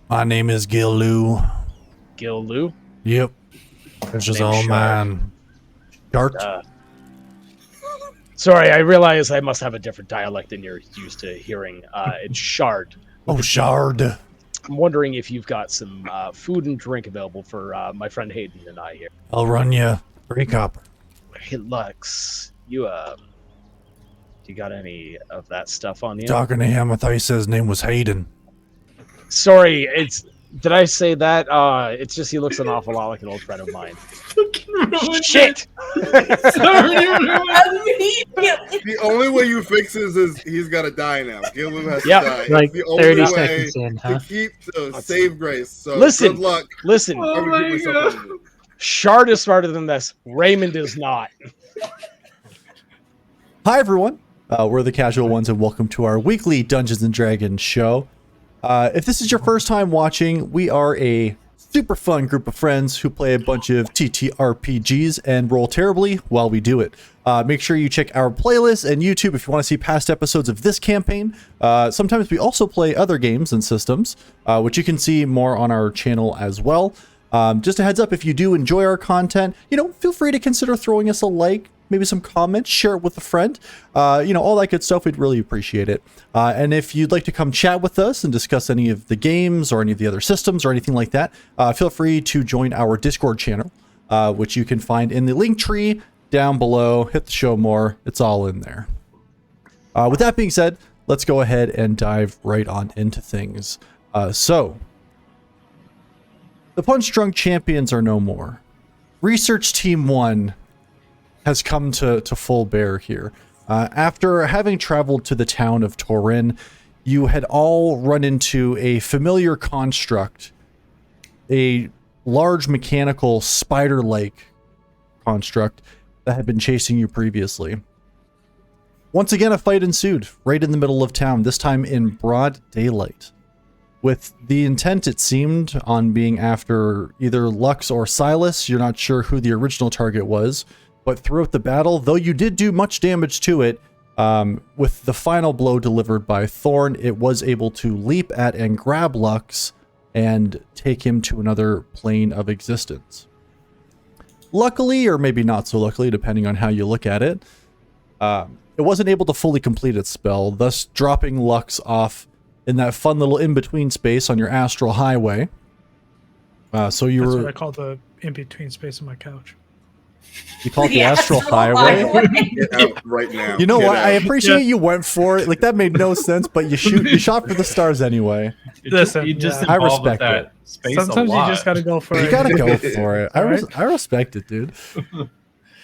My name is Gil Lou. Gil Lou? Yep. It's just all man. Shark? Sorry, I realize I must have a different dialect than you're used to hearing. It's Shard. Oh, Shard. I'm wondering if you've got some food and drink available for my friend Hayden and I here. I'll run you 3 copper. Hey, Lux, you got any of that stuff on you? Talking to him, I thought he said his name was Hayden. Sorry, did I say that? It's just he looks an awful lot like an old friend of mine. Shit! The only way you fix this is he's got to die now. Gilman has to die. Like it's the 30 only way seconds in, huh? to keep the save grace. So Listen, good luck. Listen, I'm gonna keep myself on mute. Shard is smarter than this. Raymond is not. Hi, everyone. We're the Casual Ones, and welcome to our weekly Dungeons & Dragons show. If this is your first time watching, we are a super fun group of friends who play a bunch of TTRPGs and roll terribly while we do it. Make sure you check our playlist and YouTube if you want to see past episodes of this campaign. Sometimes we also play other games and systems, which you can see more on our channel as well. Just a heads up, if you do enjoy our content, feel free to consider throwing us a like, maybe some comments, share it with a friend, all that good stuff. We'd really appreciate it. And if you'd like to come chat with us and discuss any of the games or any of the other systems or anything like that, feel free to join our Discord channel, which you can find in the link tree down below. Hit the show more. It's all in there. With that being said, let's go ahead and dive right on into things. So, the Punch Drunk Champions are no more. Research Team 1 has come to full bear here. After having traveled to the town of Torin, you had all run into a familiar construct, a large mechanical spider-like construct that had been chasing you previously. Once again, a fight ensued right in the middle of town, this time in broad daylight, with the intent, it seemed, on being after either Lux or Silas. You're not sure who the original target was. But throughout the battle, though you did do much damage to it, with the final blow delivered by Thorn, it was able to leap at and grab Lux and take him to another plane of existence. Luckily, or maybe not so luckily, depending on how you look at it, it wasn't able to fully complete its spell, thus dropping Lux off in that fun little in-between space on your astral highway. That's what I call the in-between space on my couch. You call it the astral highway? Get out right now. You know Get what? out. I appreciate you went for it. Like, that made no sense, but you shot for the stars anyway. Listen, I respect it. Sometimes you just gotta go for it. You gotta go for it. I respect it, dude.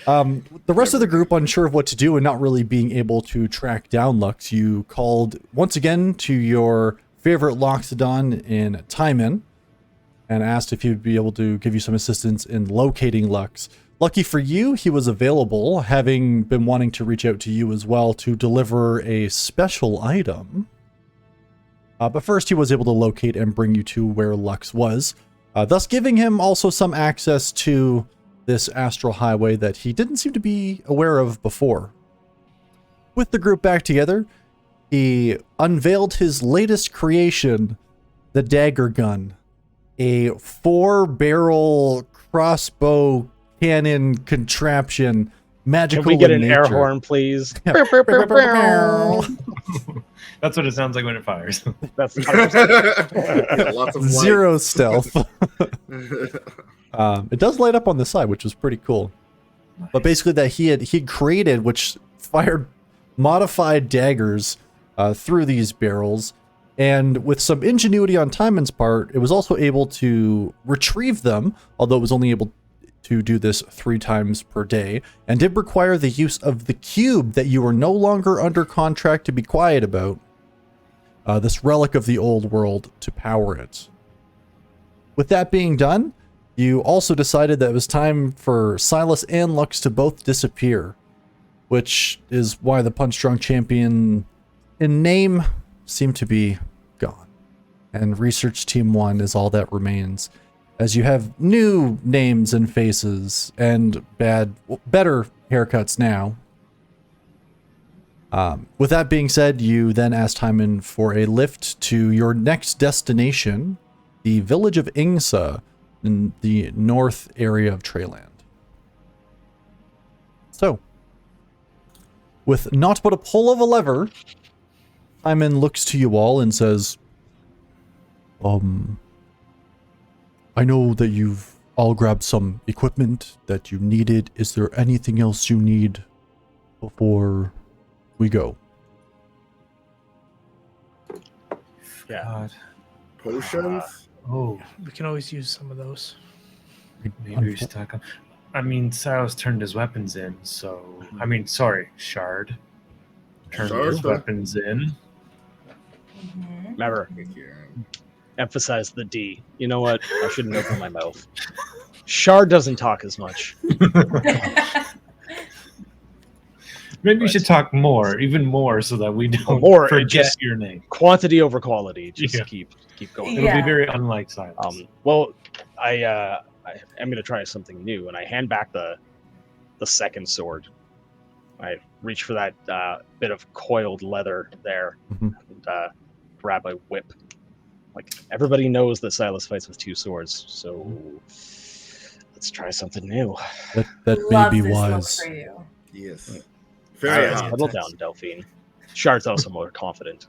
The rest of the group, unsure of what to do and not really being able to track down Lux, you called once again to your favorite Loxodon in Timon and asked if he'd be able to give you some assistance in locating Lux. Lucky for you, he was available, having been wanting to reach out to you as well to deliver a special item. But first, he was able to locate and bring you to where Lux was, thus giving him also some access to this astral highway that he didn't seem to be aware of before. With the group back together, he unveiled his latest creation, the dagger gun, a 4-barrel crossbow cannon contraption, magical. Can we get in an nature. air horn, please? That's what it sounds like when it fires. That's Yeah, lots of light. 0 stealth. It does light up on the side, which was pretty cool. Nice. But basically, that he'd created, which fired modified daggers through these barrels, and with some ingenuity on Timon's part, it was also able to retrieve them, although it was only able to do this 3 times per day, and did require the use of the cube that you were no longer under contract to be quiet about, this relic of the old world, to power it. With that being done, you also decided that it was time for Silas and Lux to both disappear, which is why the Punch Drunk Champion in name seemed to be gone. And Research Team 1 is all that remains, as you have new names and faces and better haircuts now. With that being said, you then asked Hyman for a lift to your next destination, the village of Ingsa in the north area of Treyland. So, with not but a pull of a lever, Simon looks to you all and says, I know that you've all grabbed some equipment that you needed. Is there anything else you need before we go? Yeah. God. Potions? Oh, We can always use some of those. maybe we should talk. I mean, Silas turned his weapons in, so Shard turned his weapons in. Remember, emphasize the D. You know what? I shouldn't open my mouth. Shard doesn't talk as much. Maybe we should talk more, even more, so that we don't More, forget just your name. Quantity over quality. Just Yeah. keep going. It'll be very unlike Silas. Well, I am going to try something new, and I hand back the second sword. I reach for that bit of coiled leather there, and grab a whip. Like, everybody knows that Silas fights with two swords, so let's try something new. That may be wise. For you. Yes. Very Very settle down, Delphine. Shard's also more confident.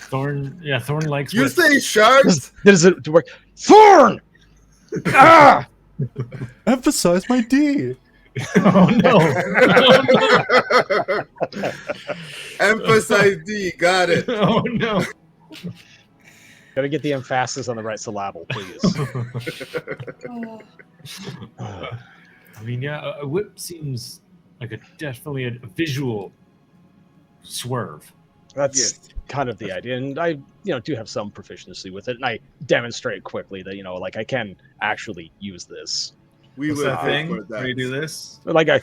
Thorn likes. You whips. say shards? Does it work? Thorn! Ah! Emphasize my D. Oh no! Emphasize D. Got it. Oh no! Gotta get the emphasis on the right syllable, please. Oh. I mean, yeah, a whip seems like definitely a visual swerve. That's Yes. kind of the idea, and I, do have some proficiency with it, and I demonstrate quickly that like I can actually use this. We What's will that pay thing? for that. Where you do this? Like I,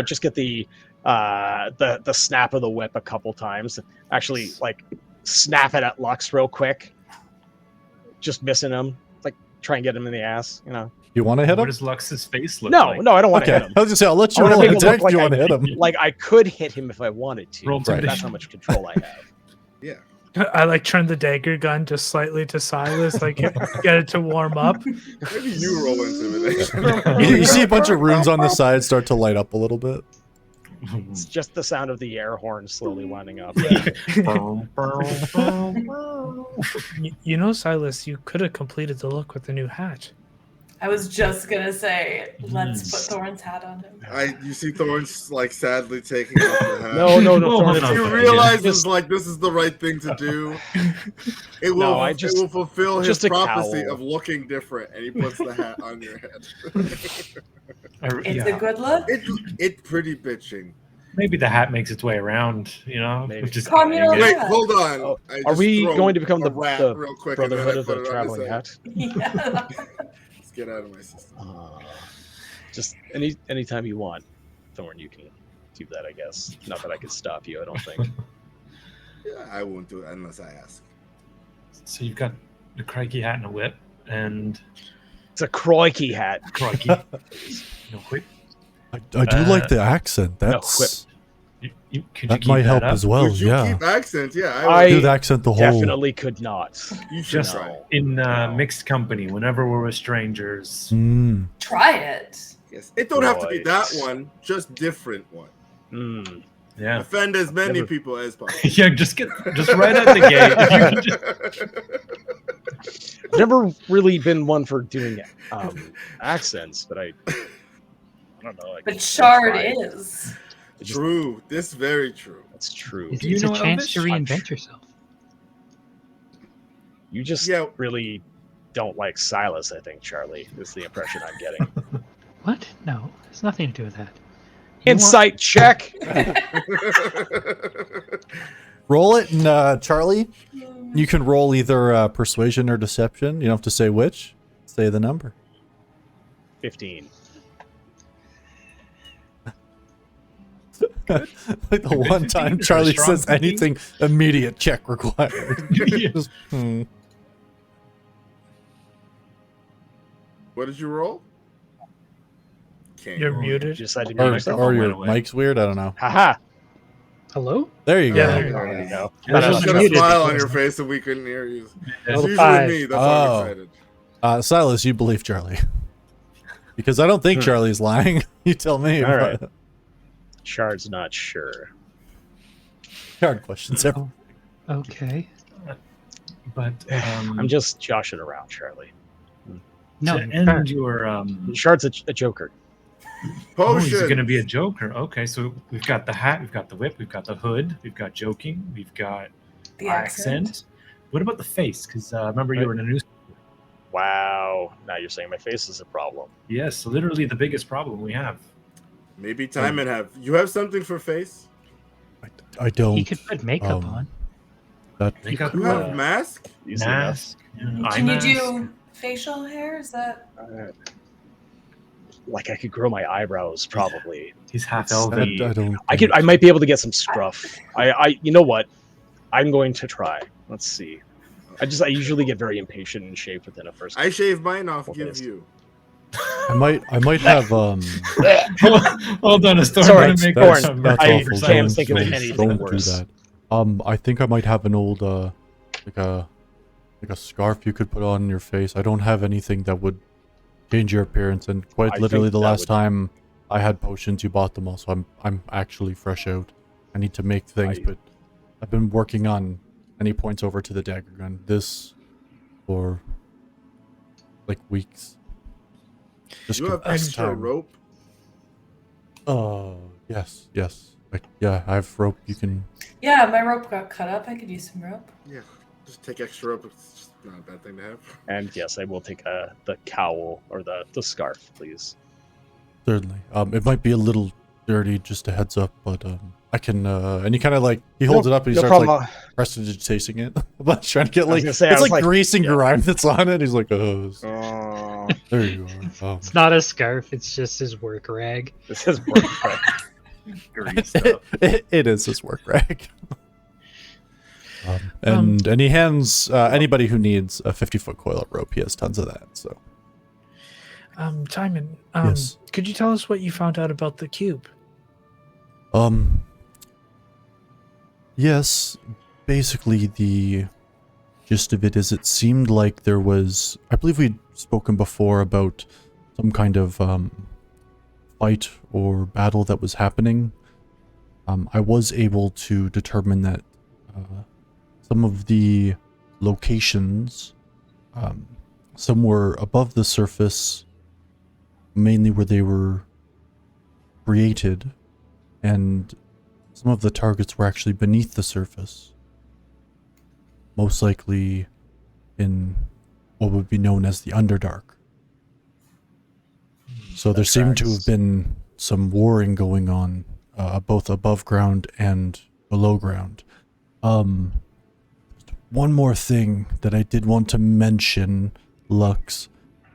just get the snap of the whip a couple times. Actually, like snap it at Lux real quick, just missing him. Like try and get him in the ass. You want to hit What him? does Lux's face look No, like? no, I don't want to Okay, hit him. I was gonna say I'll let you I wanna roll make an it look attack if like you I- want to hit him. Like I could hit him if I wanted to. Roll That's intimidation. how much control I have. Yeah. I turn the dagger gun just slightly to Silas, get it to warm up. Maybe you roll intimidation. You see a bunch of runes on the side start to light up a little bit. It's just the sound of the air horn slowly winding up. Silas, you could have completed the look with the new hat. I was just gonna say, let's put Thorn's hat on him. You see Thorn's sadly taking off the hat. No, Hold on. He realizes this is the right thing to do. It will No, it will fulfill his just a prophecy cowl. of looking different, and he puts the hat on your head. It's a good look. It's pretty bitching. Maybe the hat makes its way around, Maybe. Just Communal hanging. Wait, Yeah. hold on. Oh, I are just we throw going to become a the rat real quick and then Brotherhood I of put the it on Traveling his Hat? Yeah. Let's get out of my system. Just anytime you want, Thorn, you can do that, I guess. Not that I could stop you, I don't think. Yeah, I won't do it unless I ask. So you've got the crikey hat and a whip, and It's a crikey hat. crikey. No whip. I do like the accent. That's Could you that keep might that help up? as well. Would you Yeah, keep accents? Yeah, I do the accent the whole. Definitely could not. You should Just try. in mixed company, whenever we're with strangers. Mm. Try it. Yes, it don't have to be Right. that one, just different one. Mm. Yeah. Offend as many Never- people as possible. Yeah, just right at the gate. If you can just- Never really been one for doing accents, but I don't know. I But can Shard try. is. It just- True. This very true. That's true. Do you It's know a chance to Elvish? reinvent yourself. You just Yeah. really don't like Silas, I think, Charlie, is the impression I'm getting. What? No, it's nothing to do with that. You Insight check. Roll it, and Charlie, you can roll either persuasion or deception. You don't have to say which. Say the number. 15. Like the one time You're Charlie strong says 15. anything, immediate check required. Yeah. Just, What did you roll? Can't. You're roll. muted. You decided to mute Or, yourself. or went your away. mic's weird. I don't know. Haha. Hello? There you Yeah, go. There you go. You just got a muted smile on because- your face and we couldn't hear you. It's Level usually 5. me. That's why I'm Oh. excited. Silas, you believe Charlie. Because I don't think Charlie's lying. You tell me. All but- right. Shard's not sure. Hard questions. Oh, okay. But I'm just joshing around, Charlie. No, to end your Shard's a joker. oh, he's Potion. going to be a joker. Okay, so we've got the hat, we've got the whip, we've got the hood, we've got joking, we've got The accent. What about the face? Because remember, you were in a news. Wow. Now you're saying my face is a problem. Yes, literally the biggest problem we have. Maybe time and have. You have something for face? I don't. he could put makeup um, on. That Makeup, You have mask? Easy enough. mask, eye Can you mask. do facial hair? Is that Like I could grow my eyebrows, probably. He's half It's- elven. I don't. I might be able to get some scruff. You know what? I'm going to try. Let's see. I usually get very impatient and shave within a first. I shave mine off, Okay. give you. I might have Hold on, a storm Sorry, gonna make that's- some that's I awful. can't Don't- think of don't- anything don't worse. do that. I think I might have an old like a scarf you could put on your face. I don't have anything that would change your appearance, and quite I literally think the that last would- time I had potions, you bought them all, so I'm actually fresh out. I need to make things, but I've been working on. And he points over to the dagger gun. This for like weeks. Just You have extra rope? yes. Like, yeah, I have rope. You can. Yeah, my rope got cut up. I could use some rope. Yeah. Just take extra rope. It's just not a bad thing to have. And yes, I will take the cowl or the scarf, please. Certainly. It might be a little dirty, just a heads up, but I can. And he kind of like he holds it up and he starts like prestidigitating it. I'm trying to get like gonna say, I it's was like like, grease and yeah. grime that's on it. He's like, oh, Oh, there you are. It's not a scarf, it's just his work rag. this is work. It is his work rag. And he hands anybody who needs a 50-foot coil of rope. He has tons of that. So Timon, Yes. could you tell us what you found out about the cube? Yes, basically the gist of it is it seemed like there was, I believe we'd spoken before about some kind of fight or battle that was happening. I was able to determine that some of the locations, some were above the surface, mainly where they were created, and some of the targets were actually beneath the surface. Most likely in what would be known as the Underdark. So there seemed to have been some warring going on, both above ground and below ground. One more thing that I did want to mention, Lux.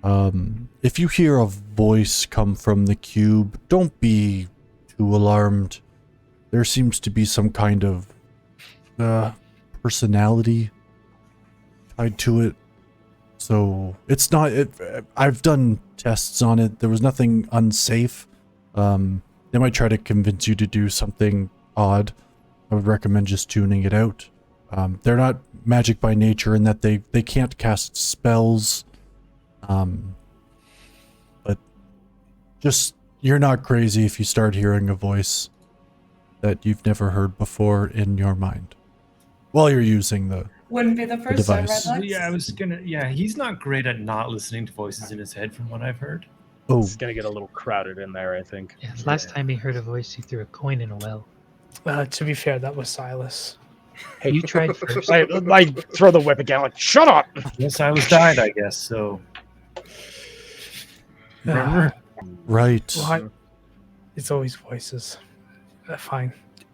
If you hear a voice come from the cube, don't be too alarmed. There seems to be some kind of personality tied to it. So it's not. I've done tests on it. There was nothing unsafe. They might try to convince you to do something odd. I would recommend just tuning it out. They're not magic by nature in that they can't cast spells. But just, you're not crazy if you start hearing a voice that you've never heard before in your mind while you're using the Wouldn't be the first time, device. Red Lex. Yeah, I was gonna. Yeah, he's not great at not listening to voices in his head, from what I've heard. oh It's gonna get a little crowded in there, I think. Yeah, last time he heard a voice, he threw a coin in a well. To be fair, that was Silas. Hey, You tried first. I throw the whip again. Like, shut up! Yes, I was died, I guess. So remember, right. Well, it's always voices. Fine.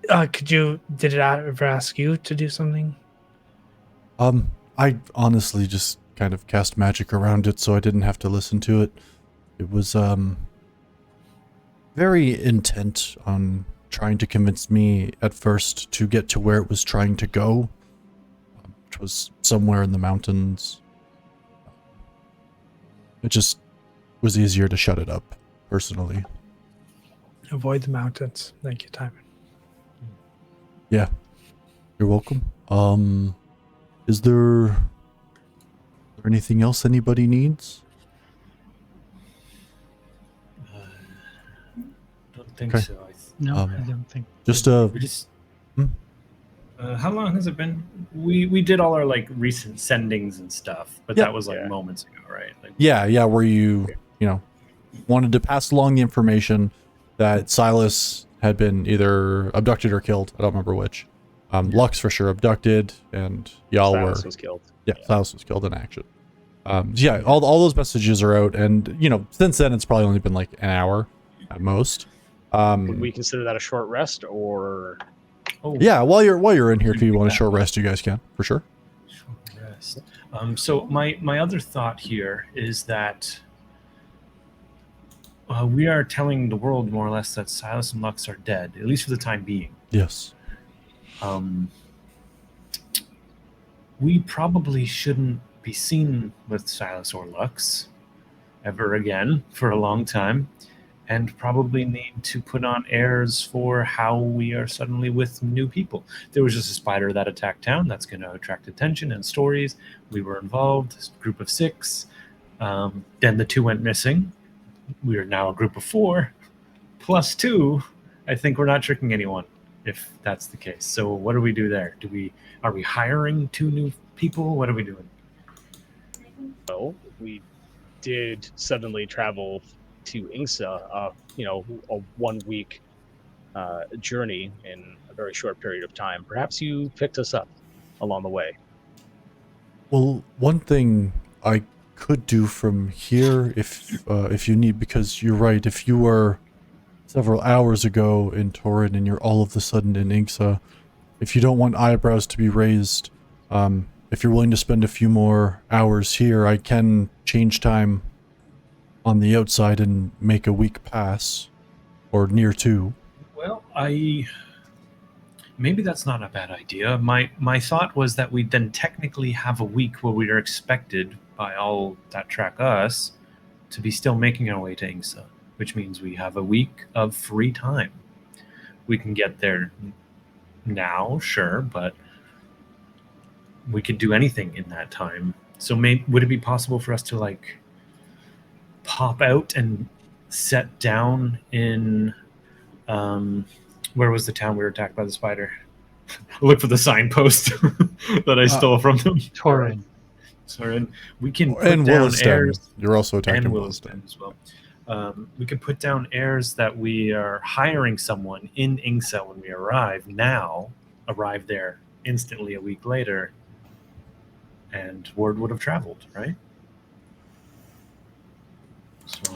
Did it ever ask you to do something? I honestly just kind of cast magic around it so I didn't have to listen to it. It was very intent on trying to convince me at first to get to where it was trying to go, which was somewhere in the mountains. It just was easier to shut it up, personally. Avoid the mountains. Thank you, Timon. Yeah. You're welcome. Is there anything else anybody needs? Don't think Okay. so. No, Um, I don't think. Just We just. Hmm? How long has it been? We did all our like recent sendings and stuff, but Yep. that was like Yeah. moments ago, right? Like, yeah, where you wanted to pass along the information that Silas had been either abducted or killed. I don't remember which. Lux for sure abducted, and y'all Silas were was killed. Silas was killed in action. All those messages are out, and since then it's probably only been like an hour at most. Would we consider that a short rest, or oh Yeah, while you're in here, if you want a That short way. rest, you guys can for sure. short rest. So my other thought here is that we are telling the world more or less that Silas and Lux are dead, at least for the time being. Yes. We probably shouldn't be seen with Silas or Lux ever again for a long time, and probably need to put on airs for how we are suddenly with new people. There was just a spider that attacked town that's going to attract attention and stories. We were involved, a group of 6. Then the 2 went missing. We are now a group of 4 plus 2. I think we're not tricking anyone if that's the case. So what do we do there? Are we hiring 2 new people? What are we doing? well, we did suddenly travel to Ingsa, a 1 week journey in a very short period of time. Perhaps you picked us up along the way. Well, one thing I could do from here, if you need, because you're right. If you were several hours ago in Torin and you're all of a sudden in Inksa, if you don't want eyebrows to be raised, if you're willing to spend a few more hours here, I can change time on the outside and make a week pass, or near to. Well, maybe that's not a bad idea. My thought was that we'd then technically have a week where we are expected by all that track us to be still making our way to Ingsa, which means we have a week of free time. We can get there now, sure, but we could do anything in that time. So would it be possible for us to like pop out and set down in where was the town we were attacked by the spider? Look for the signpost that I stole from them. Torin. Sorry, we can put And down Williston. airs You're also attacked and in Williston Williston. as well. We can put down airs that we are hiring someone in Ingsa when we arrive there instantly a week later, and word would have traveled, right? So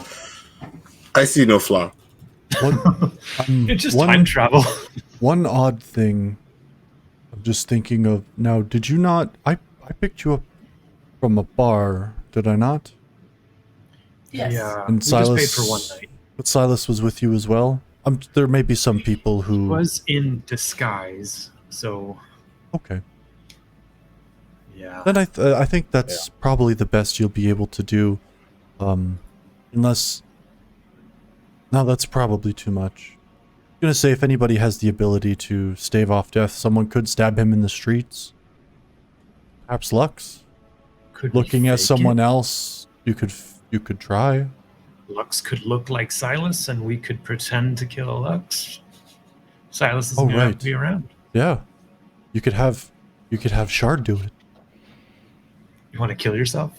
I see no flaw. it's just time travel. One odd thing I'm just thinking of now, did you not... I picked you up from a bar, did I not? Yes. Yeah, And we Silas, just paid for one night. But Silas was with you as well? There may be some people who... Was in disguise, so Okay. yeah. Then I think that's probably the best you'll be able to do. Unless... No, that's probably too much. I'm gonna say if anybody has the ability to stave off death, someone could stab him in the streets. Perhaps Lux? Could we Looking as fake someone it? else, you could try. Lux could look like Silas, and we could pretend to kill Lux. Silas isn't gonna have to be around. Yeah. You could have Shard do it. You want to kill yourself?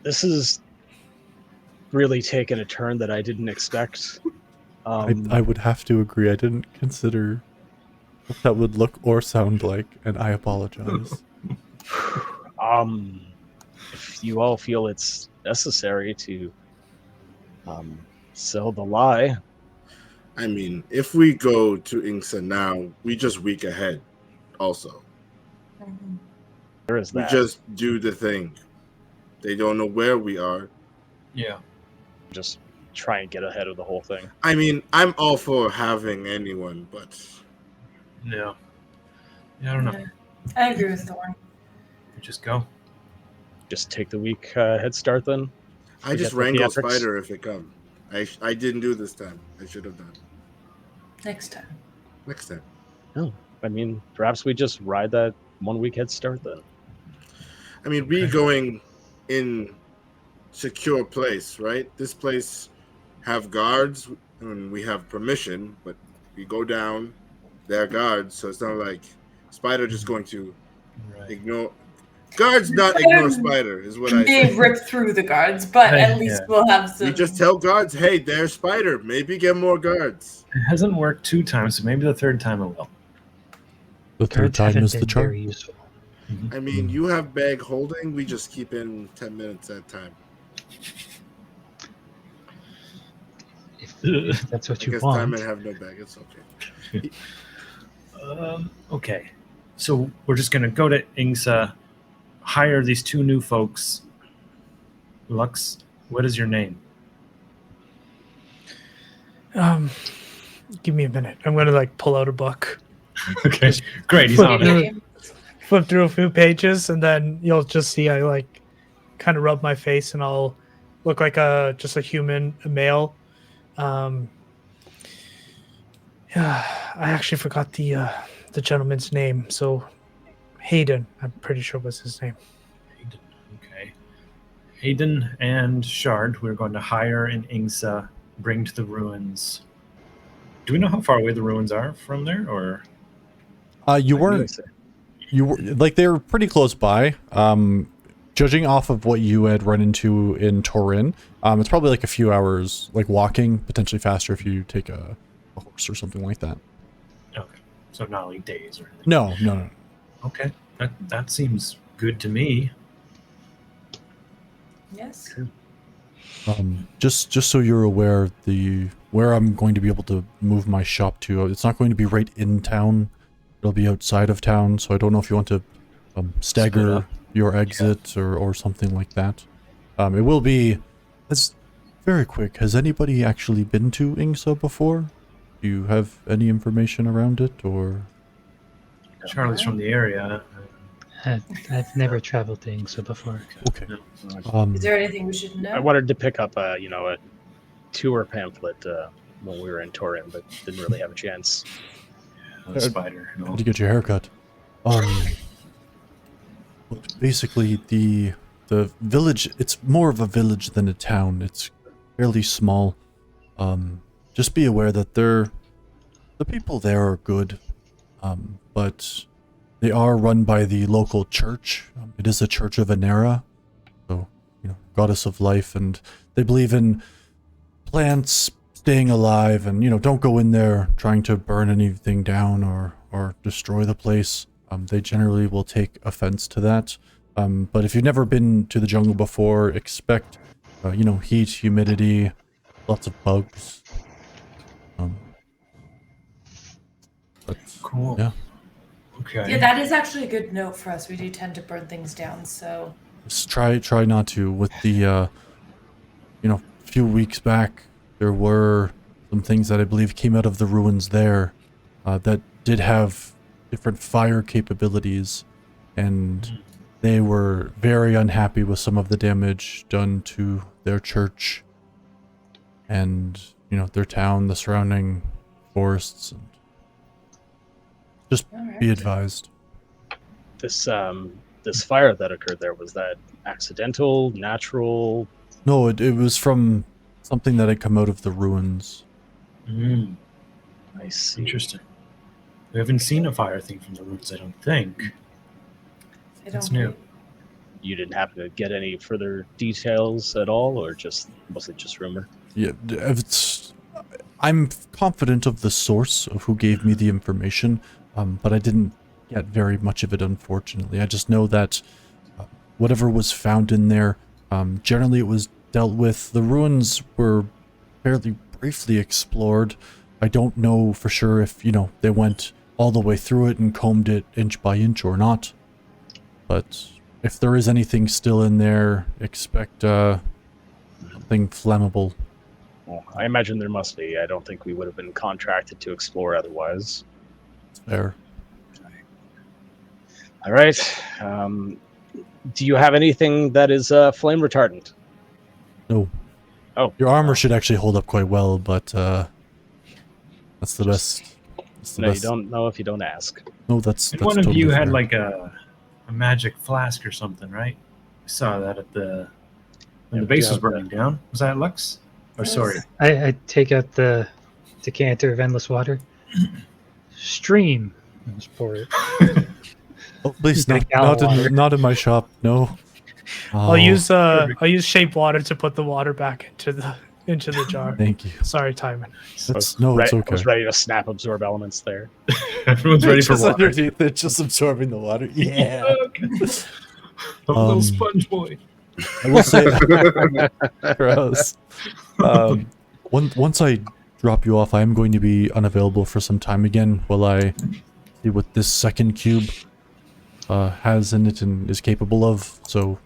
This is really taken a turn that I didn't expect. I would have to agree. I didn't consider what that would look or sound like, and I apologize. If you all feel it's necessary to sell the lie, I mean, if we go to Ingsa now, we just week ahead. Also, there is we that. just do the thing. They don't know where we are. Yeah. Just try and get ahead of the whole thing. I mean, I'm all for having anyone, but No. Yeah, I don't know. Yeah. I agree with Thorn. We just go. Just take the week head start then. I just Forget the wrangle theatrics. spider if it comes. I didn't do this time. I should have done. Next time. next time. I mean, perhaps we just ride that 1 week head start then. I mean, we going in secure place, right? This place have guards and we have permission, but we go down, there are guards, so it's not like Spider just going to Right. ignore. Guards not ignore Spider is what I May say. rip through the guards, but at least Yeah. we'll have some. We just tell guards, hey, there's Spider. Maybe get more guards. It hasn't worked 2 times, so maybe the 3rd time it will. The third Guards time haven't is the been charm. very useful. I mean, you have bag holding. We just keep in 10 minutes at a time. If that's what I you guess want. time and have no bag. It's okay. Okay. So we're just going to go to Ingsa, hire these 2 new folks. Lux, what is your name? Give me a minute. I'm gonna like pull out a book, Okay, great. He's on it. Maybe. flip through a few pages, and then you'll just see I like kind of rub my face, and I'll look like just a human, a male. Yeah, I actually forgot the gentleman's name. So Hayden, I'm pretty sure was his name. Hayden. Okay. Hayden and Shard, we're going to hire in Ingsa, bring to the ruins. Do we know how far away the ruins are from there, or? You weren't. You were like they were pretty close by. Judging off of what you had run into in Torin, it's probably like a few hours, like walking, potentially faster if you take a horse or something like that. Okay, so not like days or anything. No. Okay, that seems good to me. Yes. Just so you're aware, where I'm going to be able to move my shop to, it's not going to be right in town. It'll be outside of town, so I don't know if you want to stagger your exit or something like that. It will be. It's very quick. Has anybody actually been to Ingsa before? Do you have any information around it, or? Charlie's from the area. I've never traveled to Ingsa before. Okay. Is there anything we should know? I wanted to pick up a tour pamphlet when we were in Torin, but didn't really have a chance. Spider. And all. How'd you get your haircut? But basically, the village, it's more of a village than a town. It's fairly small. Just be aware that the people there are good, but they are run by the local church. It is a church of Anera, so, goddess of life, and they believe in plants staying alive, and, don't go in there trying to burn anything down or destroy the place. They generally will take offense to that. But if you've never been to the jungle before, expect, heat, humidity, lots of bugs. But, Cool. yeah. Okay. Yeah, that is actually a good note for us. We do tend to burn things down, so Just try not to. With the, few weeks back, there were some things that I believe came out of the ruins there that did have different fire capabilities, and they were very unhappy with some of the damage done to their church and, their town, the surrounding forests. And just all right. be advised. This fire that occurred there, was that accidental, natural? No, it was from something that had come out of the ruins. Mm, I see. interesting. We haven't seen a fire thing from the ruins, I don't think. I That's don't new. think- You didn't happen to get any further details at all, or mostly just rumor? Yeah, I'm confident of the source of who gave me the information, but I didn't get very much of it, unfortunately. I just know that whatever was found in there, generally it was dealt with. The ruins were fairly briefly explored. I don't know for sure if, they went all the way through it and combed it inch by inch or not. But if there is anything still in there, expect something flammable. Well, I imagine there must be. I don't think we would have been contracted to explore otherwise. It's fair. All right. Do you have anything that is flame retardant? No. Oh, Your armor should actually hold up quite well, but that's the best It's the No, you best. don't know if you don't ask. No, that's And that's one of totally you had fair. like a magic flask or something, right? I saw that at the when Yeah, the but you base was have the- burning down. Was that Lux? Or sorry, I take out the decanter of endless water. Stream. And just pour it. Oh, please, Get a not gallon not water. in, not in my shop. No. I'll Oh, use shape water to put the water back into the jar. Thank you. Sorry, Timon. It's it's I okay. was ready to snap absorb elements there. everyone's ready for Just water. underneath it, just absorbing the water. Yeah. A little Um, sponge boy. I will say, gross. Once I drop you off, I am going to be unavailable for some time again while I see what this second cube has in it and is capable of. So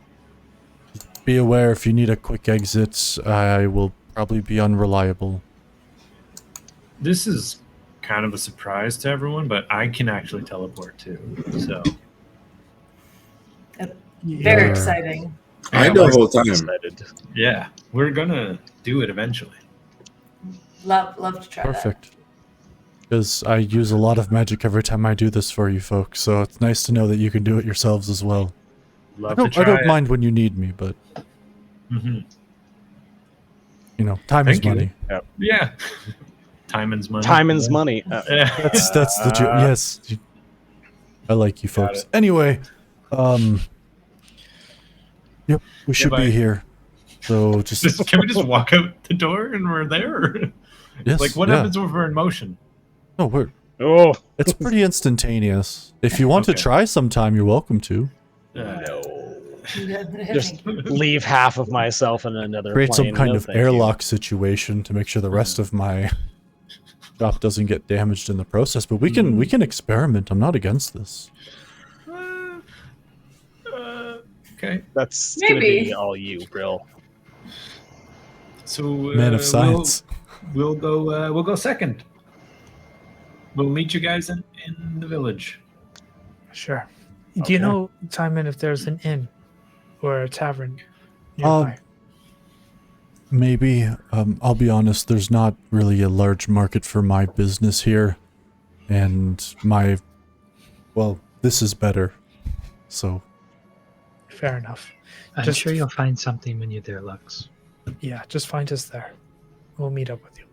be aware if you need a quick exit, I will probably be unreliable. This is kind of a surprise to everyone, but I can actually teleport too. So Very Yeah. exciting. I the whole time. Excited. yeah, we're gonna do it eventually. Love to try Perfect. Because I use a lot of magic every time I do this for you folks, so it's nice to know that you can do it yourselves as well. Love I to try don't it. mind when you need me, but Mhm. you know, time Thank is you. money. Yeah, Timon's money. Timon's money. That's the yes. I like you Got folks. it. Anyway, yep, we should bye. be here. So just Can we just walk out the door and we're there? yes, Like, what yeah. happens if we're in motion? No, we're Oh it's pretty instantaneous. If you want to Okay. try sometime, you're welcome to. no! that. Just leave half of myself in another Create some plane. kind No, of thank you. airlock situation to make sure the rest of my shop doesn't get damaged in the process. But we can experiment. I'm not against this. Okay. That's gonna Maybe. be all you, Brill. So Man of science. We'll go second. We'll meet you guys in the village. Sure. Okay. Do you know, Timon, if there's an inn or a tavern nearby? Maybe. I'll be honest, there's not really a large market for my business here. And well, this is better. So, Fair enough. I'm Just- sure you'll find something when you're there, Lux. Yeah, just find us there. We'll meet up with you.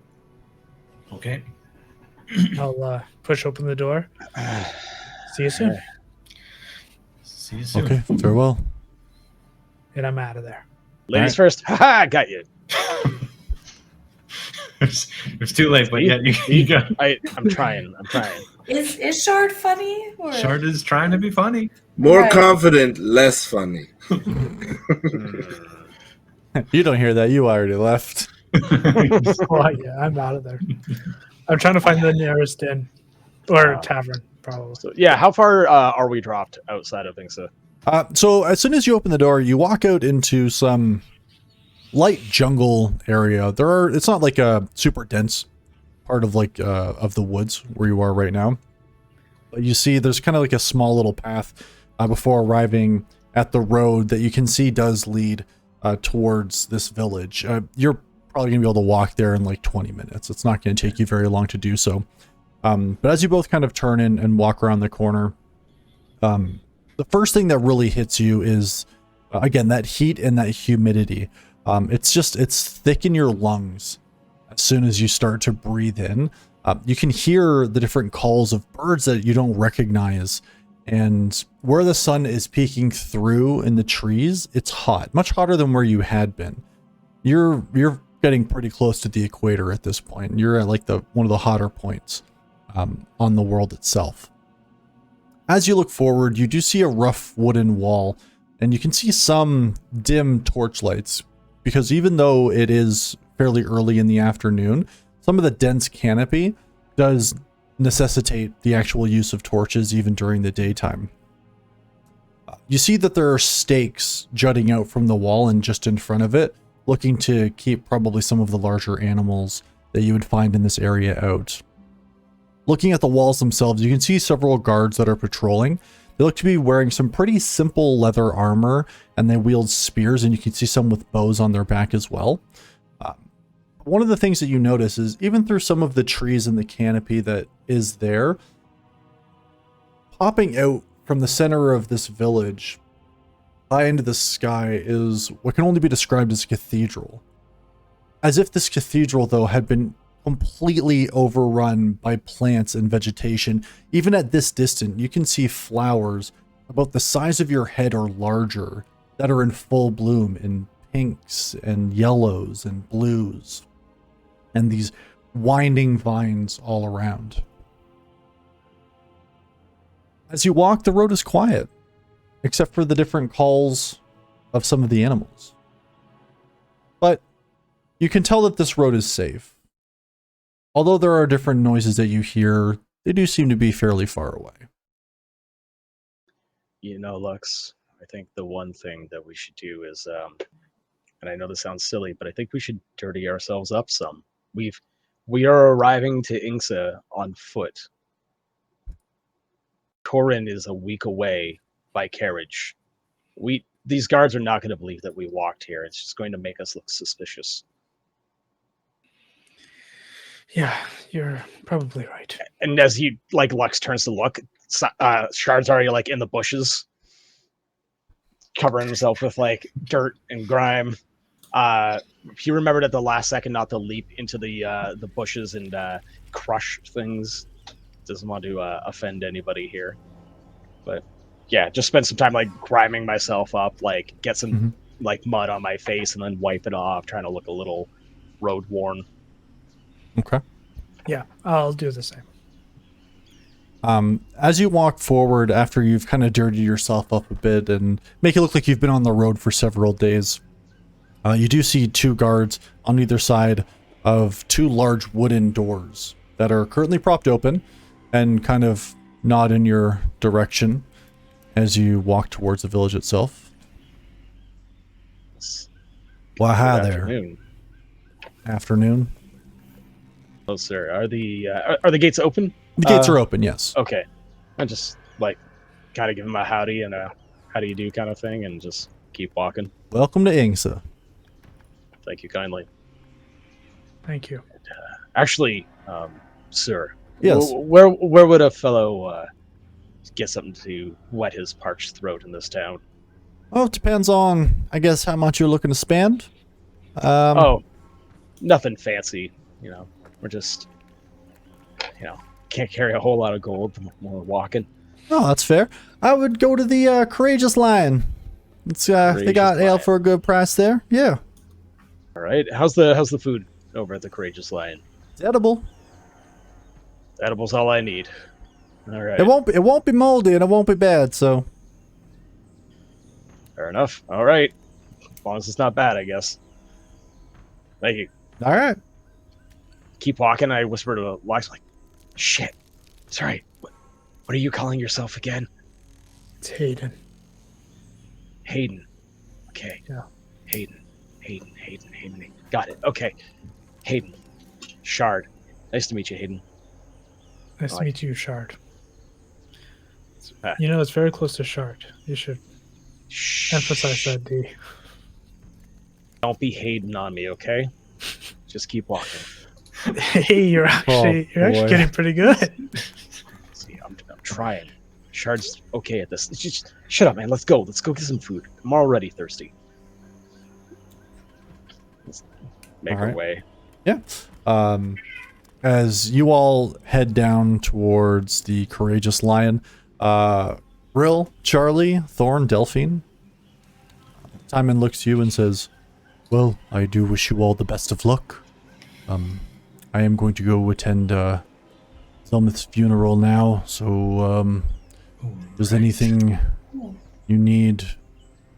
Okay. I'll push open the door. See you soon. See you soon. okay, farewell. And I'm out of there. Ladies first. Haha, got you. It's too late, but yeah, you got. I'm trying. Is Shard funny? Or? Shard is trying to be funny. More Right. confident, less funny. You don't hear that. You already left. Well, yeah, I'm out of there. I'm trying to find the nearest inn or tavern, probably. So yeah, how far are we dropped outside of Ingsa? So as soon as you open the door, you walk out into some light jungle area. It's not like a super dense part of of the woods where you are right now. But you see there's kind of like a small little path before arriving at the road that you can see does lead towards this village. You're probably gonna be able to walk there in like 20 minutes. It's not going to take you very long to do so. But as you both kind of turn in and walk around the corner, the first thing that really hits you is, again, that heat and that humidity. It's thick in your lungs as soon as you start to breathe in. You can hear the different calls of birds that you don't recognize. And where the sun is peeking through in the trees, it's hot, much hotter than where you had been. You're getting pretty close to the equator at this point. You're at like one of the hotter points on the world itself. As you look forward, you do see a rough wooden wall, and you can see some dim torchlights, because even though it is fairly early in the afternoon, some of the dense canopy does necessitate the actual use of torches even during the daytime. You see that there are stakes jutting out from the wall and just in front of it, looking to keep probably some of the larger animals that you would find in this area out. Looking at the walls themselves, you can see several guards that are patrolling. They look to be wearing some pretty simple leather armor, and they wield spears, and you can see some with bows on their back as well. one of the things that you notice is even through some of the trees in the canopy that is there, popping out from the center of this village high into the sky is what can only be described as a cathedral. As if this cathedral, though, had been completely overrun by plants and vegetation. Even at this distance, you can see flowers about the size of your head or larger that are in full bloom in pinks and yellows and blues, and these winding vines all around. As you walk, the road is quiet, except for the different calls of some of the animals. But you can tell that this road is safe. Although there are different noises that you hear, they do seem to be fairly far away. You know, Lux, I think the one thing that we should do is, and I know this sounds silly, but I think we should dirty ourselves up some. We are arriving to Ingsa on foot. Torin is a week away by carriage. These guards are not going to believe that we walked here. It's just going to make us look suspicious. Yeah, you're probably right. And as he, like, Lux turns to look, Shard's already, like, in the bushes, covering himself with, like, dirt and grime. He remembered at the last second not to leap into the bushes and crush things. Doesn't want to offend anybody here. But, yeah, just spend some time, like, griming myself up, like, get some, like, mud on my face and then wipe it off, trying to look a little road-worn. Okay. Yeah, I'll do the same. As you walk forward, after you've kind of dirtied yourself up a bit and make it look like you've been on the road for several days, you do see two guards on either side of two large wooden doors that are currently propped open and kind of nod in your direction as you walk towards the village itself. Well, hi there. Afternoon. Oh, sir. Are the gates open? The gates are open, yes. Okay. I just, like, kind of give him a howdy and a how do you do kind of thing and just keep walking. Welcome to Ingsa. Thank you kindly. Thank you. Actually, sir. Yes. Where would a fellow get something to wet his parched throat in this town? Well, it depends on, I guess, how much you're looking to spend. Nothing fancy, you know. We're just, you know, can't carry a whole lot of gold when we're walking. Oh, that's fair. I would go to the Courageous Lion. It's they got ale for a good price there. Yeah. All right. How's the food over at the Courageous Lion? It's edible. Edible's all I need. All right. It won't be moldy and it won't be bad. So. Fair enough. All right. As long as it's not bad, I guess. Thank you. All right. Keep walking. I whisper to Lux, like, shit. Sorry. What are you calling yourself again? It's Hayden. Hayden. Okay. Yeah. Hayden. Got it. Okay. Hayden. Shard. Nice to meet you, Hayden. Nice to meet you, Shard. Ah. You know, it's very close to Shard. You should emphasize that, D. Don't be Hayden on me, okay? Just keep walking. Hey, you're actually getting pretty good. See, I'm trying. Shard's okay at this. Just shut up, man. Let's go. Let's go get some food. I'm already thirsty. Let's make our way. Yeah. As you all head down towards the Courageous Lion, Rill, Charlie, Thorn, Delphine, Timon looks to you and says, well, I do wish you all the best of luck. I am going to go attend Zelmith's funeral now, so if there's anything you need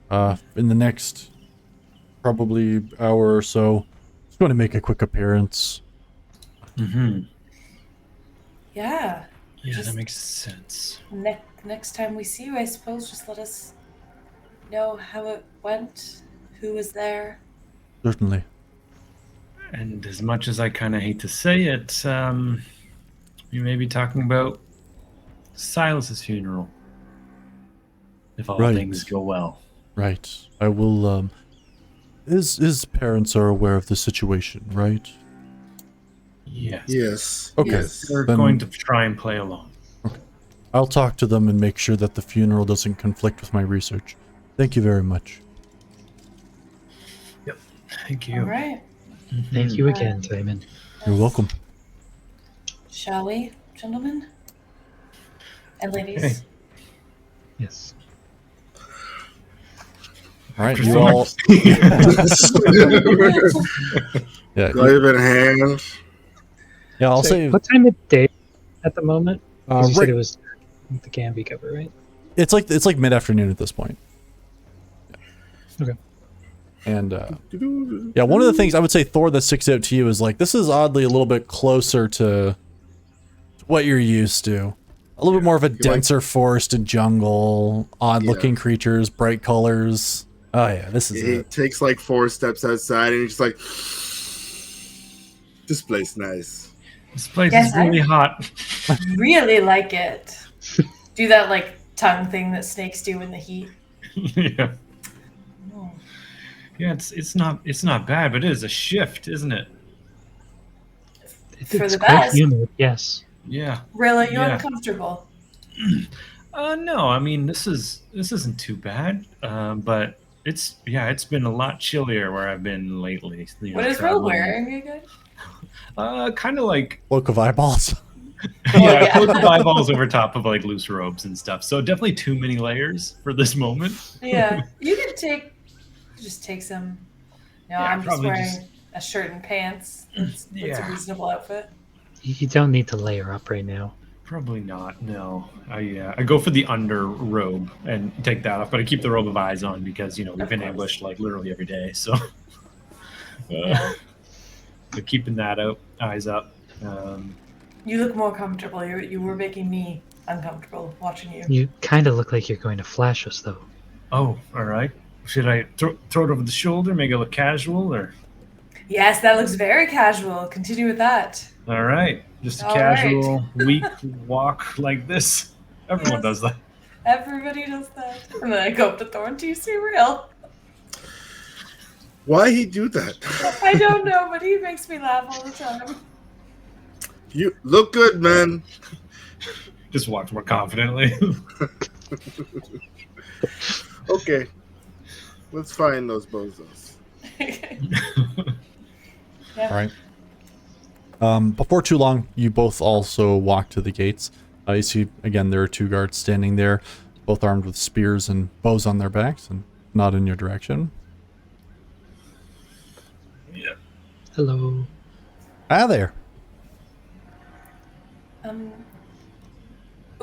in the next probably hour or so, just going to make a quick appearance. Yeah. Yeah, Just- that makes sense. Next time we see you, I suppose, just let us know how it went, who was there. Certainly. And as much as I kind of hate to say it, we may be talking about Silas's funeral. If all Right. things go well. Right. I will, his parents are aware of the situation, right? Yes. Yes. Okay. Yes. We're Then- going to try and play along. I'll talk to them and make sure that the funeral doesn't conflict with my research. Thank you very much. Thank you. All right. Thank you again, Simon. You're welcome. Shall we, gentlemen and ladies? Okay. Yes. All right, After you so all. much- Yeah, Wave in hand. yeah. I'll So say what time of day at the moment? 'Cause you said right, it was the Gambi cover, right? it's like mid-afternoon at this point. Okay. And yeah, one of the things I would say, Thor, that sticks out to you is like this is oddly a little bit closer to what you're used to. A little bit more of a denser forest and jungle, odd-looking creatures, bright colors. Oh yeah, this is He it. takes like 4 steps outside and he's just like, this place nice. This place Yes, is really hot. Really like it. Do that like tongue thing that snakes do in the heat. Yeah. Oh. Yeah, it's not bad, but it is a shift, isn't it? It's the quite best. humid, yes. Yeah. Really, you're Yeah. uncomfortable. No, I mean this isn't too bad. But it's been a lot chillier where I've been lately. You What know, is Will traveling. wearing again? Kind of like Cloak of eyeballs. yeah, yeah. close the eyeballs over top of like loose robes and stuff. So definitely too many layers for this moment. Yeah, you could just take some. No, Yeah, I'm just probably wearing just- a shirt and pants. That's a Yeah. reasonable outfit. You don't need to layer up right now. Probably not. No, I go for the under robe and take that off, but I keep the robe of eyes on because we've Of been course. ambushed like literally every day. So, Yeah. but keeping that out, eyes up. You look more comfortable. You were making me uncomfortable watching you. You kind of look like you're going to flash us, though. Oh, all right. Should I throw it over the shoulder, make it look casual, or Yes, that looks very casual. Continue with that. all right, just a All casual weak walk like this? Everyone Yes. does that. Everybody does that. And then I go up to Thorn. Do you see real? Why he do that? I don't know, but he makes me laugh all the time. You look good, man. Just walk more confidently. Okay. Let's find those bozos. All right. Before too long, you both also walk to the gates. You see, again, there are 2 guards standing there, both armed with spears and bows on their backs, and nod in your direction. Yeah. Hello. Ah, there.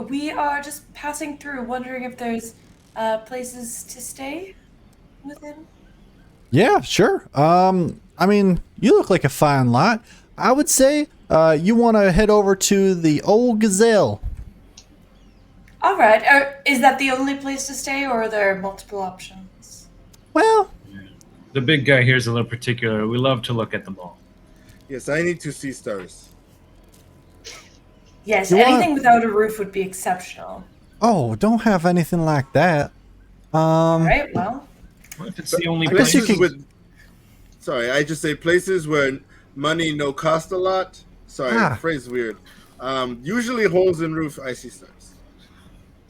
We are just passing through, wondering if there's places to stay within. Yeah, sure. I mean, you look like a fine lot. I would say you want to head over to the Old Gazelle. All right. Is that the only place to stay, or are there multiple options? Well, The big guy here is a little particular. We love to look at them all. Yes, I need to see stars. Yes, You anything want- without a roof would be exceptional. oh, don't have anything like that. All right. Well, What if it's the only I guess place? you Places can- with. Sorry, I just say places where money no cost a lot. Sorry, Ah. phrase weird. Usually holes in roof, I see stars.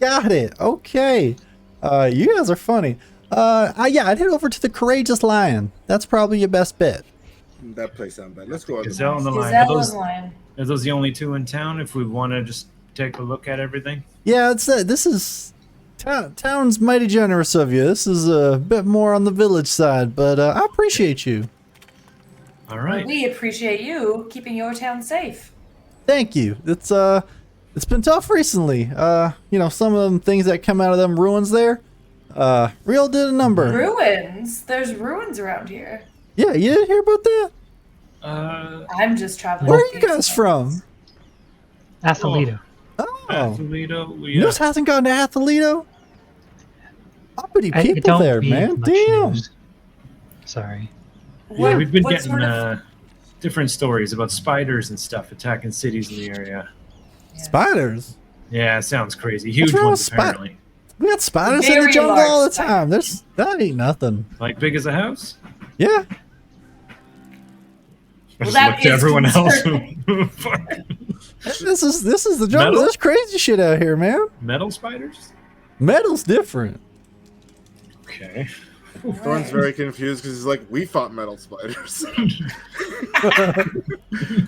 Got it. Okay. You guys are funny. Yeah, I'd head over to the Courageous Lion. That's probably your best bet. That place sound bad. Let's go. On Gazelle on the line. Gazelle in line. Are those the only 2 in town? If we want to just take a look at everything. Yeah, this is town's mighty generous of you. This is a bit more on the village side, but I appreciate you. All right. We appreciate you keeping your town safe. Thank you. It's been tough recently. Some of them things that come out of them ruins there. Real did a number. Ruins. There's ruins around here. Yeah, you didn't hear about that? I'm just traveling. Where are with you guys these from? Atholito. Oh, Atholito, we, news hasn't gone to Atholito. Uppity I people don't there, read man. much Damn. news. Sorry. yeah, we've been what getting sort of- different stories about spiders and stuff attacking cities in the area. Spiders. Yeah, it sounds crazy. Huge wrong ones with spi- apparently. We got spiders in the Very jungle large all the spiders. time. That ain't nothing. Like big as a house? Yeah. I Well, just that looked to is everyone else. concerning. This is the jungle. Metal? There's crazy shit out here, man. Metal spiders? Metal's different. Okay. Thorn's very confused because he's like, we fought metal spiders.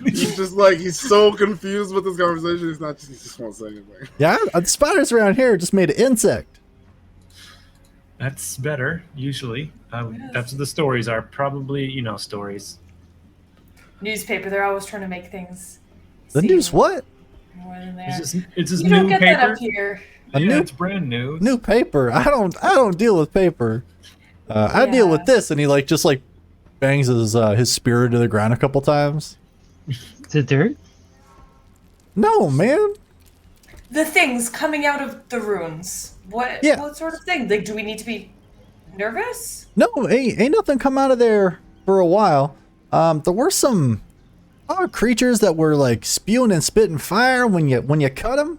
He's just like, he's so confused with this conversation. He just won't say anything. Yeah, the spiders around here are just made of insect. That's better, usually. That's what the stories are. Probably, stories. Newspaper, they're always trying to make things The seem news what? more than they It's are. this You new don't get paper. that up here. It's brand new. New paper. I don't deal with paper. I deal with this, and he just bangs his spear to the ground a couple times. The dirt? No, man. The things coming out of the runes. What sort of thing? Like, do we need to be nervous? No, ain't nothing come out of there for a while. There were some creatures that were spewing and spitting fire when you cut them.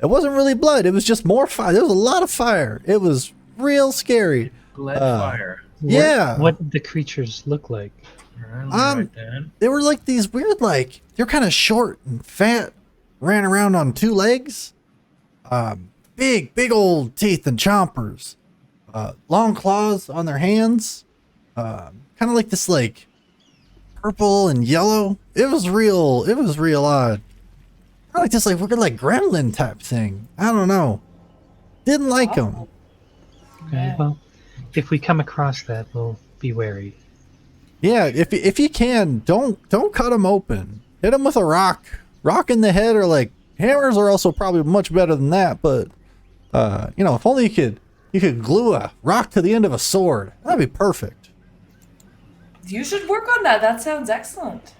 It wasn't really blood. It was just more fire. There was a lot of fire. It was real scary. Blood fire. Yeah. What did the creatures look like? They were these weird, they're kind of short and fat, ran around on two legs, big old teeth and chompers, long claws on their hands, kind of like this purple and yellow. It was real odd. I like this weird gremlin type thing. I don't know. Didn't like them. Okay, well, if we come across that, we'll be wary. Yeah, if you can, don't cut them open. Hit them with a rock. Rock in the head, or hammers are also probably much better than that. But if only you could glue a rock to the end of a sword, that'd be perfect. You should work on that. That sounds excellent.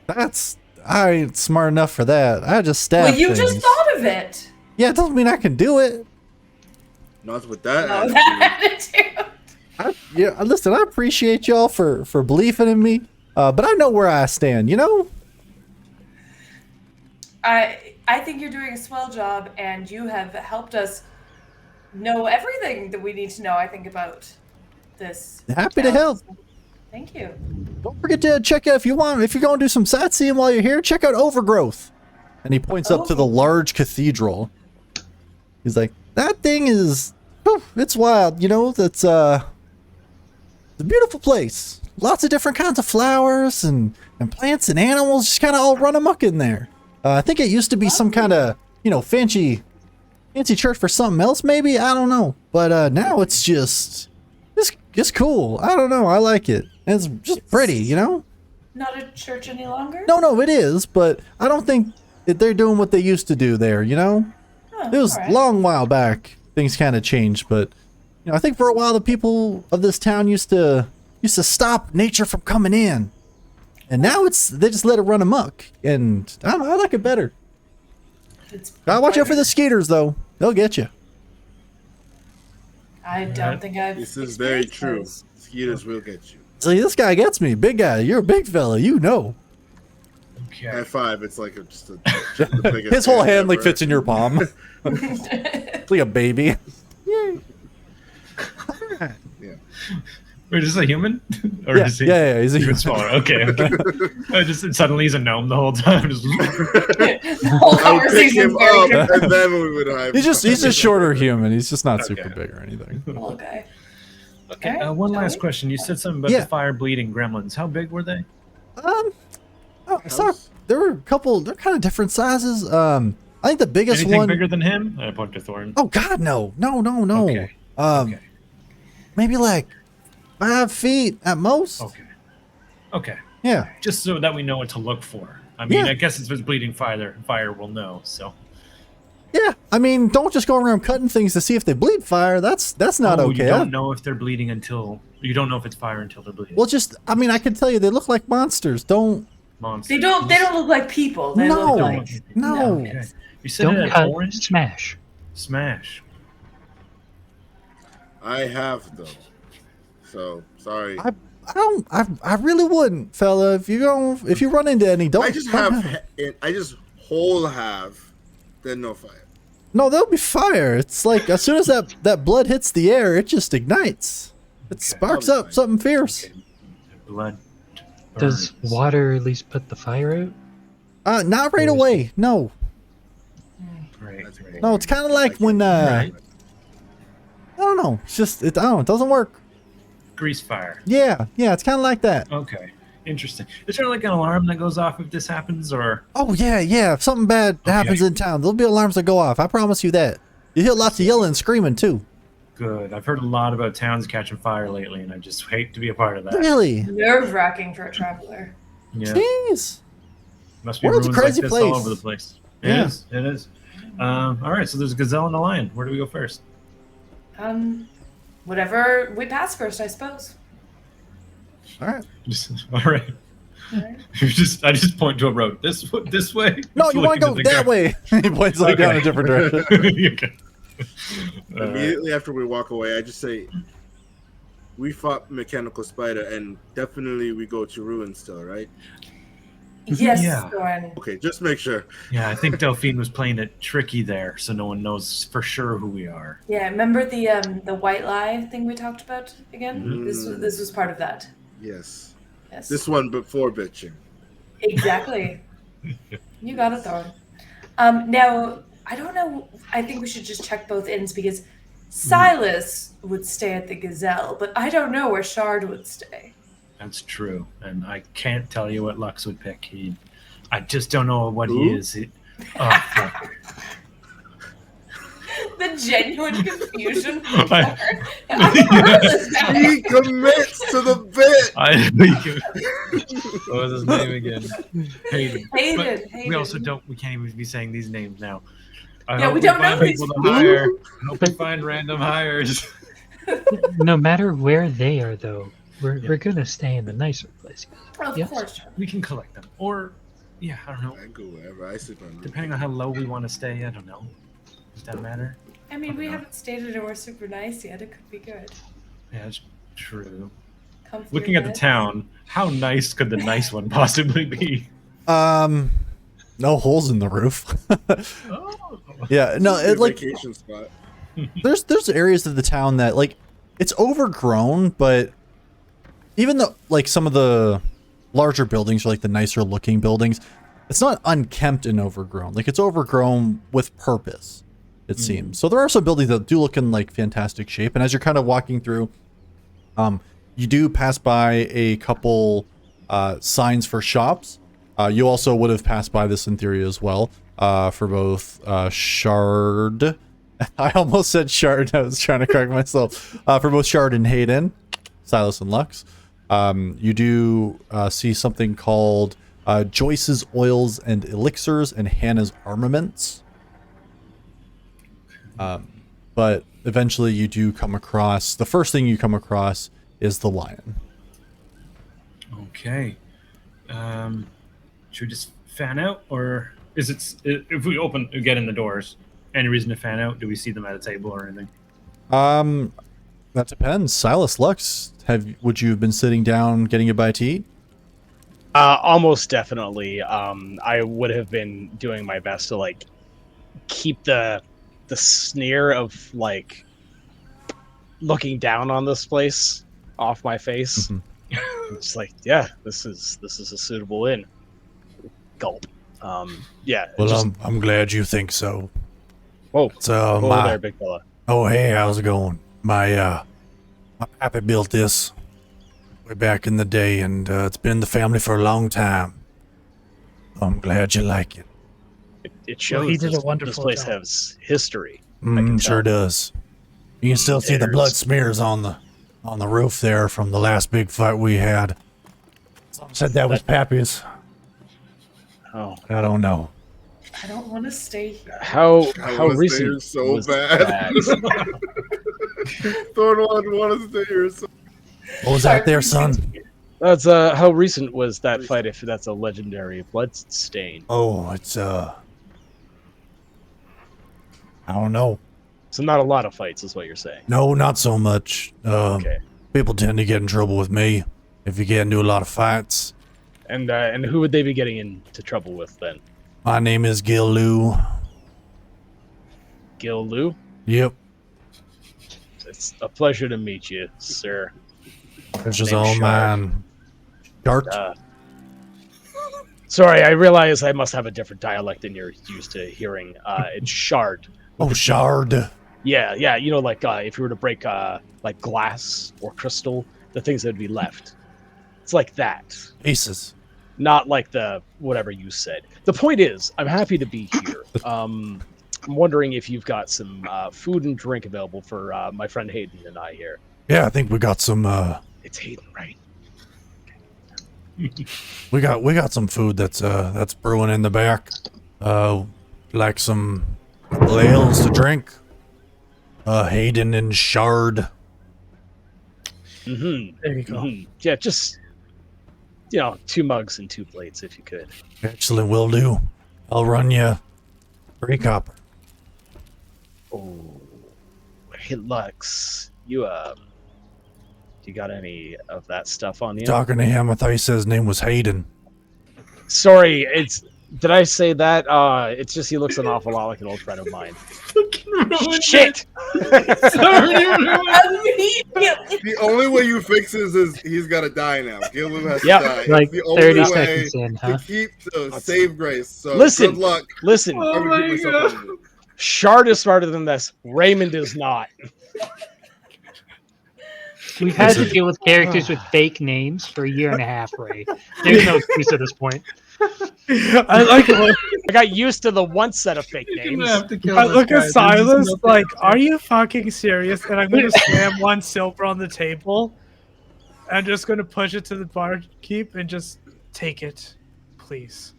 I ain't smart enough for that. I just stab Well, you things. just thought of it. Yeah, it doesn't mean I can do it. Not with that No, attitude. that attitude. Listen, I appreciate y'all for believing in me, but I know where I stand. I think you're doing a swell job, and you have helped us know everything that we need to know, I think, about this. Happy to help. Thank you. Don't forget to check out if you're going to do some sightseeing while you're here. Check out Overgrowth, and he points up to the large cathedral. He's like, that thing is, it's wild. That's it's a beautiful place. Lots of different kinds of flowers and plants and animals just kind of all run amok in there. I think it used to be some kind of fancy church for something else, maybe. I don't know, but now it's just cool. I don't know. I like it. And it's just pretty, Not a church any longer? No, it is, but I don't think that they're doing what they used to do there. Oh, It was all right. long while back. Things kind of changed, but I think for a while the people of this town used to stop nature from coming in, and now they just let it run amok. And I don't know. I like it better. Gotta watch out for the skeeters, though. They'll get you. I don't think I've. This is very experienced true. those. Mosquitoes will get you. See, this guy gets me. Big guy. You're a big fella. High Okay. five. It's like the biggest His whole hand ever. fits in your palm. It's like a baby. Wait, is this a human? Or Yeah, is he yeah, he's a even human. smaller? Okay. Suddenly he's a gnome the whole time. Just The whole I would pick conversation's him very up, different. and then we would high He's just five. shorter human. He's just not Okay. super big or anything. Okay. Okay, Alright, one shall last we? question. You said something about Yeah. the fire bleeding gremlins. How big were they? I saw there were a couple. They're kind of different sizes. I think the biggest Anything one. bigger than him? I point to Thorn. Oh God, no. Okay. Okay. Maybe 5 feet at most. Okay. Yeah. Just so that we know what to look for. I mean, Yeah. I guess if it's bleeding fire, we'll know. So. Yeah. I mean, don't just go around cutting things to see if they bleed fire. That's not Oh, okay. You don't know if they're bleeding you don't know if it's fire until they're bleeding. Well, I can tell you they look like monsters. Don't. Monsters. They don't look like people. They No. look like No. Okay. You said Don't it had cut, orange? smash. Smash. I have though. So sorry. I really wouldn't, fella. If you run into any, don't. I just don't have. I just whole have. Then no fire. No, there'll be fire. It's like as soon as that blood hits the air, it just ignites. It sparks up something fierce. Blood. Does burns. water at least put the fire out? Not right Or is away. No. Right, That's right. cool. No, it's kind of like when, Right. I don't know. It's just, I don't know. It doesn't work. Grease fire. Yeah. It's kind of like that. Okay. Interesting. Is there like an alarm that goes off if this happens, or? Oh, yeah. If something bad happens in town, there'll be alarms that go off. I promise you that. You hear lots of yelling and screaming, too. Good. I've heard a lot about towns catching fire lately, and I just hate to be a part of that. Really? Nerve-wracking for a traveler. Yeah. Jeez. Must be World's a ruins crazy like this place. all over the place. Yeah. It is. All right, so there's a gazelle and a lion. Where do we go first? Whatever we pass first, I suppose. All right. All right. Alright. I just point to a road. This way. No, you want to go Looking at that the way. He points like down a different direction. Okay. Immediately after we walk away, I just say, we fought Mechanical Spider, and definitely we go to ruin still, right? Yes, Yeah. Thorin. Okay, just make sure. Yeah, I think Delphine was playing it tricky there, so no one knows for sure who we are. Yeah, remember the white lie thing we talked about again? Mm. This was part of that. Yes. Yes. This one before bitching. Exactly. You got it, Thorin. Now, I don't know. I think we should just check both inns because Silas would stay at the Gazelle, but I don't know where Shard would stay. That's true, and I can't tell you what Lux would pick. I just don't know what he Who? is. Oh, fuck. The genuine confusion. I- I've never heard this guy. He commits to the bit. What was his name again? Hayden. Hayden. But we also don't. We can't even be saying these names now. I Yeah, hope we don't find know these people to people. hire. I hope we find random hires. No matter where they are, though, we're Yeah. gonna stay in the nicer place. Of Yes. course. We can collect them, or yeah, I don't know. I go wherever I sleep on. Depending on how low we want to stay, I don't know. Does that matter? I mean, we haven't stayed at we're super nice yet. It could be good. Yeah, that's true. Comfy Looking at the bed. town, how nice could the nice one possibly be? No holes in the roof. Oh. Yeah, no, It's a it like vacation spot. there's areas of the town that like it's overgrown, but even though like some of the larger buildings are like the nicer looking buildings, it's not unkempt and overgrown. Like it's overgrown with purpose, it seems. So there are some buildings that do look in like fantastic shape, and as you're kind of walking through, you do pass by a couple signs for shops. You also would have passed by this in theory as well, for both Shard. I almost said Shard. I was trying to correct myself. For both Shard and Hayden, Silas and Lux. You do see something called Joyce's Oils and Elixirs and Hannah's Armaments. But eventually you do come across, the first thing you come across is the lion. Okay. Should we just fan out, or is it if we get in the doors? Any reason to fan out? Do we see them at a table or anything? That depends. Silas, Lux, would you have been sitting down getting a bite to eat? Almost definitely. I would have been doing my best to like keep the sneer of like looking down on this place off my face. Mhm. It's like, yeah, this is a suitable inn. Gulp. Yeah. Well, just, I'm glad you think so. whoa, So whoa there, big fella. Oh, hey, how's it going? My pappy built this way back in the day, and it's been in the family for a long time. I'm glad you like it. It shows Well, he did a this wonderful place job. has history. can Sure tell. does. You can still see the There's- blood smears on the roof there from the last big fight we had. Some said that was Pappy's. Oh, I don't know. I don't want to stay here. how I how wanna stay recent here so was bad. that? Thornwald wanted to stay here. So What was that there, son? That's how recent was that fight? If that's a legendary blood stain, Oh, it's I don't know. so not a lot of fights, is what you're saying. No, not so much. Okay. People tend to get in trouble with me if you get into a lot of fights. And who would they be getting into trouble with then? My name is Gil Lou. Gil Lu? Yep. It's a pleasure to meet you, sir. It's just Name's all Shard. mine. Dart. Sorry, I realize I must have a different dialect than you're used to hearing. It's shard. Oh, shard. Yeah, yeah. You know, like if you were to break like glass or crystal, the things that would be left. It's like that. Aces. Not like the whatever you said. The point is, I'm happy to be here. I'm wondering if you've got some food and drink available for my friend Hayden and I here. Yeah, I think we got some. It's Hayden, right? We got some food that's brewing in the back. Like some ales to drink. Hayden and Shard. Mm-hmm. There you go. Mm-hmm. Yeah, just 2 mugs and 2 plates if you could. Excellent, will do. I'll run you 3 copper. Oh, hey Lux, you got any of that stuff on you? Talking to him, I thought he said his name was Hayden. Sorry, did I say that? It's just he looks an awful lot like an old friend of mine. Shit! The only way you fix this is he's got to die now. Gilliam has Yep. to die. Like It's the only 30 way seconds in, huh? to keep the save grace. So Listen. good luck. Listen, I'm gonna keep myself on it. Shard is smarter than this. Raymond is not. We've had to deal with characters with fake names for a year and a half, Ray. There's no excuse at this point. I like it. I got used to the one set of fake You're gonna names. have to kill I this look guy. at There's Silas nothing like, to are do. you fucking serious? And I'm gonna slam 1 silver on the table. I'm just gonna push it to the barkeep and just take it, please.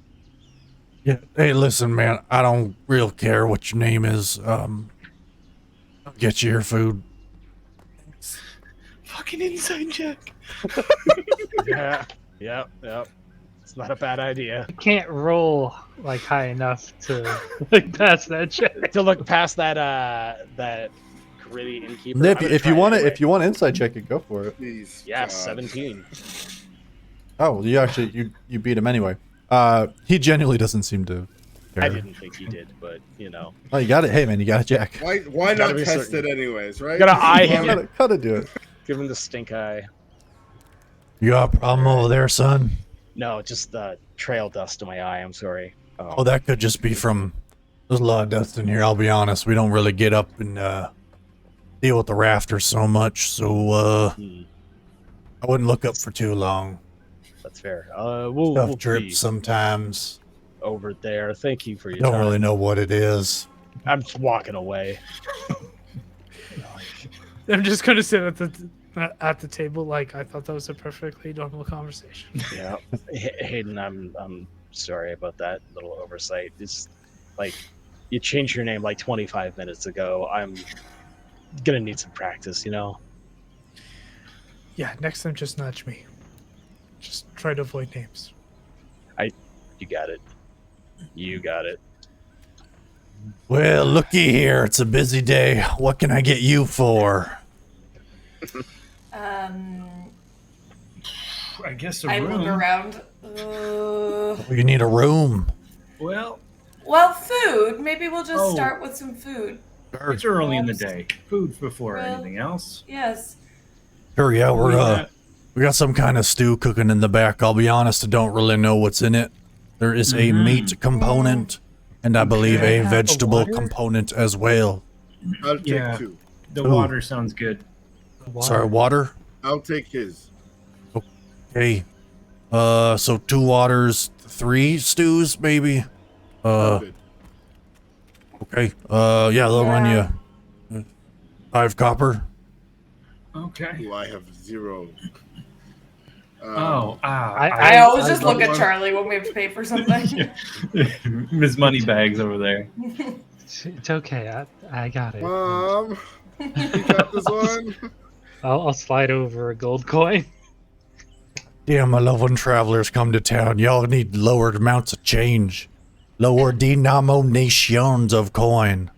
Yeah. Hey, listen, man. I don't real care what your name is. I'll get you your food. Fucking inside check. Yeah, yep. It's not a bad idea. You can't roll like high enough to like pass that check. To look past that gritty innkeeper. Nip, I'm gonna if you try want anyway. if you want inside check it, go for it. Please. Yeah, God. 17. Oh, you actually you beat him anyway. He genuinely doesn't seem to care. I didn't think he did, but Oh, you got it. Hey, man, you got it, Jack. Why Gotta not be test certain. it anyways, right? Gotta eye him. Gotta do it. Give him the stink eye. You got a problem over there, son? No, just the trail dust in my eye. I'm sorry. Oh, that could just be from. There's a lot of dust in here. I'll be honest. We don't really get up and deal with the rafters so much, so I wouldn't look up for too long. That's fair. We'll Stuff be drips sometimes. over there. Thank you for your Don't time. really know what it is. I'm just walking away. I'm just gonna sit at the table like I thought that was a perfectly normal conversation. Yeah, Hayden, I'm sorry about that little oversight. It's like you changed your name like 25 minutes ago. I'm gonna need some practice, Yeah, next time just nudge me. Just try to avoid names. You got it. You got it. Well, looky here. It's a busy day. What can I get you for? I guess a I room. look around. You need a room. Well, Well, food. Maybe we'll just Oh. start with some food. it's early in the day. Food before Well, anything else. Yes. Sure, yeah, We got- we got some kind of stew cooking in the back. I'll be honest, I don't really know what's in it. There is a meat component, and I believe a Okay. vegetable Water? component as well. I'll take Yeah. 2. The Ooh. water sounds good. Sorry, water? I'll take his. Okay. So 2 waters, 3 stews, maybe? Good. Okay. Yeah, they'll run you 5 copper. Okay. Ooh, I have 0. I always just look at one. Charlie when we have to pay for something. Ms. Moneybags over there. It's okay. I got it. Mom, you got this one? I'll slide over a gold coin. Damn, I love when travelers come to town. Y'all need lower amounts of change. Lower denominations of coin.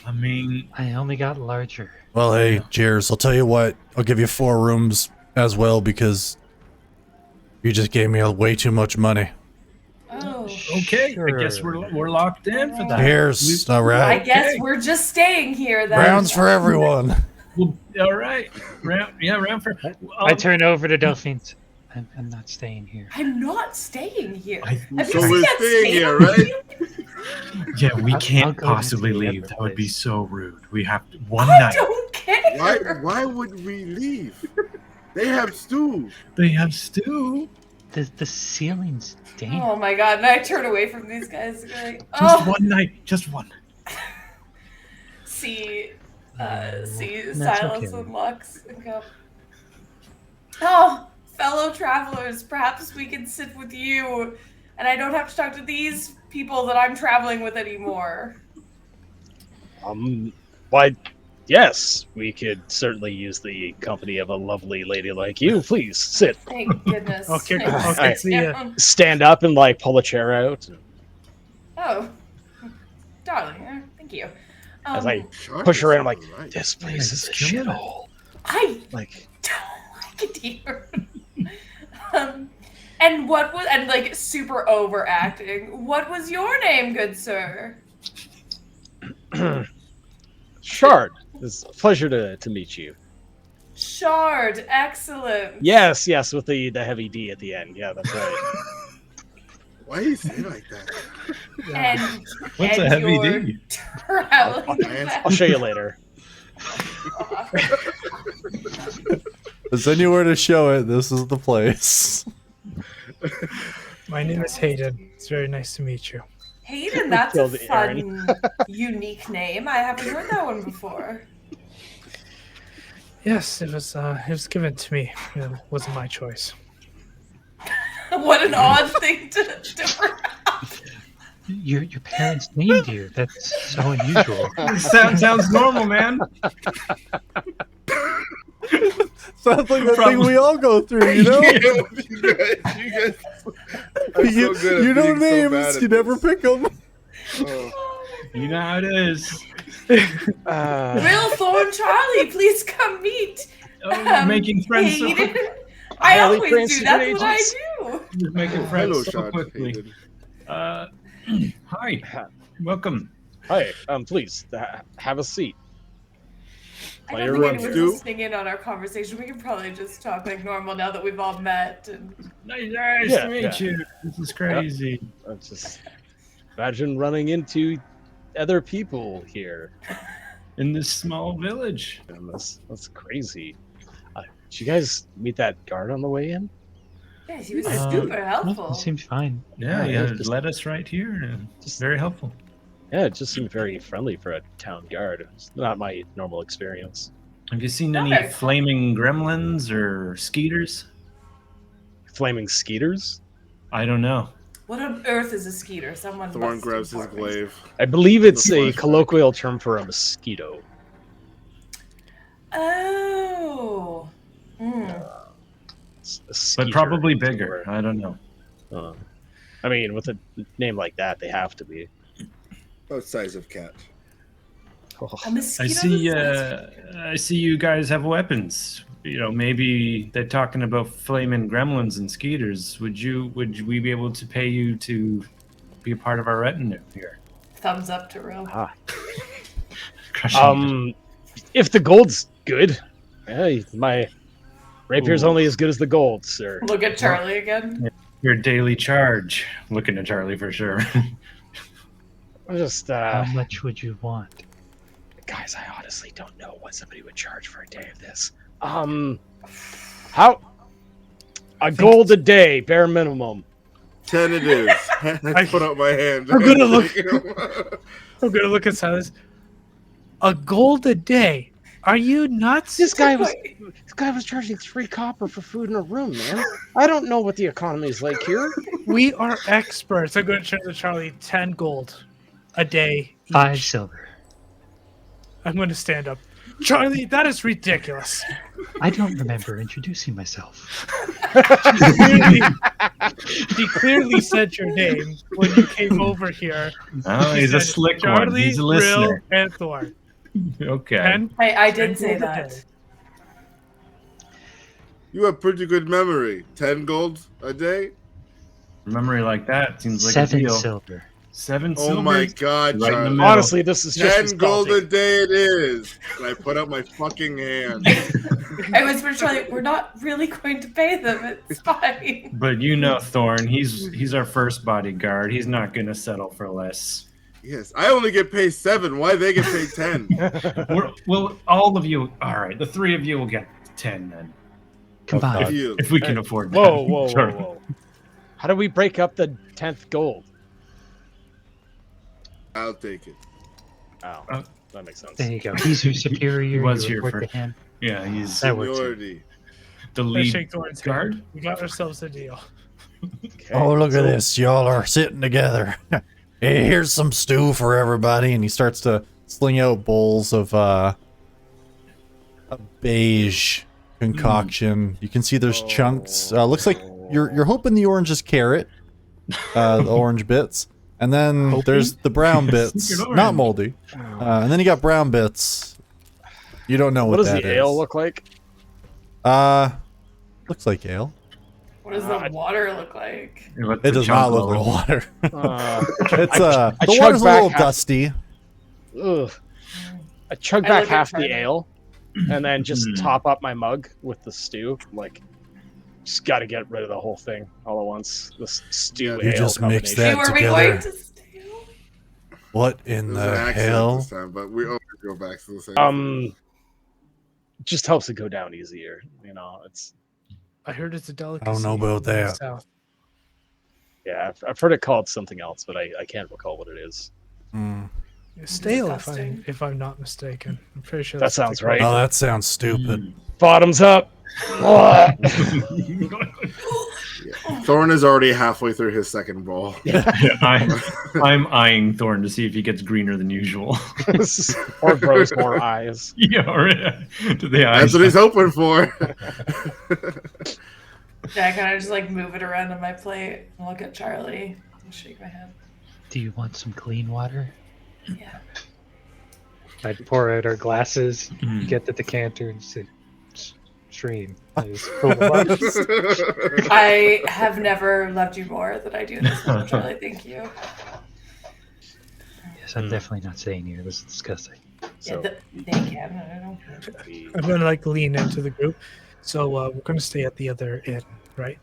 I mean, I only got larger. Well, hey, cheers. I'll tell you what. I'll give you 4 rooms as well because you just gave me way too much money. Oh. okay. I guess Sure. we're locked in for that. Cheers. All I right. guess we're just staying here then. Rounds for everyone. Well, all right. Round for. I turn over to Delphine. I'm not staying here. I'm not staying here. I- Have So you we're seen that staying here, scale? right? Yeah, we I'll can't go to possibly the leave. other That would be place. so rude. We have to one I night. don't care. Why would we leave? They have stew. They have stew. The ceiling's damp. Oh my god! And I turn away from these guys. And go like, Just oh, one night. Just one. see That's Silas okay. and Lux and go. Oh, fellow travelers, perhaps we can sit with you, and I don't have to talk to these people that I'm traveling with anymore. Why, yes, we could certainly use the company of a lovely lady like you. Please sit. Thank goodness. Okay, I okay, sit see ya. down. Stand up and like pull a chair out. Oh, darling, thank you. As I Shark push is her in, I'm like, right. this place is a shithole. I Like, don't like it here. And what was and like super overacting? What was your name, good sir? Shard, it's a pleasure to meet you. Shard, excellent. Yes, with the heavy D at the end. Yeah, that's right. Why do you say it like that? And What's and a heavy your D? traveling I'll show you later. There's anywhere to show it, this is the place. My name is Hayden. It's very nice to meet you. Hayden, that's a Killed fun, unique name. I haven't heard that one before. Yes, it was given to me. It wasn't my choice. What an odd thing to Your parents named you. That's so unusual. Sounds normal, man. Sounds like the thing we all go through, you know? you guys are you so good at you know being so bad names, at you never this. pick them. Oh. You know how it is. Real Thorn Charlie, please come meet. Oh, you're making friends so Hayden. quickly. I Highly always do. trained That's secret what I agents. do. You're making friends Hello, so Shard. quickly. Hayden. Hi. Welcome. Hi, please have a seat. I While don't you're think running. anyone's Stu? listening in on our conversation. We can probably just talk like normal now that we've all met. And Nice Yeah, to meet you. This is crazy. Just imagine running into other people here. In this small village. And that's crazy. Did you guys meet that guard on the way in? yes, he was Uh, super No, helpful. it seems fine. Yeah, Yeah, yeah. just- Led us right here. And Just- very helpful. Yeah, it just seemed very friendly for a town guard. It's not my normal experience. Have you seen any Okay. flaming gremlins or skeeters? Flaming skeeters? I don't know. What on earth is a skeeter? Someone Thorn must grabs his inform me. glaive. I believe it's The a flashback. colloquial term for a mosquito. Oh. Hmm. It's a But skeeter, probably is the bigger. word. I don't know. I mean, with a name like that, they have to be. About size of cat. A mosquito. I see. that's- I see you guys have weapons. You know, maybe they're talking about flaming gremlins and skeeters. Would we be able to pay you to be a part of our retinue here? Thumbs up to Ro. Crushing If the gold's good, hey, my rapier's Ooh. only as good as the gold, sir. Look at Charlie again. your daily charge. Looking at Charlie for sure. I'm just, How much would you want? guys, I honestly don't know what somebody would charge for a day of this. How? A gold a day, bare minimum. 10 it is. I put out my hand. I'm gonna look- I'm gonna look at Silas. A gold a day? Are you nuts? This guy was charging 3 copper for food in a room, man. I don't know what the economy is like here. We are experts. I'm going to charge Charlie 10 gold a day. Each. 5 silver. I'm going to stand up. Charlie, that is ridiculous. I don't remember introducing myself. He clearly said your name when you came over here. Oh, He he's a said, slick one. Charlie, He's a Rill, listener. and Thor. Okay. And I did say gold a that. day. You have pretty good memory. 10 gold a day? A memory like that seems like a 7 deal. silver. 7 Oh silver. my God, Right in the Charlie. middle. Honestly, this is just 10 gold a insulting. day it is. And I put up my fucking hand. I whispered to Charlie, we're not really going to pay them. It's fine. But you know, Thorn, he's our first bodyguard. He's not gonna settle for less. Yes, I only get paid 7. Why they get paid 10? Well, all of you. All right, the 3 of you will get 10 then, Combined. You. if we can afford that. Whoa. Sure. How do we break up the 10th gold? I'll take it. Oh, that makes sense. There you go. He's your superior. He was you here report for- to him. Yeah, he's That works. Seniority. the I lead shake Thorn's guard. hand. We got ourselves a deal. Okay, Oh, look so- at this. Y'all are sitting together. Hey, here's some stew for everybody. And he starts to sling out bowls of a beige concoction. You can see there's chunks. Looks like you're hoping the orange is carrot, the orange bits. And then there's the brown bits, Good not orange. moldy. And then you got brown bits. You don't know What what does that the is. ale look like? Looks like ale. What does the water look like? It does not look like water. It's I the chug water's a back little half- dusty. Ugh. I chug I back look at half the Charlie. ale, and then just top up my mug with the stew. Like, just got to get rid of the whole thing all at once. This stew You ale just mix combination. that Who are we together. going to steal? What in There's an the accident hell? this time, but we always go back to the same. Just helps it go down easier. You know, it's I heard it's a delicacy. I don't know about in the that. South. yeah. I've heard it called something else, but I can't recall what it is. Mm. It's stale, Disgusting. if I'm not mistaken. I'm pretty sure That that's what sounds they call right. Oh, that sounds stupid. Bottoms up. Thorn is already halfway through his second bowl. I'm eyeing Thorn to see if he gets greener than usual. Or grows more eyes. Yeah, or do the eyes? That's what he's hoping for. Yeah, I kind of just like move it around on my plate and look at Charlie and shake my head. Do you want some clean water? Yeah. I'd pour out our glasses, Mm. get the decanter, and say, "Stream." Is full of water." I have never loved you more than I do this one, Charlie. Thank you. Yes, I'm definitely not saying here. This is disgusting. So They can. I don't know. I'm gonna like lean into the group. So we're gonna stay at the other inn, right?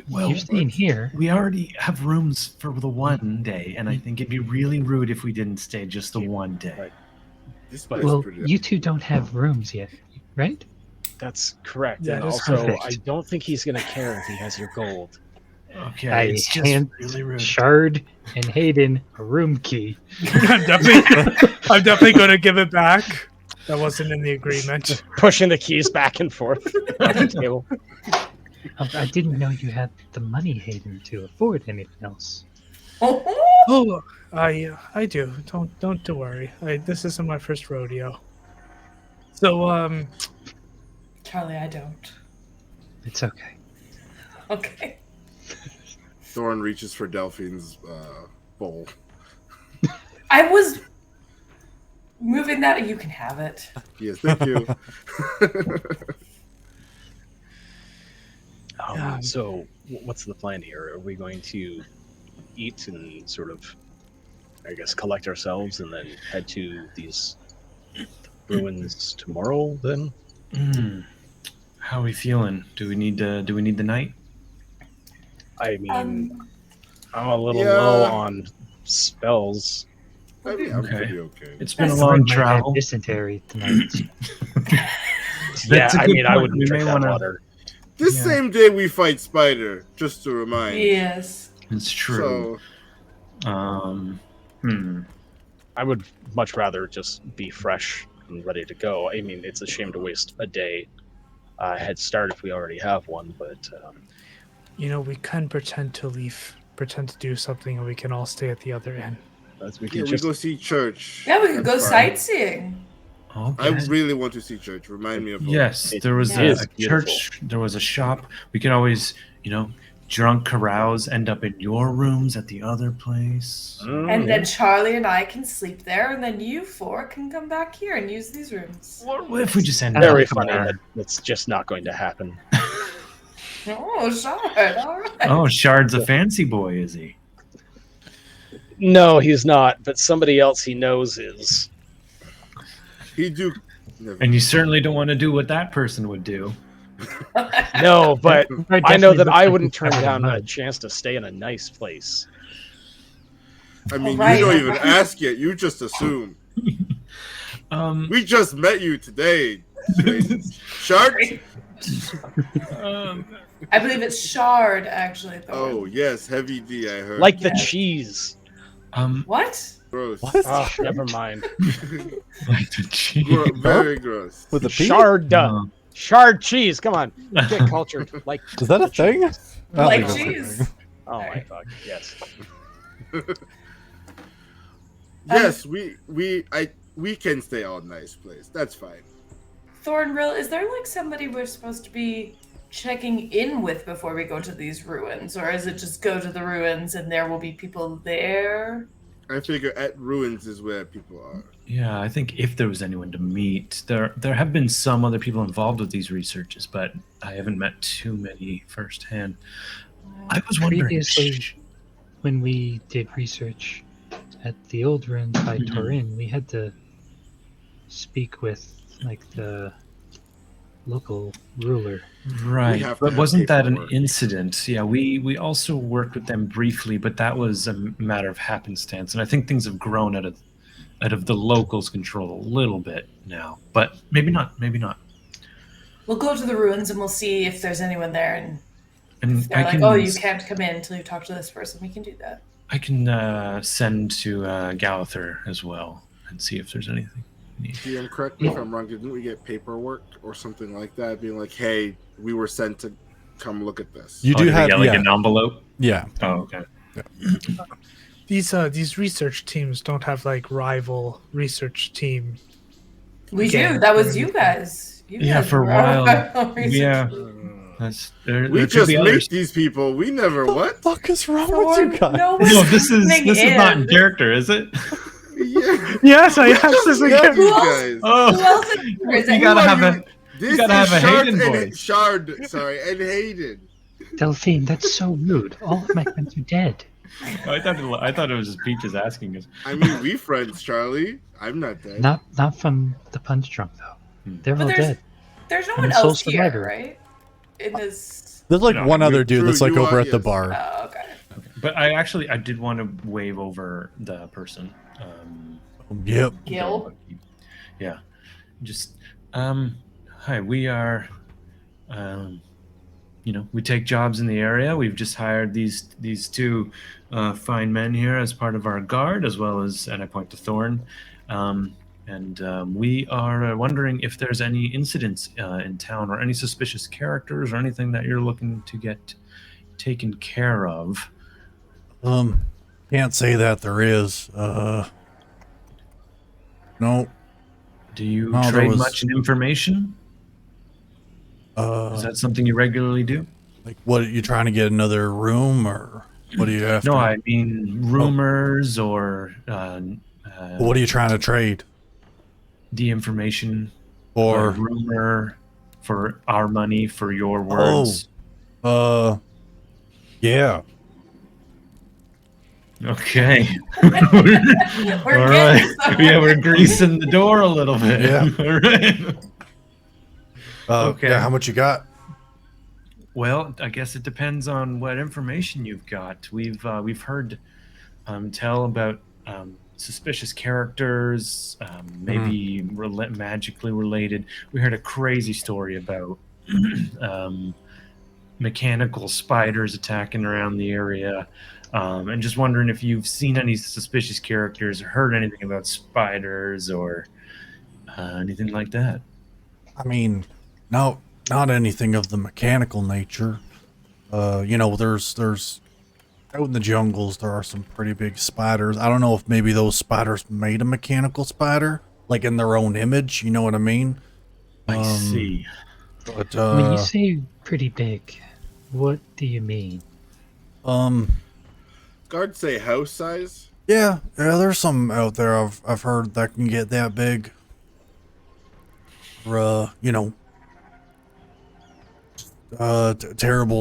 Well, You're staying here. we already have rooms for the one day, and I think it'd be really rude if we didn't stay just the one day. Right. This place Well, is pretty. you two don't have rooms yet, right? that's correct. Yeah, and that's also, perfect. I don't think he's gonna care if he has your gold. Okay, I it's just hand really rude. Shard and Hayden a room key. I'm definitely gonna give it back. That wasn't in the agreement. Pushing the keys back and forth on the table. I didn't know you had the money, Hayden, to afford anything else. Oh, I do. Don't worry. This isn't my first rodeo. So Charlie, I don't. It's okay. Okay. Thorn reaches for Delphine's bowl. I was moving that. You can have it. Yes, thank you. So, what's the plan here? Are we going to eat and sort of, I guess, collect ourselves and then head to these ruins tomorrow? Then, How are we feeling? Do we need the night? I mean, I'm a little Yeah. low on spells. I mean, I'm Okay. pretty okay. It's been a That's long Might have travel. dysentery tonight. That's a I good mean, I point. wouldn't We drink may that wanna- water. This Yeah. same day we fight Spider, just to remind. Mm. So, It's true. I would much rather just be fresh and ready to go. I mean, it's a shame to waste a day head start if we already have one, but we can pretend to leave, pretend to do something, and we can all stay at the other inn. we yeah, can we just go see church. Yeah, we could go That's fine. sightseeing. I really want to see church. Remind me of Yes, It there was is a beautiful. church. There was a shop. We could always, drunk carouse, end up in your rooms at the other place. And then Charlie and I can sleep there, and then you four can come back here and use these rooms. What if we just end very up funny. there? That's just not going to happen. Oh, sure. All right. Oh, Shard's a fancy boy, is he? No, he's not. But somebody else he knows is. He do. Never. And you certainly don't want to do what that person would do. No, but Right, I know definitely that looks I like wouldn't he's turn covered in down a mud. chance to stay in a nice place. I mean, Right. you don't even ask yet. You just assume. We just met you today. Shark? I believe it's shard, actually. Thorn. Oh, yes. Heavy D, I heard. Like the Yes. cheese. What? Gross. What? Oh, never mind. Like the cheese. Very gross. With a P? Shard. Oh. Shard cheese. Come on. Get cultured. Like Is that a thing? I don't Like think that's a cheese. thing. Oh my fuck. Yes. Yes, we can stay all nice place. That's fine. Thornrill, is there like somebody we're supposed to be checking in with before we go to these ruins? Or is it just go to the ruins and there will be people there? I figure at ruins is where people are. Yeah, I think if there was anyone to meet, there have been some other people involved with these researches, but I haven't met too many firsthand. I was wondering. Previously, when we did research at the old ruins by Mhm. Torin, we had to speak with like the local ruler. Right, have to but have wasn't that an paperwork. incident? Yeah, we also worked with them briefly, but that was a matter of happenstance, and I think things have grown out of the locals' control a little bit now, but maybe not. Maybe not. We'll go to the ruins and we'll see if there's anyone there. And And if they're like, oh, you can't come in until you talk to this person, we can do that. I can send to Galather as well and see if there's anything. DM, correct me if I'm wrong. Didn't we get paperwork or something like that, being like, "Hey, we were sent to come look at this." You Oh, do did we have, get, like yeah. an envelope. Yeah. Oh, okay. These research teams don't have like rival research team. We Yeah. do. That was you guys. You Yeah, guys for a were our while. research. Yeah, that's there. We there could just be make others. these people. We never What what? the fuck is wrong with Thorn, you guys? no one's No, this is listening not in in. character, is it? Yeah. Yes, I asked this Yeah, again. you Who else? guys. Who Oh, else is here? Is you it- gotta Who are have you? a. This gotta is have a Shard Hayden and voice. Shard, sorry, and Hayden. Delphine, that's so rude. All of my friends are dead. I thought it was just Peaches asking us. I mean, we friends, Charlie. I'm not dead. Not from the punch drunk though. They're But all dead. there's no I'm one a sole else here, survivor. right? In this. There's like No, one other you're dude true, that's like you over are, at the yes. bar. Oh, okay. But I did want to wave over the person. Yep. Gil. Yeah. Just hi, we are we take jobs in the area. We've just hired these two fine men here as part of our guard, as well as, and I point to Thorn, and we are wondering if there's any incidents in town or any suspicious characters or anything that you're looking to get taken care of. Can't say that there is. No. Do you No, there trade was- much in information? Is that something you regularly do? Like, what, you trying to get another room, or what do you have? No, I mean rumors or What are you trying to trade? the information Or rumor for our money for your words. yeah. Okay. We're All getting right. somewhere. Yeah, we're greasing the door a little bit. Yeah. All right. Okay. Yeah, how much you got? Well, I guess it depends on what information you've got. We've heard tell about suspicious characters, maybe magically related. We heard a crazy story about mechanical spiders attacking around the area, and just wondering if you've seen any suspicious characters or heard anything about spiders or anything like that. I mean, no, not anything of the mechanical nature. There's out in the jungles, there are some pretty big spiders. I don't know if maybe those spiders made a mechanical spider, like in their own image. You know what I mean? I see. But When you say pretty big, what do you mean? Guards say house size. yeah, there's some out there I've heard that can get that big. Or,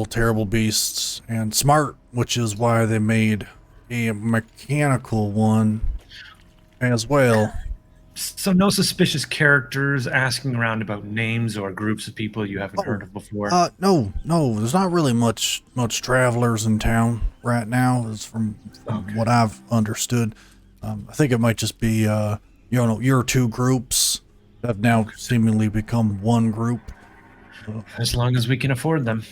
terrible beasts, and smart, which is why they made, a mechanical one as well. So no suspicious characters asking around about names or groups of people you haven't heard of before? No, there's not really much travelers in town right now, is from what I've understood. I think it might just be, your two groups have now seemingly become one group. As long as we can afford them.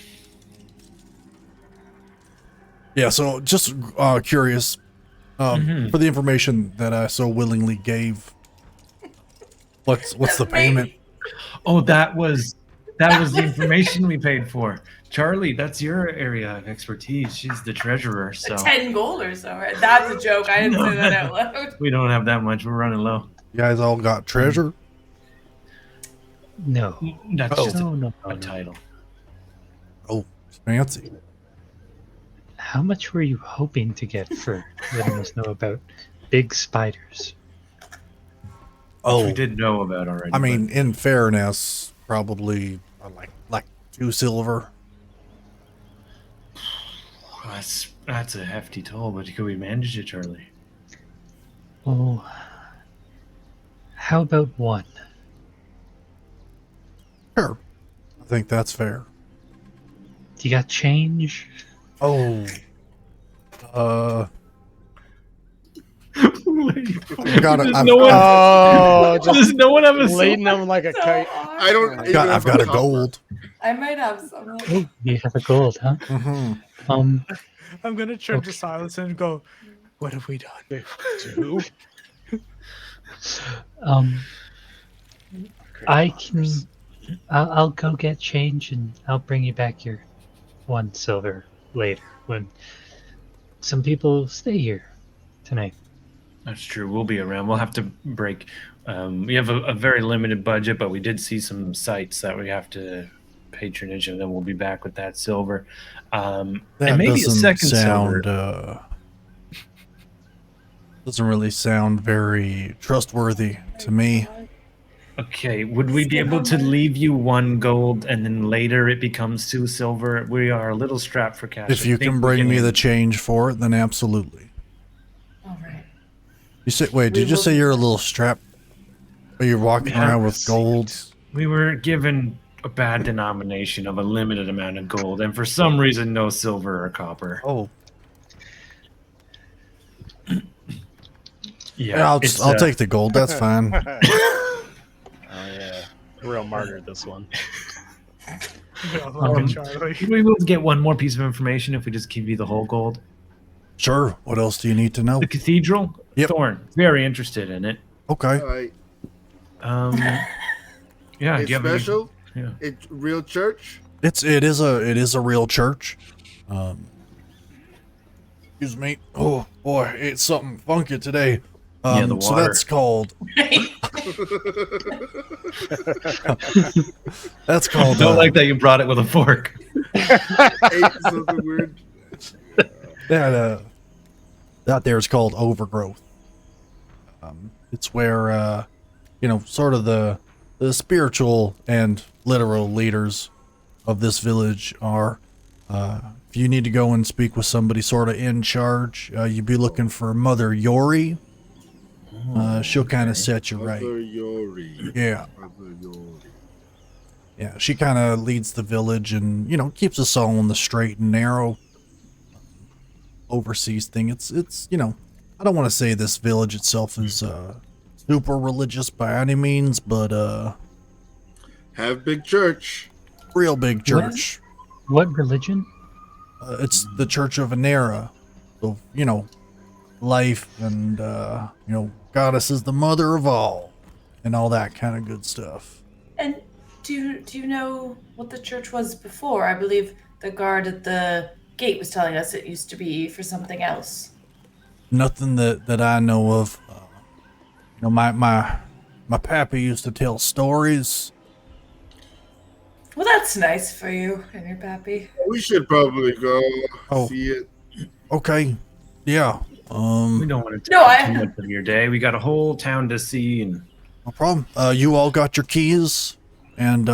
Yeah, so just curious, for the information that I so willingly gave, what's the payment? Oh, that was the information we paid for. Charlie, that's your area of expertise. She's the treasurer, so 10 gold or so, right? That's a joke. I didn't say that out loud. we don't have that much. We're running low. You guys all got treasure? No. That's just No. a title. Oh, it's fancy. How much were you hoping to get for letting us know about big spiders? Oh, We did know about already. I mean, in fairness, probably like 2 silver. but that's a hefty toll. But could we manage it, Charlie? Oh, how about 1? Sure, I think that's fair. You got change? Oh, I've got it. Does no one have a leading them like a So kite. hard. I don't. even I've got a know. gold. I might have some. Oh, you have a gold, huh? Mm-hmm. I'm gonna turn to Okay. Silas and go, "What have we done?" 2. I can. I'll go get change and I'll bring you back your 1 silver later when some people stay here tonight. That's true. We'll be around. We'll have to break. We have a very limited budget, but we did see some sites that we have to patronage, and then we'll be back with that silver. That and maybe a doesn't second sound. silver. Doesn't really sound very trustworthy to me. Okay, would we be able to leave you 1 gold and then later it becomes 2 silver? We are a little strapped for cash. If I you think can we bring me the change for it, then absolutely. All right. You say, wait, did you just say you're a little strapped? Are you walking Yeah. around with golds? We were given a bad denomination of a limited amount of gold, and for some reason, no silver or copper. Oh, Yeah, I'll take the gold. That's fine. Oh yeah, real martyr this one. Look at Charlie. We will get one more piece of information if we just give you the whole gold. Sure. What else do you need to know? The cathedral? Yep. Thorn. Very interested in it. Okay. All right. Yeah. It's do you have any- special. Yeah. It's real church. It is a real church. Excuse me. Oh boy, it's something funky today. Yeah, the So water. that's called. That's called. I don't like that you brought it with a fork. Ate something weird. That there is called overgrowth. It's where sort of the spiritual and literal leaders of this village are. If you need to go and speak with somebody sort of in charge, you'd be looking for Mother Yori. She'll kind of set you right. Mother Yori. Yeah. Mother Yori. Yeah, she kind of leads the village and, keeps us all on the straight and narrow. Oversees thing. It's I don't want to say this village itself is super religious by any means, but Have big church. real big church. What religion? It's the Church of Venera. So, life and, goddess is the mother of all and all that kind of good stuff. And do you know what the church was before? I believe the guard at the gate was telling us it used to be for something else. Nothing that I know of. My pappy used to tell stories. Well, that's nice for you and your pappy. We should probably go Oh. see it. Okay. Yeah. We don't want to No, take I- too much of your day. We got a whole town to see, and No problem. You all got your keys, and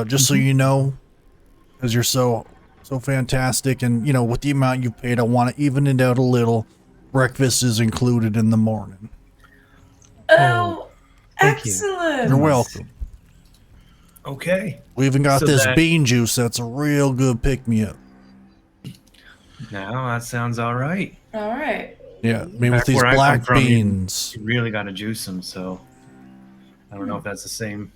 just so you know, because you're so fantastic, and with the amount you paid, I want to even it out a little. Breakfast is included in the morning. Oh, thank you. excellent. You're welcome. Okay. We even got So this that- bean juice that's a real good pick-me-up. Now that sounds all right. All right. Yeah, I mean, with Back these where I come black from, beans. You really got to juice them, so I don't know if that's the same.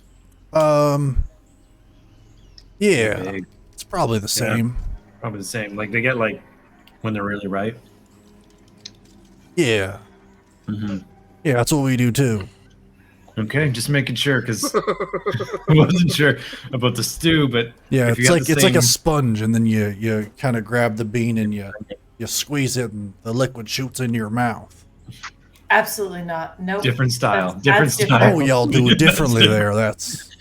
Yeah, Big. it's probably the same. Probably the same. Like they get like when they're really ripe. Yeah. Mm-hmm. Yeah, that's what we do too. Okay, just making sure because I wasn't sure about the stew, but Yeah, if you it's got like the it's like a same- sponge, and then you kind of grab the bean and you squeeze it, and the liquid shoots into your mouth. Absolutely not. Nope. different style. That's Different different. style. Oh, y'all do it differently there. That's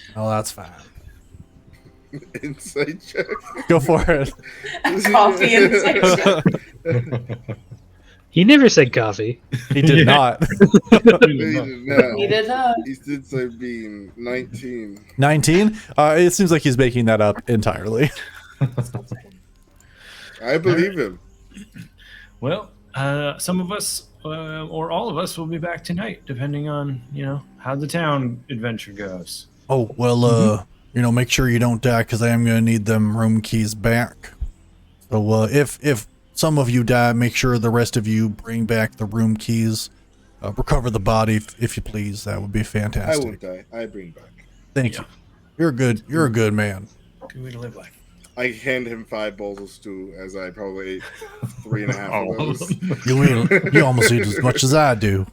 fine. Inside check. Go for it. Coffee and He never said coffee. He did Yeah. not. He did not. He did not. He did say being 19. 19. It seems like he's making that up entirely. I believe him. Well, some of us or all of us will be back tonight, depending on how the town adventure goes. Oh well, make sure you don't die, because I am gonna need them room keys back. So if some of you die, make sure the rest of you bring back the room keys. Recover the body, if you please. That would be I fantastic. won't die. I bring back. Thank you. You're good. You're a good man. Good way to live life. I hand him 5 bowls of stew as I probably ate 3.5 of those. You almost eat as much as I do.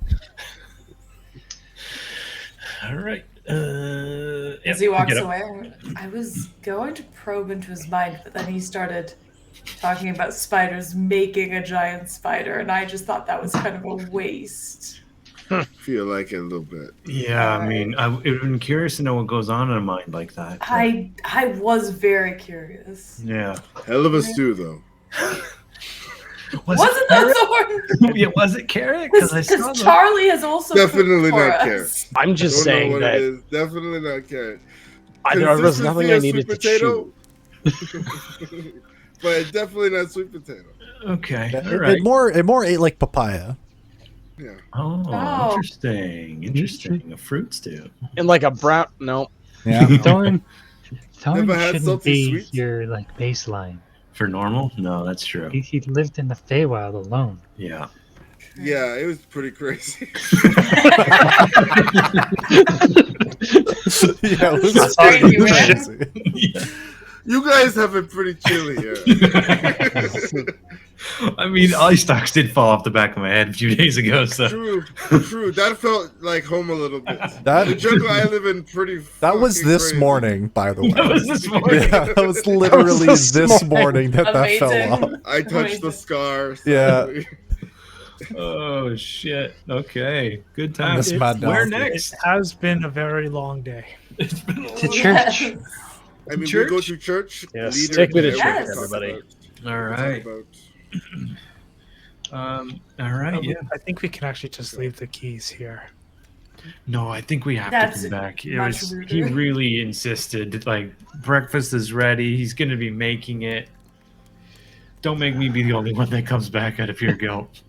All right. As he walks away, I was going to probe into his mind, but then he started talking about spiders making a giant spider, and I just thought that was kind of a waste. Feel like it a little bit. Yeah, I mean, I would have been curious to know what goes on in a mind like that. but- I was very curious. Yeah. Hell of a stew, though. Wasn't that Thorn? Yeah, was it carrot? Because I saw Because the... Charlie has also Definitely cooked for not us. carrot. I'm just Don't know saying what that it is. Definitely not carrot. there was nothing I Consistency needed of to sweet chew. potato, but definitely not sweet potato. Okay. All It right. more ate like papaya. Yeah. Oh, Oh. interesting. Interesting. A fruit stew. In like a brown. No. Yeah. Thorn Never had shouldn't salty be sweets? your baseline. For normal? No, that's true. He lived in the Feywild alone. Yeah. Yeah, it was pretty crazy. Yeah, it was That's crazy, crazy. You guys have been pretty chilly here. I mean, ice stocks did fall off the back of my head a few days ago, so. True. That felt like home a little bit. The That jungle I live in pretty. that was fucking this crazy. morning, by the way. That was this morning. Yeah, that was literally this this morning. morning that fell Amazing. off. I touched the scar. So Yeah. Oh, shit. Okay. Good time. Miss my Where dog. next? It has been a very long day. It's been a To long- church. Yes. I mean, Church? we go to church. Yes, leader take me to there, church, we talk everybody. about- All we talk right. about- All right. Yeah. I think we can actually just leave the keys here. No, I think we have That's to come back. much He ruder. really insisted. Like, breakfast is ready. He's going to be making it. Don't make me be the only one that comes back out of pure guilt.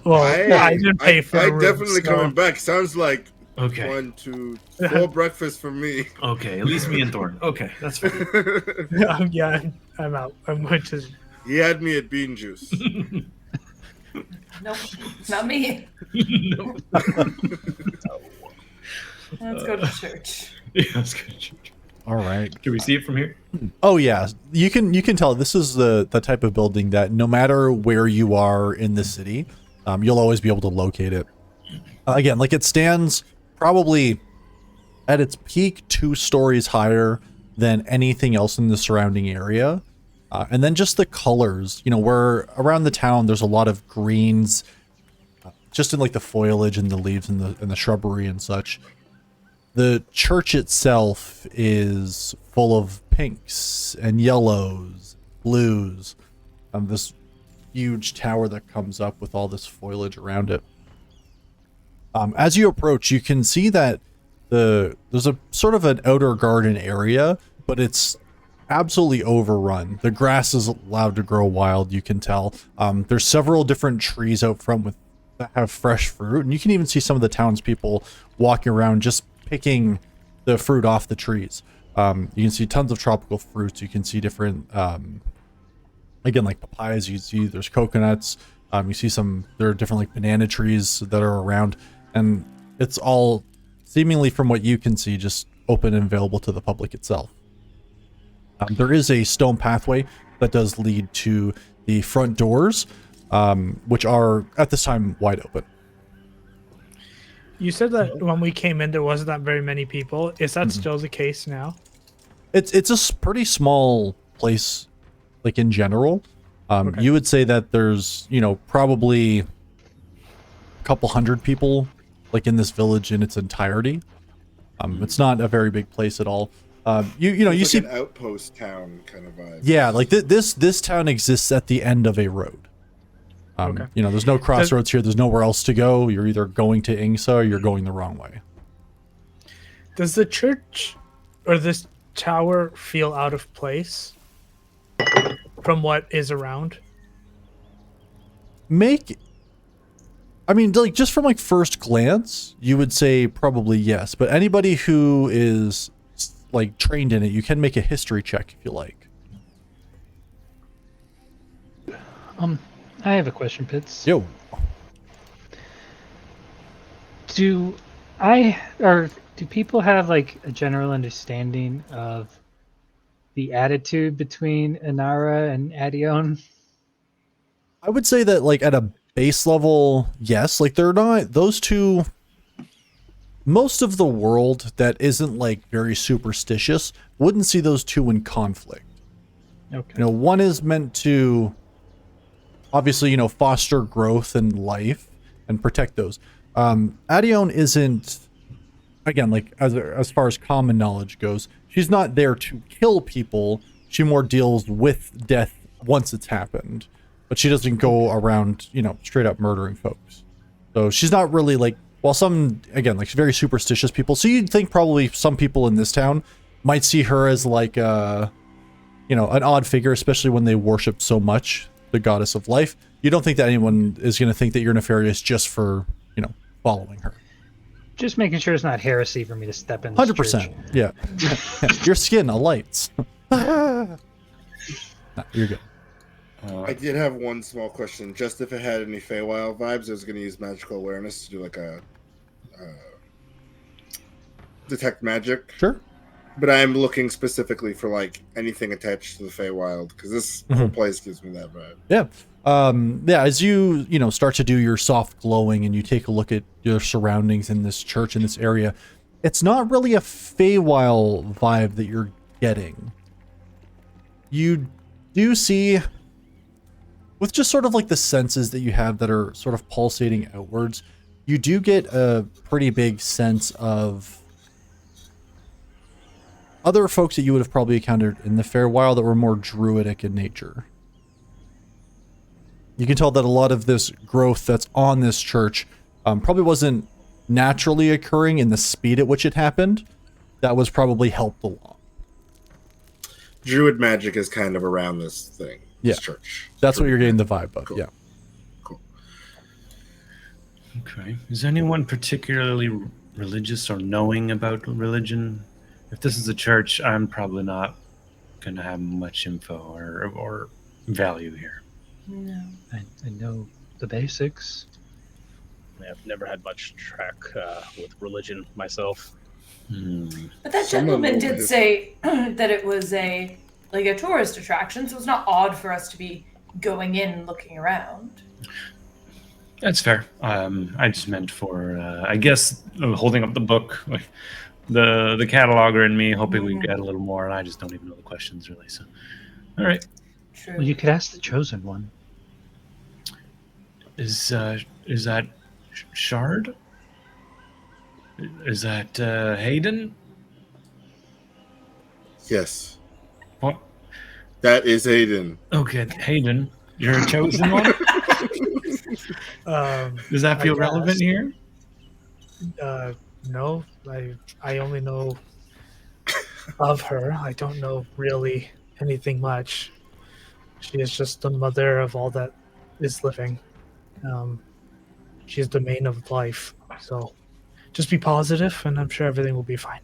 Well, I didn't pay for I a room, definitely so- coming back. Sounds like Okay. 1, 2, 4 breakfast for me. Okay. At least me and Thorn. Okay. That's fine. Yeah, I'm out. I'm going to. He had me at bean juice. Nope, not me. No. Let's go to church. Yeah, let's go to church. All right. Can we see it from here? Oh yeah, you can tell this is the type of building that no matter where you are in the city, you'll always be able to locate it. Again, like it stands probably at its peak 2 stories higher than anything else in the surrounding area. And then just the colors, where around the town there's a lot of greens, just in like the foliage and the leaves and the shrubbery and such. The church itself is full of pinks and yellows, blues. This huge tower that comes up with all this foliage around it. As you approach, you can see that there's a sort of an outer garden area, but it's absolutely overrun. The grass is allowed to grow wild, you can tell. There's several different trees out front that have fresh fruit, and you can even see some of the townspeople walking around just picking the fruit off the trees. You can see tons of tropical fruits. You can see different, again, like papayas. You see there's coconuts. You see there are different like banana trees that are around, and it's all seemingly, from what you can see, just open and available to the public itself. There is a stone pathway that does lead to the front doors, which are at this time wide open. You said that when we came in, there wasn't that very many people. Is that still the case now? It's a pretty small place, like in general. Okay. You would say that there's, probably a couple hundred people, like in this village in its entirety. It's not a very big place at all. You It's see an outpost town kind of vibe. Yeah, like this town exists at the end of a road. Okay. There's no crossroads here. There's nowhere else to go. You're either going to Ingsa or you're going the wrong way. Does the church or this tower feel out of place from what is around? Just from like first glance, you would say probably yes. But anybody who is like trained in it, you can make a history check if you like. I have a question, Pitts. Yo. Do people have like a general understanding of the attitude between Inara and Adion? I would say that like at a base level, yes. Like they're not those two. Most of the world that isn't like very superstitious wouldn't see those two in conflict. Okay. One is meant to obviously, foster growth and life and protect those. Adion isn't, again, like as far as common knowledge goes, she's not there to kill people. She more deals with death once it's happened, but she doesn't go around, straight up murdering folks. So she's not really like, while some, again, like very superstitious people. So you'd think probably some people in this town might see her as like, an odd figure, especially when they worship so much the goddess of life. You don't think that anyone is going to think that you're nefarious just for, following her. Just making sure it's not heresy for me to step in. 100%. Yeah. Your skin alights. Nah, you're good. I did have one small question. Just if it had any Feywild vibes, I was going to use magical awareness to do like a detect magic. Sure. But I'm looking specifically for like anything attached to the Feywild because this whole place gives me that vibe. Yeah. As you start to do your soft glowing and you take a look at your surroundings in this church, in this area, it's not really a Feywild vibe that you're getting. You do see, with just sort of like the senses that you have that are sort of pulsating outwards, you do get a pretty big sense of other folks that you would have probably encountered in the Feywild that were more druidic in nature. You can tell that a lot of this growth that's on this church probably wasn't naturally occurring in the speed at which it happened. That was probably helped along. Druid magic is kind of around this thing. This church. That's what you're getting the vibe of. Cool. Yeah. Cool. Okay. Is anyone particularly religious or knowing about religion? If this is a church, I'm probably not going to have much info or value here. No. I know the basics. I've never had much track with religion myself. But that gentleman did say that it was a tourist attraction, so it's not odd for us to be going in and looking around. That's fair. I just meant for, I guess, holding up the book, like the cataloger in me, hoping we get a little more, and I just don't even know the questions really. So, all right. True. Well, you could ask the chosen one. Is that Shard? Is that Hayden? Yes. What? That is Aiden. Okay, Hayden, you're a chosen one. Does that feel relevant here? No, I only know of her. I don't know really anything much. She is just the mother of all that is living. She's the main of life. So just be positive, and I'm sure everything will be fine.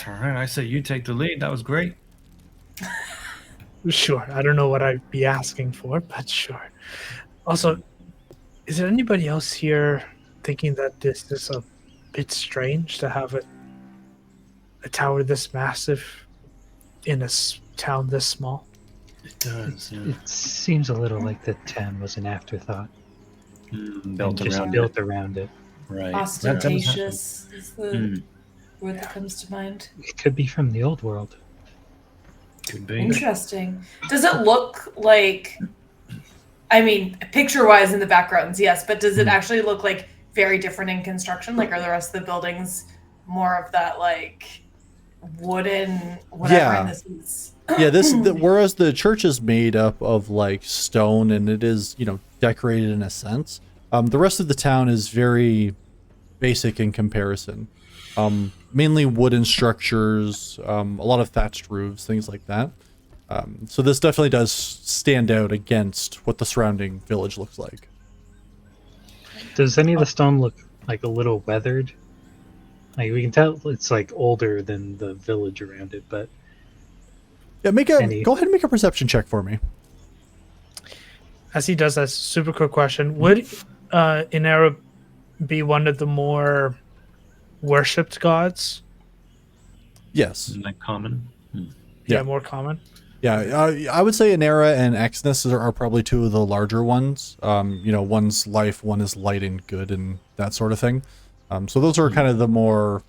All right, I say you take the lead. That was great. Sure. I don't know what I'd be asking for, but sure. Also, is there anybody else here thinking that this is a bit strange to have a tower this massive in a town this small? It does. Yeah. It seems a little like the town was an afterthought. Built and just around built it. around it. Right. Ostentatious is the word that comes to mind. It could be from the old world. Could be. Interesting. Does it look like, I mean, picture-wise in the backgrounds, yes, but does it actually look like very different in construction? Like, are the rest of the buildings more of that, like, wooden, whatever, Yeah. and this is... Yeah, whereas the church is made up of like stone and it is, decorated in a sense. The rest of the town is very basic in comparison. Mainly wooden structures, a lot of thatched roofs, things like that. So this definitely does stand out against what the surrounding village looks like. Does any of the stone look like a little weathered? Like we can tell it's like older than the village around it, but Yeah, go ahead and make a perception check for me. As he does that, super quick question: would Inara be one of the more worshipped gods? Yes. Isn't that common? Yeah, more common. Yeah, I would say Inara and Exness are probably two of the larger ones. One's life, one is light and good and that sort of thing. So those are kind of the more,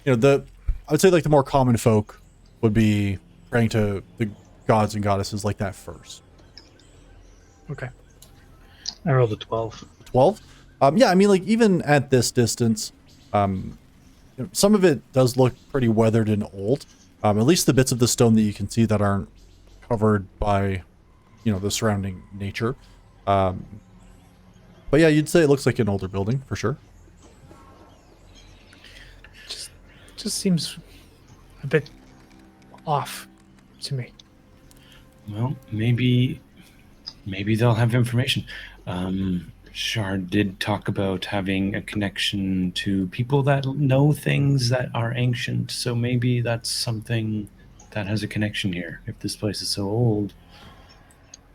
I would say like the more common folk would be praying to the gods and goddesses like that first. Okay. I rolled a 12. 12? Yeah, I mean, like even at this distance, some of it does look pretty weathered and old. At least the bits of the stone that you can see that aren't covered by, the surrounding nature. But yeah, you'd say it looks like an older building for sure. Just seems a bit off to me. Well, maybe they'll have information. Shard did talk about having a connection to people that know things that are ancient, so maybe that's something that has a connection here. If this place is so old,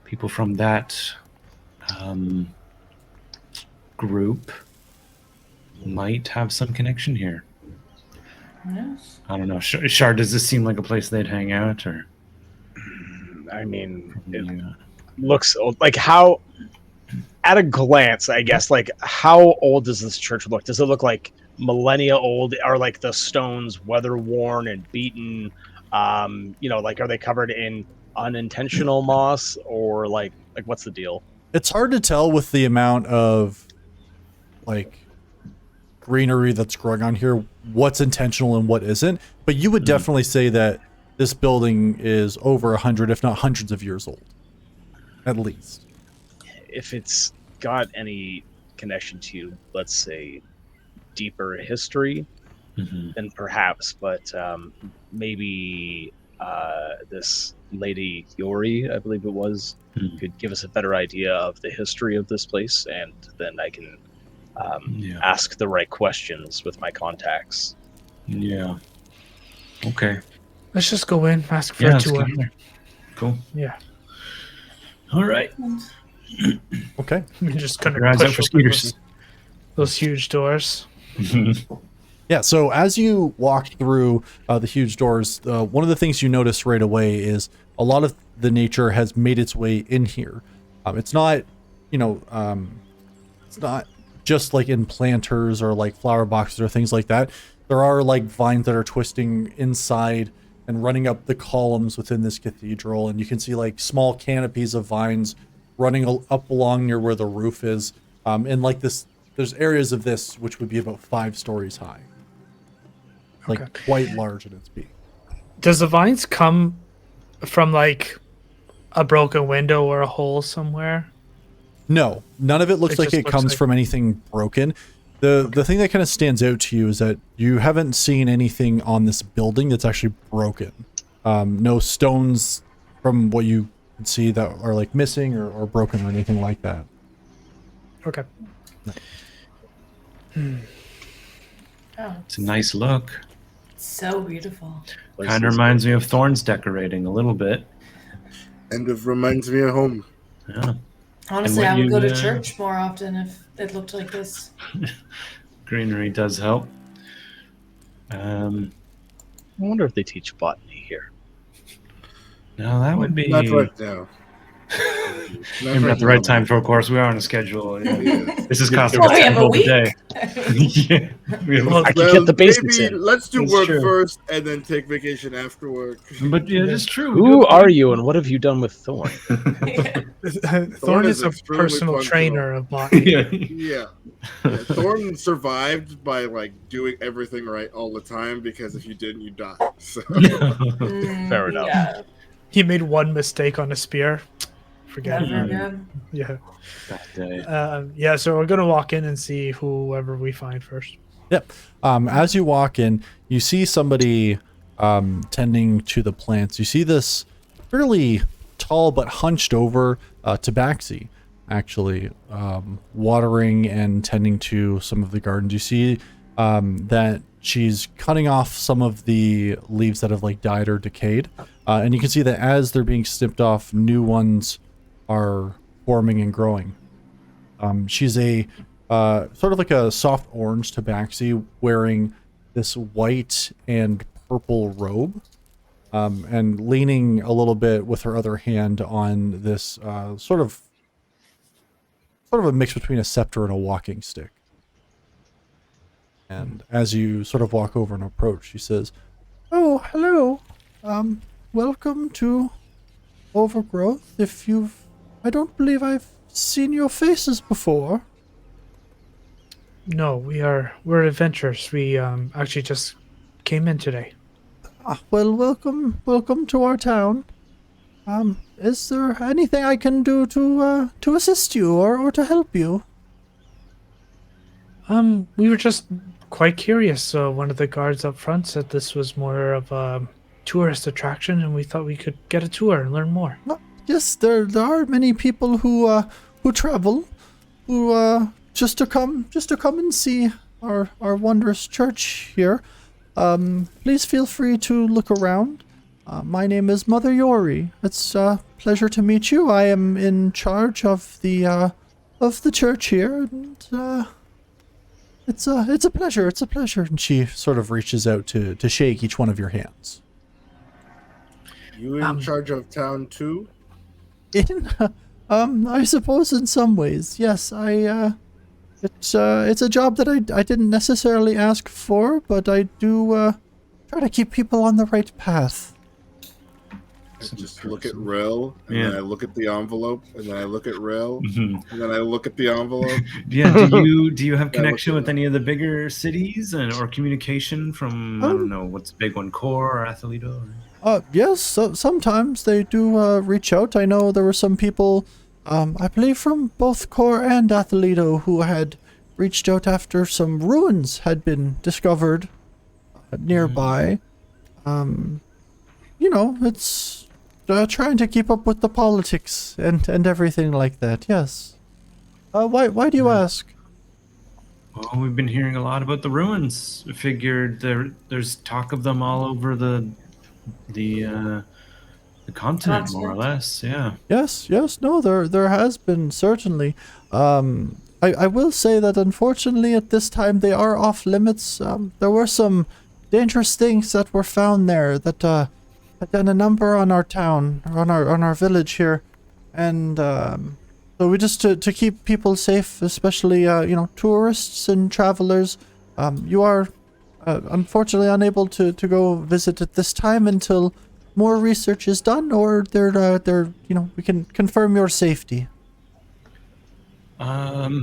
people from that group might have some connection here. Yes. I don't know. Shard, does this seem like a place they'd hang out, or? I mean, it Yeah. looks old. Like how, at a glance, I guess, like how old does this church look? Does it look like millennia old? Are like the stones weather worn and beaten? Like are they covered in unintentional moss or like what's the deal? It's hard to tell with the amount of like greenery that's growing on here what's intentional and what isn't, but you would definitely say that this building is over 100 if not hundreds of years old at least. If it's got any connection to, let's say, deeper history, then perhaps, but maybe this lady Yori, I believe it was, could give us a better idea of the history of this place, and then I can ask the right questions with my contacts. Yeah. Okay. Let's just go in, ask for a let's tour. get in there. Cool. Yeah. All right. Okay. We just kind of Your eyes out push for open skeeters. those huge doors. Yeah, so as you walk through the huge doors, one of the things you notice right away is a lot of the nature has made its way in here. It's not, it's not just like in planters or like flower boxes or things like that. There are like vines that are twisting inside and running up the columns within this cathedral, and you can see like small canopies of vines running up along near where the roof is. And like this, there's areas of this which would be about 5 stories high. Like Okay. quite large in its peak. Does the vines come from like a broken window or a hole somewhere? No, none of it looks It like just it looks comes like- from anything broken. The thing that kind of stands out to you is that you haven't seen anything on this building that's actually broken. No stones from what you can see that are like missing or broken or anything like that. Okay. Oh, It's a nice look. so beautiful. Kind of reminds me of Thorn's decorating a little bit. And it reminds me of home. Yeah. Honestly, what I would go you, to church more often if it looked like this. Greenery does help. I wonder if they teach botany here. No, that would be Not right now. maybe not the right time for a course. We are on a schedule. Yeah. This is costing Oh, us we have a 10 gold week. day. Yeah. We have a- I could get the basics maybe in. let's do That's work true. first and then take vacation after work. but yeah, it's true. Who are you and what have you done with Thorn? Thorn is is a extremely personal fun to trainer of botany. Yeah. Yeah. Thornton survived by like doing everything right all the time because if you didn't, you die. So Fair enough. Yeah, He made one mistake on a spear. Forget it. never again. Yeah. Bad day. Yeah, so we're gonna walk in and see whoever we find first. Yep. As you walk in, you see somebody tending to the plants. You see this fairly tall but hunched over tabaxi, actually, watering and tending to some of the gardens. You see that she's cutting off some of the leaves that have like died or decayed, and you can see that as they're being snipped off, new ones are forming and growing. She's a sort of like a soft orange tabaxi wearing this white and purple robe, and leaning a little bit with her other hand on this sort of a mix between a scepter and a walking stick. And as you sort of walk over and approach, she says, "Oh, hello. Welcome to Overgrowth. I don't believe I've seen your faces before." No, we're adventurers. We actually just came in today. Well, welcome to our town. Is there anything I can do to assist you or to help you? We were just quite curious. One of the guards up front said this was more of a tourist attraction, and we thought we could get a tour and learn more. Yes, there are many people who travel, who just to come and see our wondrous church here. Please feel free to look around. My name is Mother Yori. It's a pleasure to meet you. I am in charge of the church here, and it's a pleasure. It's a pleasure. And she sort of reaches out to shake each one of your hands. you in charge of town too? I suppose in some ways, yes. It's a job that I didn't necessarily ask for, but I do try to keep people on the right path. I just look at Rill, and Yeah. then I look at the envelope, and then I look at Rill, Mhm. and then I look at the envelope. Yeah. Do you have Yeah, connection look at with any of the bigger cities or communication from I don't know what's the big one, Core or Athlito? Yes, sometimes they do reach out. I know there were some people, I believe from both Core and Athlito, who had reached out after some ruins had been discovered nearby. It's trying to keep up with the politics and everything like that. Yes. Why do you ask? Well, we've been hearing a lot about the ruins. I figured there's talk of them all over the continent, more or less. Yeah. Yes, no, there has been, certainly. I will say that unfortunately at this time they are off limits. There were some dangerous things that were found there that had done a number on our town, on our village here, and so we just to keep people safe, especially tourists and travelers. You are unfortunately unable to go visit at this time until more research is done, or we can confirm your safety. I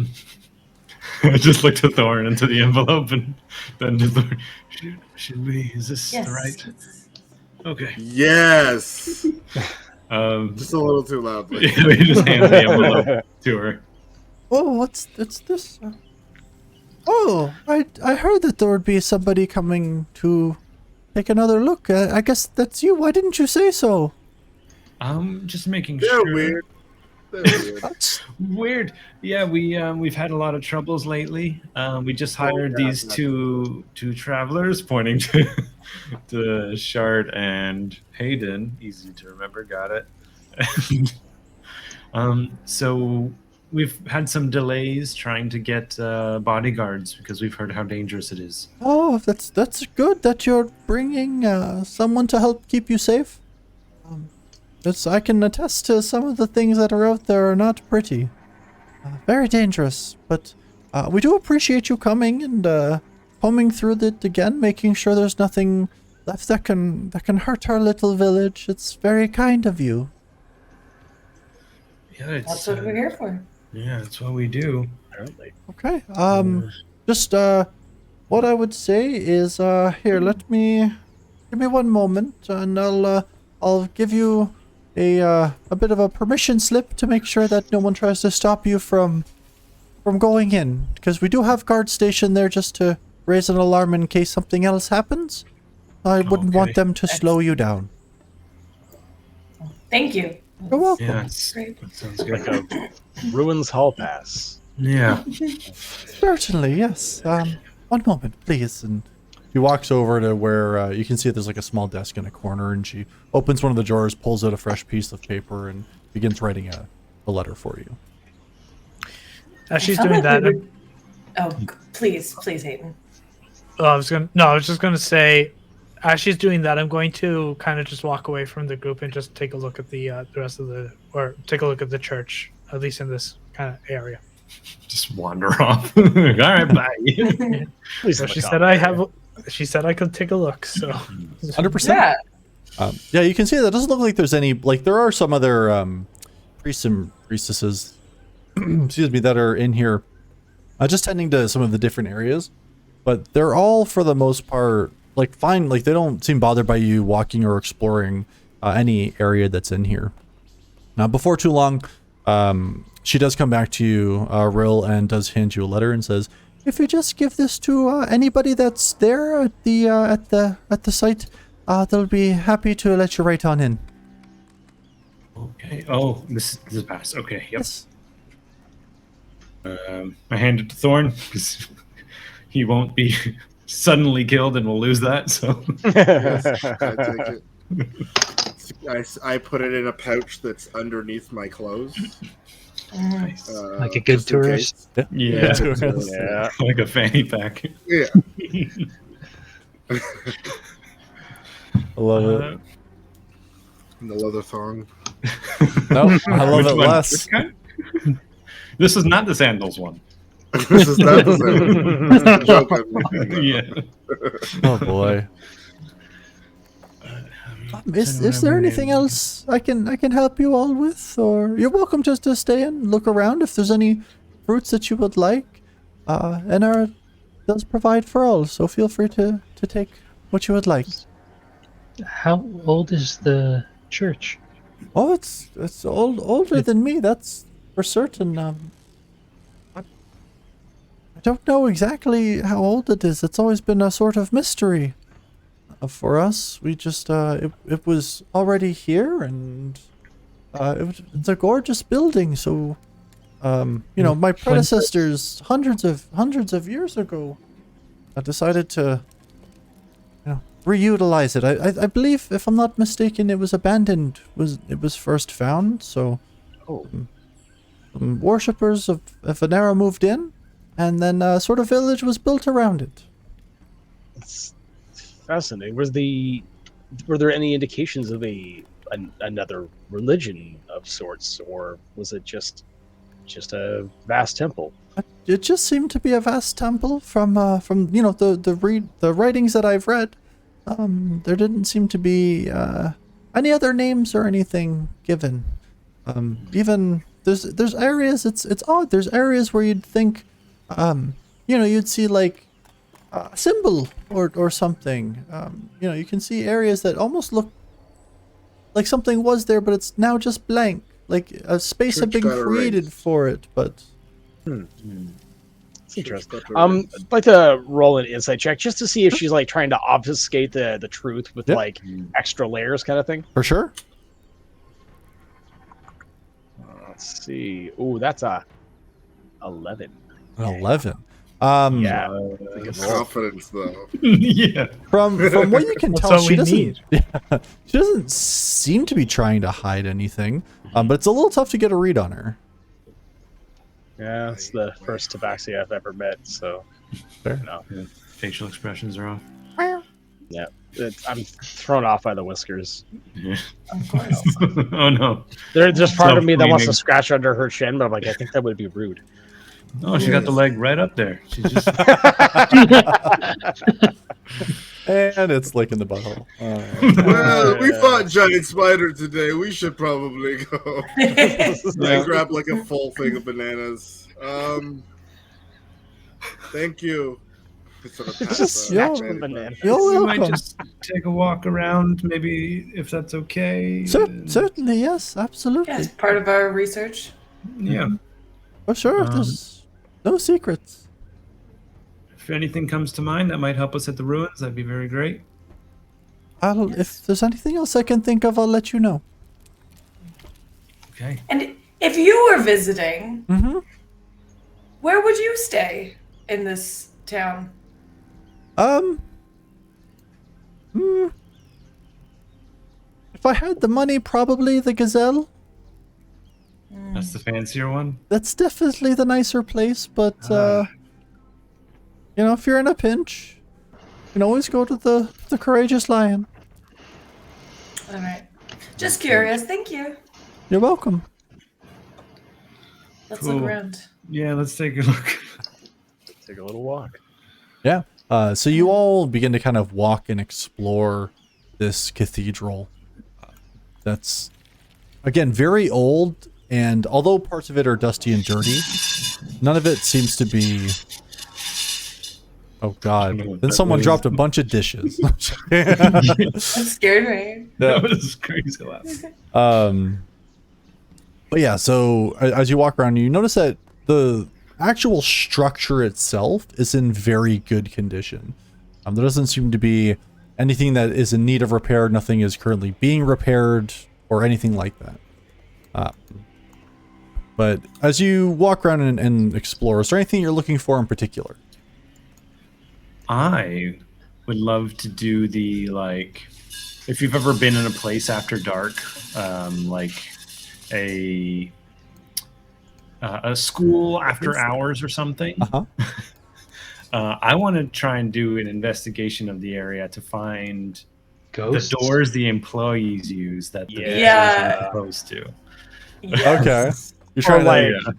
just looked at Thorn into the envelope and then to Thorn. Should we? Is this Yes. the right? Okay. Yes, just a little too loudly. Yeah, we just hand the envelope to her. Oh, it's this. Yeah, we just hand the envelope to her. Yes, yes, no, there has been certainly. Yeah. What's this? Oh, I heard that there would be somebody coming to take another look. I guess that's you. Why didn't you say so? Just making They're sure. weird. They're weird. That's Weird. Yeah, we've had a lot of troubles lately. We just hired yeah, these that's two travelers, pointing to Shard and Hayden. Easy to remember. Got it. So we've had some delays trying to get bodyguards because we've heard how dangerous it is. oh, that's good that you're bringing someone to help keep you safe. I can attest to some of the things that are out there are not pretty. Very dangerous, but we do appreciate you coming and combing through it again, making sure there's nothing left that can hurt our little village. It's very kind of you. Yeah, it's, That's what we're here for. Yeah, that's what we do. Apparently. Okay. Just what I would say is here. Give me one moment, and I'll give you a bit of a permission slip to make sure that no one tries to stop you from going in, because we do have guards stationed there just to raise an alarm in case something else happens. I wouldn't want them to slow you down. Thank you. You're welcome. Yeah, Great. that sounds Like good. a ruins hall pass. Yeah. Certainly, yes. One moment, please. And she walks over to where you can see there's like a small desk in a corner, and she opens one of the drawers, pulls out a fresh piece of paper, and begins writing a letter for you. As she's Sound doing like that, we would- Oh, please, Hayden. I was just gonna say, as she's doing that, I'm going to kind of just walk away from the group and just take a look at the rest of take a look at the church, at least in this kind of area. Just wander off. All right, bye. Please So let she me said comment. she said I could take a look. So 100%. Yeah. Yeah, you can see that it doesn't look like there's any, like, there are some other priests and priestesses, excuse me, that are in here just tending to some of the different areas, but they're all, for the most part, like, fine. Like, they don't seem bothered by you walking or exploring any area that's in here. Now, before too long, she does come back to you, Rill, and does hand you a letter and says, if you just give this to anybody that's there at the site, they'll be happy to let you right on in. Okay. Oh, this is pass. Okay. Yep. Yes. I hand it to Thorn because he won't be suddenly killed, and we'll lose that. So. Yes, I take it. I put it in a pouch that's underneath my clothes. Nice. Like a good just in tourist. case. Yeah. Yeah. Like a fanny pack. Yeah. I love it. And the leather thong. No, I love Which it one? less. This kind? This is not the sandals one. This is not the same. That's the joke I'm making. Yeah. Oh boy. Is there anything else I can help you all with, or you're welcome just to stay and look around if there's any fruits that you would like. NR does provide for all, so feel free to take what you would like. How old is the church? Oh, it's older than me. That's for certain. I don't know exactly how old it is. It's always been a sort of mystery for us. We just it was already here, and it's a gorgeous building. So, you know, my predecessors hundreds of years ago decided to, you know, reutilize it. I believe, if I'm not mistaken, it was abandoned. It was first found. So, worshippers of Venera moved in, and then a sort of village was built around it. It's fascinating. Were there any indications of another religion of sorts, or was it just a vast temple? It just seemed to be a vast temple from you know the writings that I've read. There didn't seem to be any other names or anything given. Even there's areas, it's odd. There's areas where you'd think, you know, you'd see like a symbol or something. You know, you can see areas that almost look like something was there, but it's now just blank. Like a space had Church been got created erased. for it, but It's It's interesting. I'd like to roll an insight check just to see if she's like trying to obfuscate the truth with Yep. like extra layers kind of thing. For sure. Let's see. Ooh, that's a 11. An 11. Yeah. Confidence, though. Yeah. From what you can That's tell, all she we doesn't. need. Yeah, she doesn't seem to be trying to hide anything. But it's a little tough to get a read on her. Yeah, it's the first tabaxi I've ever met, so Fair. you know, Yeah. Facial expressions are off. I'm thrown off by the whiskers. Yeah. Of course. Oh no. There's just part of me that wants to Self-cleaning. scratch under her chin, but I'm like, I think that would be rude. Oh, she got the leg right up there. She's just And it's licking the butthole. Well, we fought giant spider today. We should probably go. I grab like a full thing of bananas. Thank you. Sort of pass Just the snatch banana. the banana. You're we might welcome. just take a walk around, maybe if that's okay. Certainly, yes, absolutely. Yes, part of our research. Yeah. For sure, Um, there's no secrets. If anything comes to mind that might help us at the ruins, that'd be very great. If there's anything else I can think of, I'll let you know. Okay. And if you were visiting, Mm-hmm. where would you stay in this town? If I had the money, probably the Gazelle. That's the fancier one. That's definitely the nicer place, but you know, if you're in a pinch, you can always go to the Courageous Lion. All right. Just curious. Thank you. You're welcome. Let's Cool. look around. Yeah, let's take a look. Take a little walk. Yeah. So you all begin to kind of walk and explore this cathedral. That's, again, very old, and although parts of it are dusty and dirty, none of it seems to be... Oh, God. know what Then that someone was. dropped a bunch of dishes. That scared me. That was crazy laugh. But yeah, so as you walk around, you notice that the actual structure itself is in very good condition. There doesn't seem to be anything that is in need of repair. Nothing is currently being repaired or anything like that. But as you walk around and explore, is there anything you're looking for in particular? I would love to do the, like, if you've ever been in a place after dark, like a school after hours or something. Uh-huh. I want to try and do an investigation of the area to find Ghosts? the doors the employees use that the visitors Yeah. aren't supposed to. Yes. Okay. You're Or trying like, to...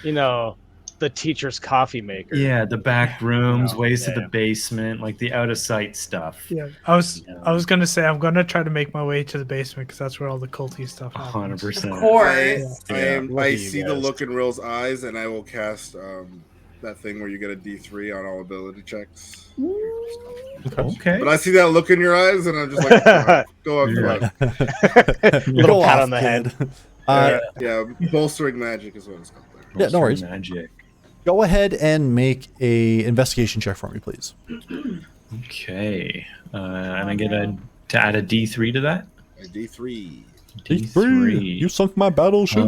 you know, the teacher's coffee maker. Yeah, the back rooms, Yeah, ways to yeah. the basement, like the out of sight stuff. Yeah, I was gonna say I'm gonna try to make my way to the basement because that's where all the culty stuff happens. 100%. Of course. Look I at you see the guys. look in Rill's eyes, and I will cast that thing where you get a D3 on all ability checks. Okay. But I see that look in your eyes, and I'm just like, go on, Yeah. Little Go pat off, on the head. kid. Yeah, bolstering magic is what it's called there. Yeah, no worries. Magic. Go ahead and make a investigation check for me, please. Okay. And I get to add a D3 to that? A D3. You sunk my battleship.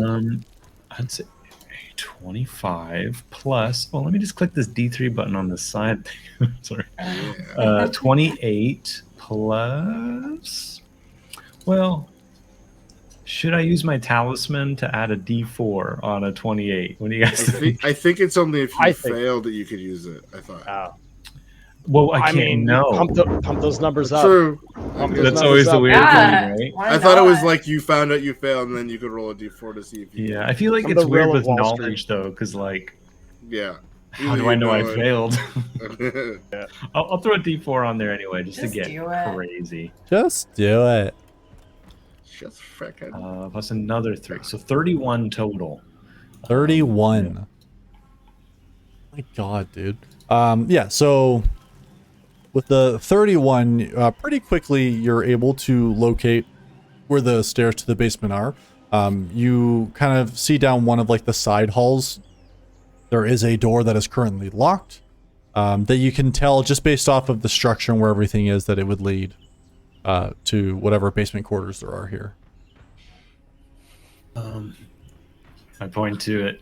I'd say 25 plus. Well, let me just click this D3 button on the side. Sorry. 28 plus. Well, should I use my talisman to add a D4 on a 28? What do you guys think? I think it's only if you I think- failed that you could use it. I thought. Wow. Well, I can't mean, know. pump those numbers up. True. Pump Okay. those That's always the numbers weird up. Yeah. thing, right? Why I thought it was not? like you found out you failed, and then you could roll a D4 to see if you. Yeah, I feel like From it's the weird Wheel of with Wall knowledge, though, because, like, Yeah. how do I know I it? failed? I'll throw a D4 on there anyway, just to Just get do it. crazy. Just do it. Just frickin'. Plus another 3. So 31 total. 31. My God, dude. Yeah, so with the 31, pretty quickly you're able to locate where the stairs to the basement are. You kind of see down one of like the side halls There is a door that is currently locked that you can tell just based off of the structure and where everything is that it would lead to whatever basement quarters there are here. I point to it.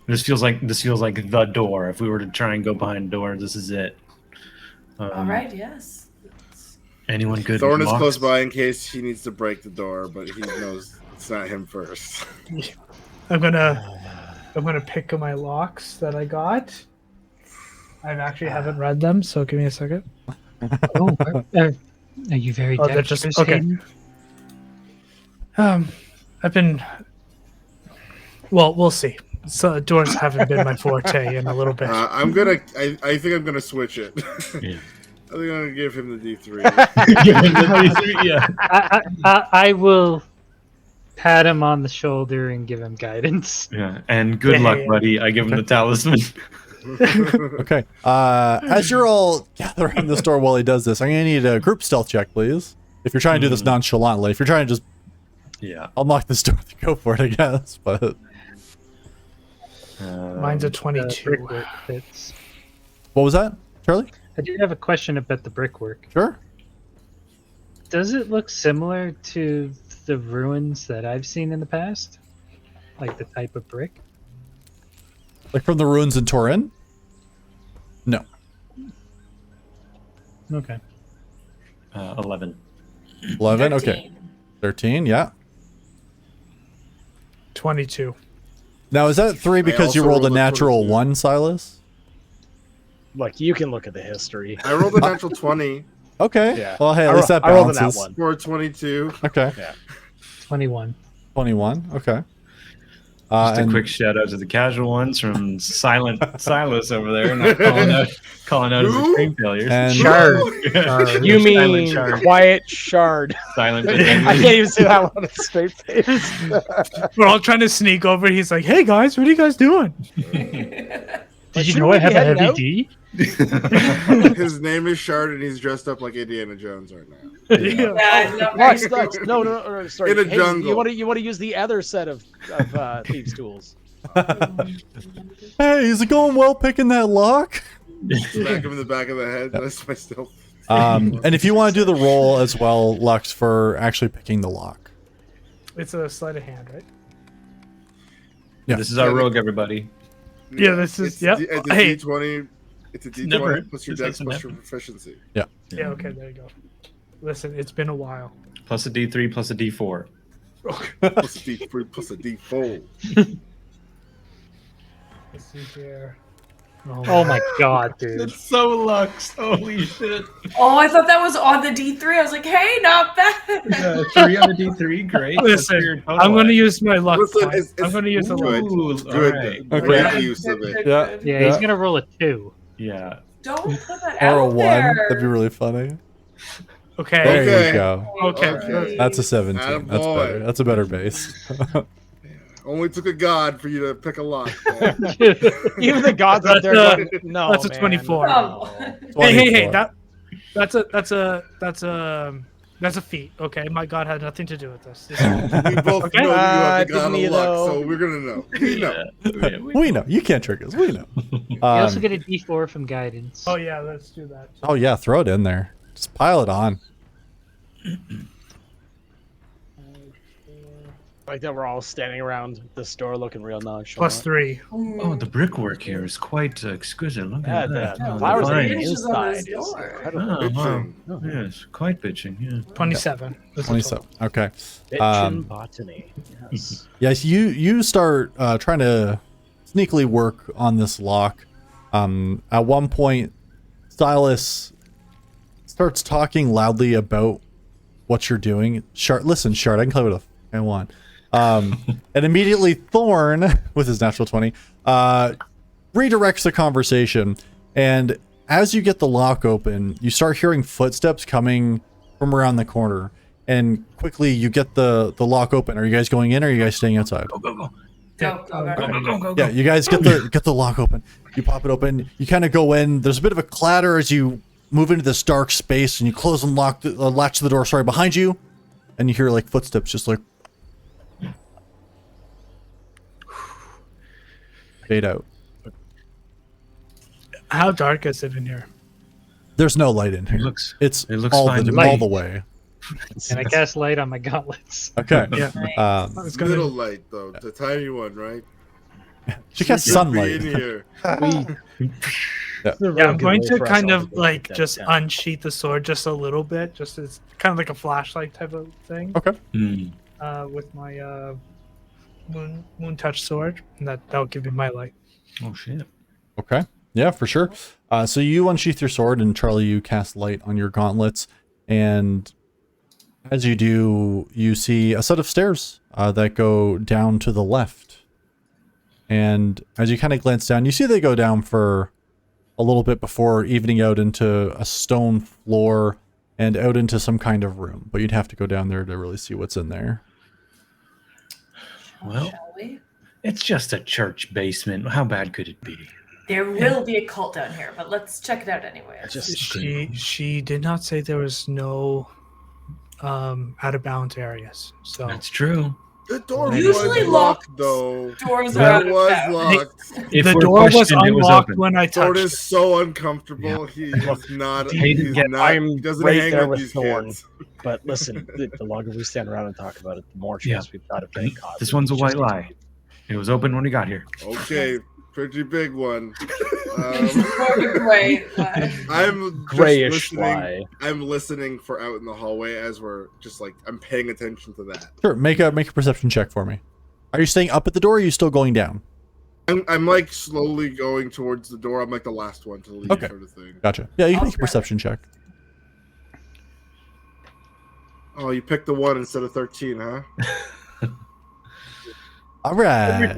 This feels like the door. If we were to try and go behind the door, this is it. All right, yes. Anyone good? Thorn with is locks? close by in case he needs to break the door, but he knows it's not him first. I'm gonna pick my locks that I got. I actually haven't read them, so give me a second. Oh, are you very Oh, they're dexterous? just okay. Hayden? I've been. Well, we'll see. So doors haven't been my forte in a little bit. I think I'm gonna switch it. Yeah. I think I'm gonna give him the D3. Yeah. I will pat him on the shoulder and give him guidance. Yeah. And good luck, buddy. I give him the talisman. Okay. As you're all gathered around this door while he does this, I'm gonna need a group stealth check, please. If you're trying to do this nonchalantly, if you're trying to just unlock this door, go for it, I guess. But Mine's a 22. Brickwork fits. what was that, Charlie? I do have a question about the brickwork. Sure. Does it look similar to the ruins that I've seen in the past? Like the type of brick? Like from the ruins in Torin? No. Okay. 11. 11. 13. Okay. 13. Yeah. 22. Now is that 3 because you also rolled a rolled a natural 22. 1, Silas? Look, you can look at the history. I rolled a natural 20 Okay. Yeah. Well, hey, at I least that I rolled a nat balances. one. for 22. Okay. 21. 21. Okay. Just a and- quick shout out to the casual ones from Silent Silas over there, not calling out his Who? extreme failures. And- Shard. You Silent mean Shard. quiet shard? Silent. I can't even say that one with a straight face. We're all trying to sneak over. He's like, "Hey guys, what are you guys doing?" Did you shouldn't know we I have be a heading heavy out? D? His name is Shard, and he's dressed up like Indiana Jones right now. Yeah. Yeah, not very Lux, Lux, no, sorry. In a Hey, jungle. You want to use the other set of thieves' tools? Hey, is it going well picking that lock? Smack him in the back of the head. That's my stealth. And if you want to do the roll as well, Lux, for actually picking the lock. It's a sleight of hand, right? Yeah. This is our rogue, everybody. Yeah, this is- It's yep. It's a Hey. D20. It's a D20 Never. plus your Just dex like plus never. your proficiency. Yeah. Okay. There you go. Listen, it's been a while. Plus a D3 plus a D4. Plus a D3 plus a D4. Let's see here. Oh my god, dude. so Lux. Holy shit. Oh, I thought that was on the D3. I was like, hey, not bad. 3 on a D3, great. What's your Listen, total I'm going to at? use my luck Listen, point. it's I'm going to use the luck. good. Ooh, It's good. alright. Okay. Great use of it. Yeah. Yeah, he's gonna roll a 2. Yeah. Don't put that Or a out 1. there. That'd be really funny. Okay. There Okay. you go. Okay. That's a 17. That's Attaboy. better. That's a better base. Only took a god for you to pick a lock. Even the gods out there That's going, no, that's a man. 24. Oh. Hey, 24. that's a feat. Okay, my god had nothing to do with this. We both Okay. know that you have the god Didn't you of luck, know? so we're gonna know. We know. Yeah, We know. You can't trick us. We know. You also Um, get a D4 from guidance. Oh yeah, let's do that. oh, yeah. Throw it in there. Just pile it on. Like that, we're all standing around the store looking real nonchalant. Plus 3. Oh, the brickwork here is quite exquisite. Look Yeah, at that. the Oh, flowers on the vines. Finishes on inside this is door. incredible. Oh, wow. Bitching. Yes, quite bitching, yeah. 27. That's a 27. Okay. Bitchin' botany. Yes. Yes, you start trying to sneakily work on this lock. At one point, Silas starts talking loudly about what you're doing. Shard, listen, Shard, I can call it what I want. And immediately Thorn, with his natural 20, redirects the conversation. And as you get the lock open, you start hearing footsteps coming from around the corner. And quickly you get the lock open. Are you guys going in or are you guys staying outside? Go, go, go. Go, go, go, Go, go. go, go, go. Yeah, you guys get the lock open. You pop it open. You kind of go in. There's a bit of a clatter as you move into this dark space, and you close and lock the latch the door. Sorry, behind you, and you hear like footsteps, just like fade out. How dark is it in here? There's no light in here. It's it looks all fine the to all me. the way. And I cast light on my gauntlets. Okay. Yeah. Nice. It's Little gonna. light though, the tiny one, right? She casts Should be sunlight. in here. Yeah, I'm going to kind of like just unsheath the sword just a little bit, just as kind of like a flashlight type of thing. Okay. With my moon touch sword, and that'll give me my light. Oh shit. Okay. Yeah, for sure. So you unsheath your sword, and Charlie, you cast light on your gauntlets, and as you do, you see a set of stairs that go down to the left. And as you kind of glance down, you see they go down for a little bit before evening out into a stone floor and out into some kind of room. But you'd have to go down there to really see what's in there. Well, Shall we? it's just a church basement. How bad could it be? There will be a cult down here, but let's check it out anyway. She did not say there was no out of bounds areas. So That's true. The door Usually was locked locked though. Doors Well, are out It of was bounds. locked. If the we're door was questioned, it was unlocked open. when I Thorn touched is so uncomfortable. He is not. He didn't He's get- not. I'm He doesn't right hang there with with these Thorn. kids. But listen, the longer we stand around and talk about it, the more chance we've got of getting caught. This one's a white Just- lie. It was open when we got here. Okay, pretty big one. Great. I'm just Grayish listening. lie. I'm listening for out in the hallway as we're just like I'm paying attention to that. Sure, make a perception check for me. Are you staying up at the door, or are you still going down? I'm like slowly going towards the door. I'm like the last one to leave, Okay. sort of thing. Gotcha. Yeah, you can I'll make a try. perception check. Oh, you picked the 1 instead of 13, huh? All right.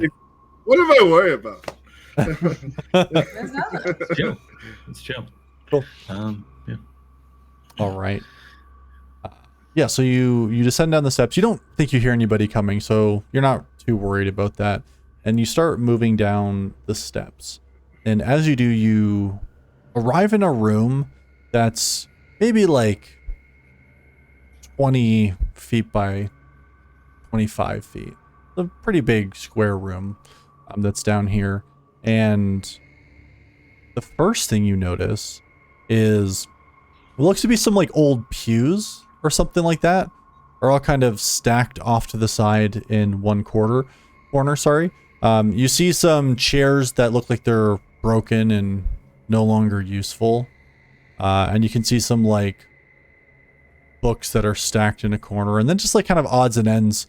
What am I worried about? There's nothing. It's chill. It's chill. Cool. Yeah. All right. Yeah, so you descend down the steps. You don't think you hear anybody coming, so you're not too worried about that. And you start moving down the steps. And as you do, you arrive in a room that's maybe like 20 feet by 25 feet. A pretty big square room that's down here. And the first thing you notice is it looks to be some like old pews or something like that, are all kind of stacked off to the side in one corner. Sorry. You see some chairs that look like they're broken and no longer useful, and you can see some like books that are stacked in a corner, and then just like kind of odds and ends,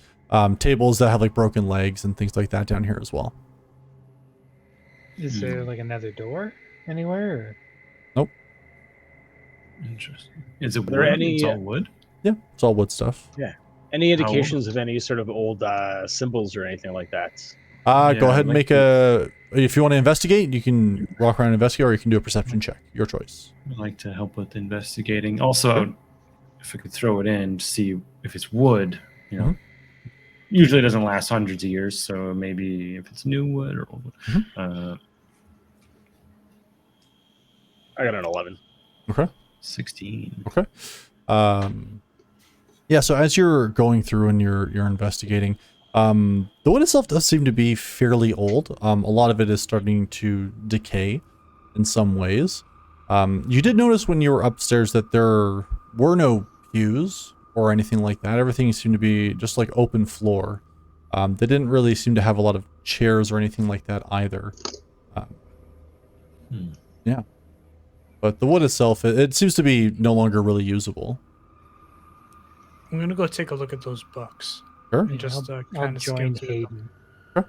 tables that have like broken legs and things like that down here as well. Is there like another door anywhere? Interesting. Is it wood? there any- It's all wood? Yeah, it's all wood stuff. Any indications of any sort of old symbols or anything like that? Go Yeah, ahead and like make a. If you want to investigate, you can walk around and investigate, or you can do a perception check. Your choice. I'd like to help with investigating. Also, if I could throw it in to see if it's wood, you know. Usually it doesn't last hundreds of years, so maybe if it's new wood or old wood. I got an 11. Okay. 16. Okay. Yeah, so as you're going through and you're investigating, the wood itself does seem to be fairly old. A lot of it is starting to decay in some ways. You did notice when you were upstairs that there were no pews or anything like that. Everything seemed to be just like open floor. They didn't really seem to have a lot of chairs or anything like that either. Yeah. But the wood itself, it seems to be no longer really usable. I'm gonna go take a look at those books. Sure. And just I'll kind of join skim through them. Hayden.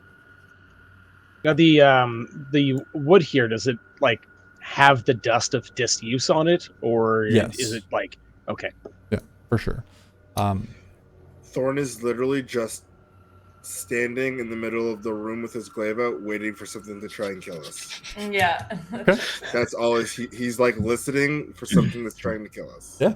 Now the wood here, does it like have the dust of disuse on it, or Yes. is it like okay? For sure. Thorn is literally just standing in the middle of the room with his glaive out, waiting for something to try and kill us. Yeah. Okay. That's all. He's like listening for something that's trying to kill us. Yeah.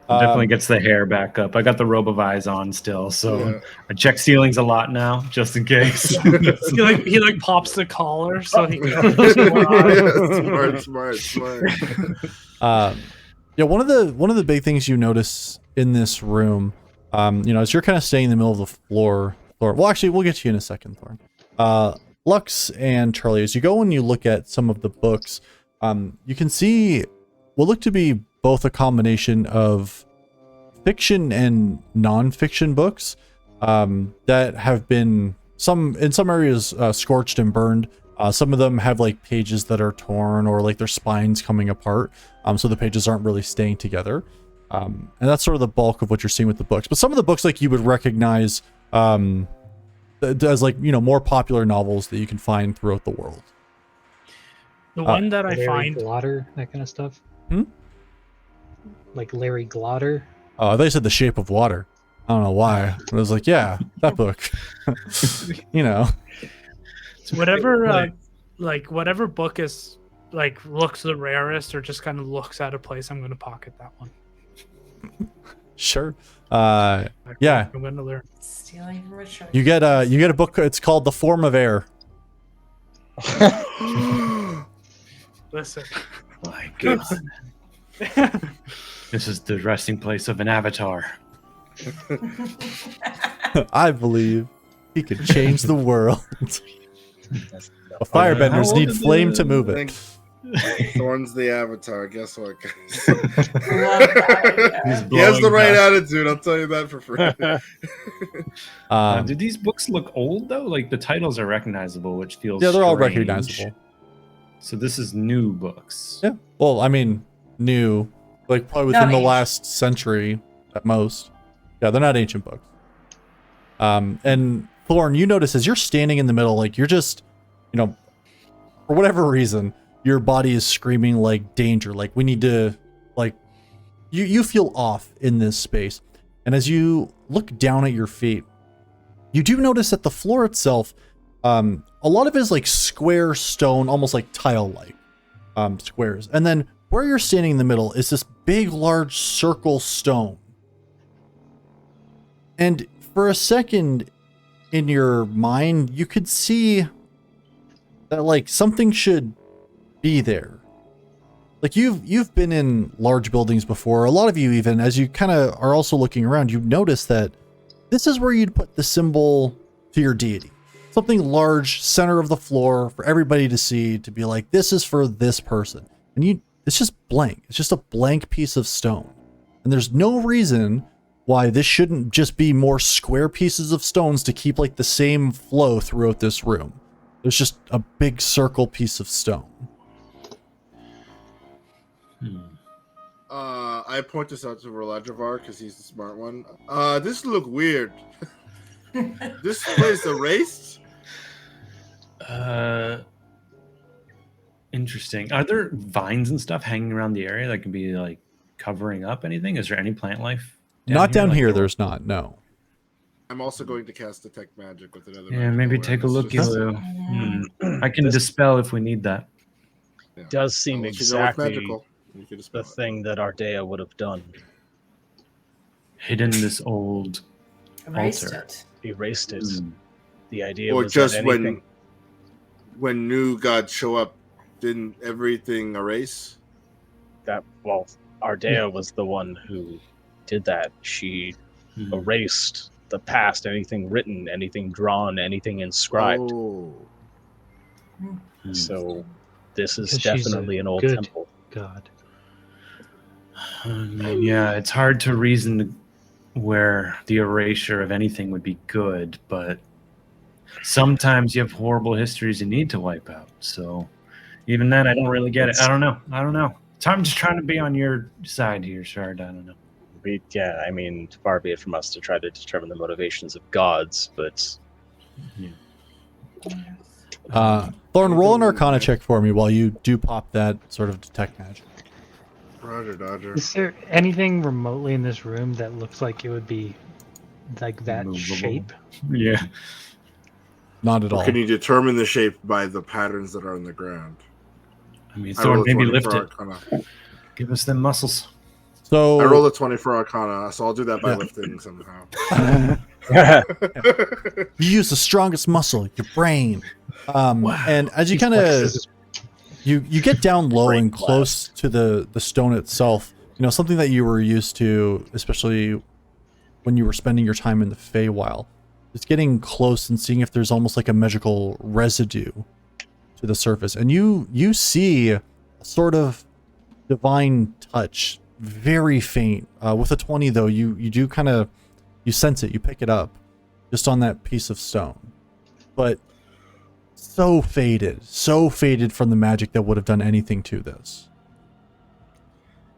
Definitely gets the hair back up. I got the robe of eyes on still, so Yeah. I check ceilings a lot now, just in case. he like pops the collar so he can. Smart. Yeah, one of the big things you notice in this room, as you're kind of staying in the middle of the floor. Well, actually, we'll get to you in a second, Thorn. Lux and Charlie, as you go and you look at some of the books, you can see what look to be both a combination of fiction and non-fiction books that have been in some areas scorched and burned. Some of them have like pages that are torn or like their spines coming apart, so the pages aren't really staying together. And that's sort of the bulk of what you're seeing with the books. But some of the books like you would recognize as like, you know, more popular novels that you can find throughout the world. The one that I Larry find. Glotter, that kind of stuff. Hmm? Like Larry Glotter. Oh, they said The Shape of Water. I don't know why. But I was like, yeah, that book. You know. Whatever, whatever book is like looks the rarest or just kind of looks out of place, I'm going to pocket that one. Sure. Like, Yeah. I'm going to learn. Stealing from a church. You get a book. It's called The Form of Air. Listen. My God. This is the resting place of an avatar. I believe he could change the world. Well, firebenders How old need is flame the- to move I it. think Thorn's the avatar. Guess what, guys? Love that, yeah. He has the right attitude. I'll tell you that for free. Do these books look old though? Like the titles are recognizable, which feels Yeah, they're all strange. recognizable. So this is new books. Yeah. Well, I mean, new, like probably within Not the ancient. last century at most. Yeah, they're not ancient books. And Thorn, you notice as you're standing in the middle, like you're just, you know, for whatever reason, your body is screaming like danger. Like we need to, like, you feel off in this space. And as you look down at your feet, you do notice that the floor itself, a lot of it is like square stone, almost like tile-like squares. And then where you're standing in the middle is this big, large circle stone. And for a second in your mind, you could see that like something should be there. Like you've been in large buildings before. A lot of you, even as you kind of are also looking around, you notice that this is where you'd put the symbol to your deity. Something large, center of the floor for everybody to see, to be like, this is for this person. And it's just blank. It's just a blank piece of stone. And there's no reason why this shouldn't just be more square pieces of stones to keep like the same flow throughout this room. There's just a big circle piece of stone. I point this out to Verladravar because he's the smart one. This look weird. This place erased? Interesting. Are there vines and stuff hanging around the area that can be like covering up anything? Is there any plant life? Not down Like, here, there's not, no. I'm also going to cast Detect Magic with another. Yeah, maybe magical take a look. awareness, I can dispel if we need that. yeah. Does seem I'll let you know it's exactly magical. You can dispel the it. thing that Ardea would have done. Hidden this old Erased altar. it. Erased it. Hmm. The idea Or was just that when anything, new gods show up, didn't everything erase? Ardea was the one who did that. She Hmm. erased the past, anything written, anything drawn, anything inscribed. Oh. Hmm. So this is Because she's a definitely an old good- temple. God. I mean, yeah, it's hard to reason where the erasure of anything would be good, but sometimes you have horrible histories you need to wipe out. So even then, I don't really get it. I don't know. I'm just trying to be on your side here, Shard. I don't know. I mean, far be it from us to try to determine the motivations of gods, but Thorn, roll an Arcana check for me while you do pop that sort of detect magic. Roger, Dodger. Is there anything remotely in this room that looks like it would be like that Movable. shape? Yeah. Not at Or all. can you determine the shape by the patterns that are on the ground? I mean, I Thor, rolled a maybe 20 lift for it. Arcana. Give us them muscles. So I rolled a 20 for Arcana, so I'll do that by Yeah. lifting somehow. you use the strongest muscle, your brain. And as you kind of you get down low Brain and close to the stone itself, you know, something that you were used to, especially when you were spending your time in the Feywild, is getting close and seeing if there's almost like a magical residue to the surface. And you see a sort of divine touch, very faint. With a 20 though, you do kind of, you sense it, you pick it up just on that piece of stone, but so faded from the magic that would have done anything to this.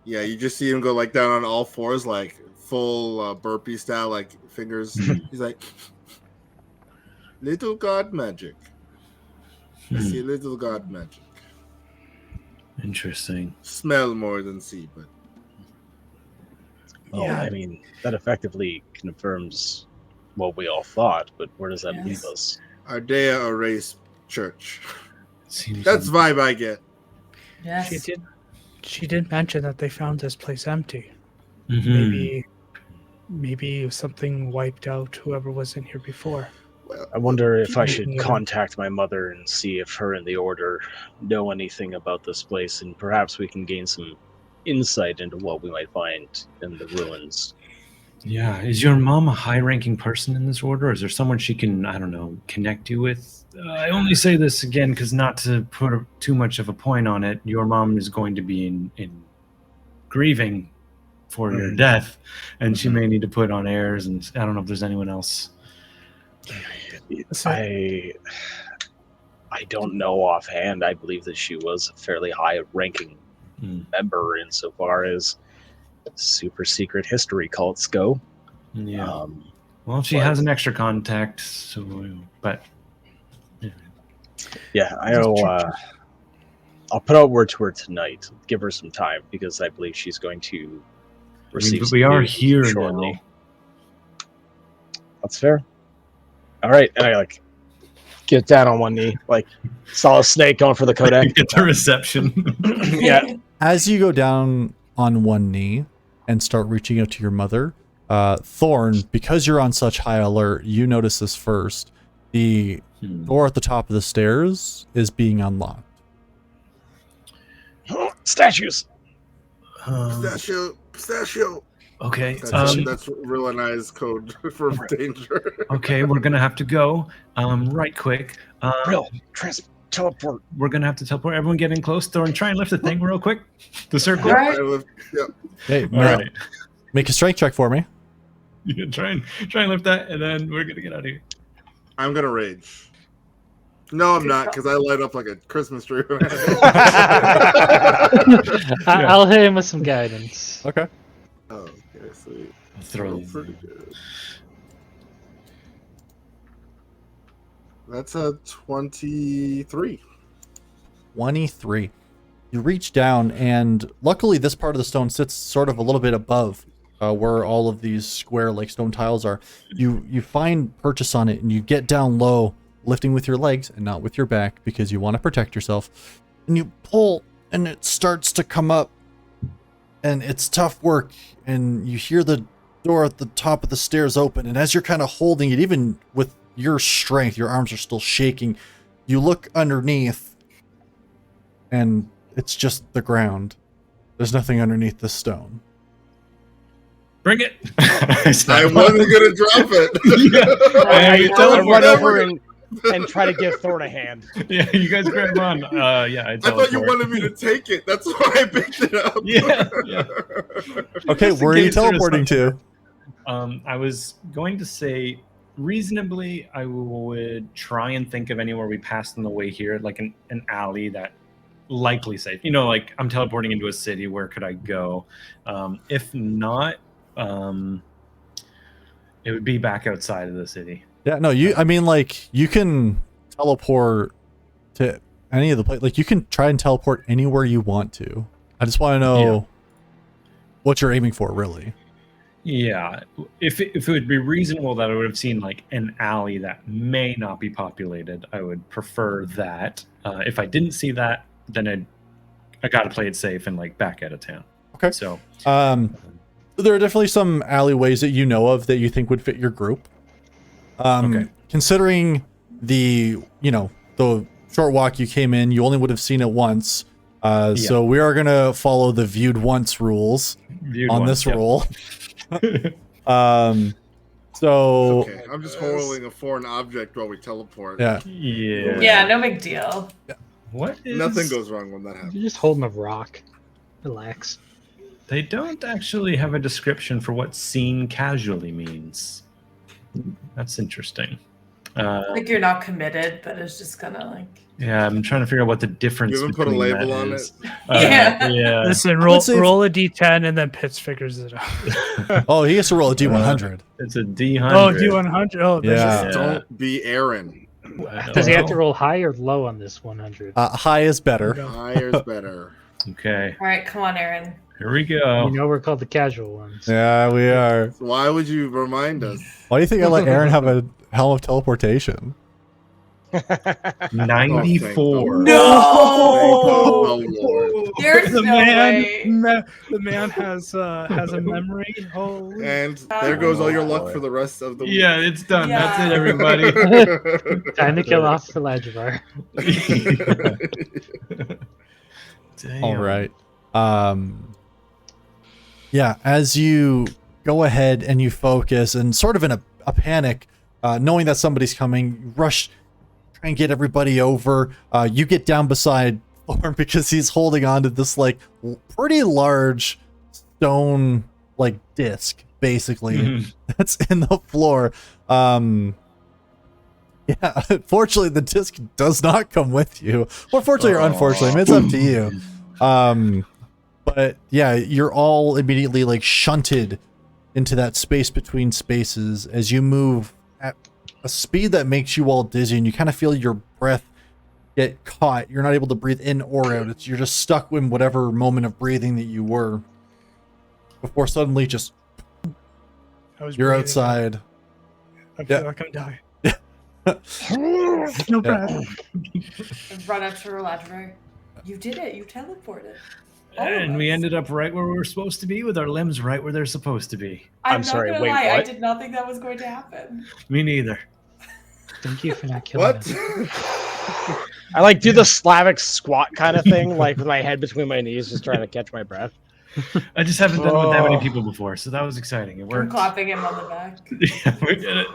Yeah, you just see him go like down on all fours, like full burpee style, like fingers. He's like, little god magic. I see little god magic. Interesting. Smell more than see, but Yeah, I mean, that effectively confirms what we all thought, but where does that leave us? Ardea erased church. Seems That's vibe I get. Yes. She did mention that they found this place empty. Mhm. Maybe something wiped out whoever was in here before. Well, I wonder if I should Yeah. contact my mother and see if her and the Order know anything about this place, and perhaps we can gain some insight into what we might find in the ruins. Yeah. Is your mom a high-ranking person in this order, or is there someone she can, I don't know, connect you with? I only say this again because not to put too much of a point on it. Your mom is going to be in grieving for your death, and she may need to put on airs. And I don't know if there's anyone else. I don't know offhand. I believe that she was a fairly high-ranking member insofar as super secret history cults go. Yeah. Well, she has an extra contact, so but. Yeah, I'll put out word to her tonight. Give her some time because I believe she's going to receive. But some we are news here shortly. now. That's fair. All right, and I get down on one knee, like saw a snake going for the Kodak. Get the reception. Yeah. As you go down on one knee and start reaching out to your mother, Thorn, because you're on such high alert, you notice this first. The door at the top of the stairs is being unlocked. Statues. Pistachio. Okay. That's real nice code for danger. Okay, we're gonna have to go. Right quick. Teleport. We're gonna have to teleport. Everyone get in close. Thorn, try and lift the thing real quick. The circle. All right. Hey, All right. make a strength check for me. You can try and lift that, and then we're gonna get out of here. I'm gonna rage. No, I'm not, because I light up like a Christmas tree. I'll hit him with some guidance. Okay. Oh, okay, sweet. Throw. Pretty good. That's a 23. 23. You reach down, and luckily this part of the stone sits sort of a little bit above where all of these square like stone tiles are. You find purchase on it, and you get down low, lifting with your legs and not with your back because you want to protect yourself. And you pull, and it starts to come up, and it's tough work. And you hear the door at the top of the stairs open, and as you're kind of holding it, even with your strength, your arms are still shaking, you look underneath, and it's just the ground. There's nothing underneath the stone. Bring it. I wasn't gonna drop it. I run over and try to give Thorn a hand. Yeah, you guys grab on. Yeah, I thought you wanted me to take it. That's why I picked it up. Yeah. Okay, Just in where are you case there is teleporting to? I was going to say, reasonably, I would try and think of anywhere we passed on the way here, like an alley that likely safe. You know, like I'm teleporting into a city. Where could I go? If not, it would be back outside of the city. Yeah, no, I mean, like, you can teleport to any of the place. Like, you can try and teleport anywhere you want to. I just want to know what you're aiming for, really. Yeah, if it would be reasonable that I would have seen like an alley that may not be populated, I would prefer that. If I didn't see that, then I got to play it safe and like back out of town. Okay. So, there are definitely some alleyways that you know of that you think would fit your group. Okay. Considering the short walk you came in, you only would have seen it once. So we are gonna follow the viewed once rules this rule. So Okay, I'm just holding a foreign object while we teleport. yeah. Yeah, no big deal. What is... Nothing goes wrong when that You're happens. just holding a rock. Relax. They don't actually have a description for what seen casually means. That's interesting. Like you're not committed, but it's just kind of like. Yeah, I'm trying to figure out what the difference You haven't put a between label that on is. it? Yeah. Yeah. Listen, would roll say if- roll a d10 and then Pitts figures it out. Oh, he has to roll a D100. It's a D100. Oh, d100. Oh, Yeah. Just don't be Aaron. Does he have to roll high or low on this 100? High is better. Higher's better. Okay, All right, come on, Aaron. here we go. You know we're called the casual ones. Yeah, we are. Why would you remind us? Why do you think I let Aaron have a helm of teleportation? 94. No! Oh, Lord. There's the no way. the man has a memory. Holy. And there goes all your luck for the rest of the week. Yeah, it's done. That's it, Yeah. everybody. Time to kill off for Lajivar. Damn. All right. Yeah, as you go ahead and you focus and sort of in a panic, knowing that somebody's coming, you rush, try and get everybody over. You get down beside Thorn because he's holding on to this like pretty large stone like disc, basically, Mhm. that's in the floor. Yeah, unfortunately, the disc does not come with you. Or fortunately or unfortunately, I mean, it's up to you. But yeah, you're all immediately like shunted into that space between spaces as you move at a speed that makes you all dizzy, and you kind of feel your breath get caught. You're not able to breathe in or out. You're just stuck in whatever moment of breathing that you were before suddenly just you're breathing. outside. I feel Yeah. like I'm dying. No breath. Run up to Roladriver. You did it. You teleported. All of And we us. ended up right where we were supposed to be with our limbs right where they're supposed to be. I'm I'm not sorry, gonna wait, lie. I what? did not think that was going to happen. Me neither. Thank you for not killing What? us. I like do the Slavic squat kind of thing, like with my head between my knees, just trying to catch my breath. I just haven't done it with that many Oh. people before, so that was exciting. It I'm worked. clapping him on the back. Yeah, we did it.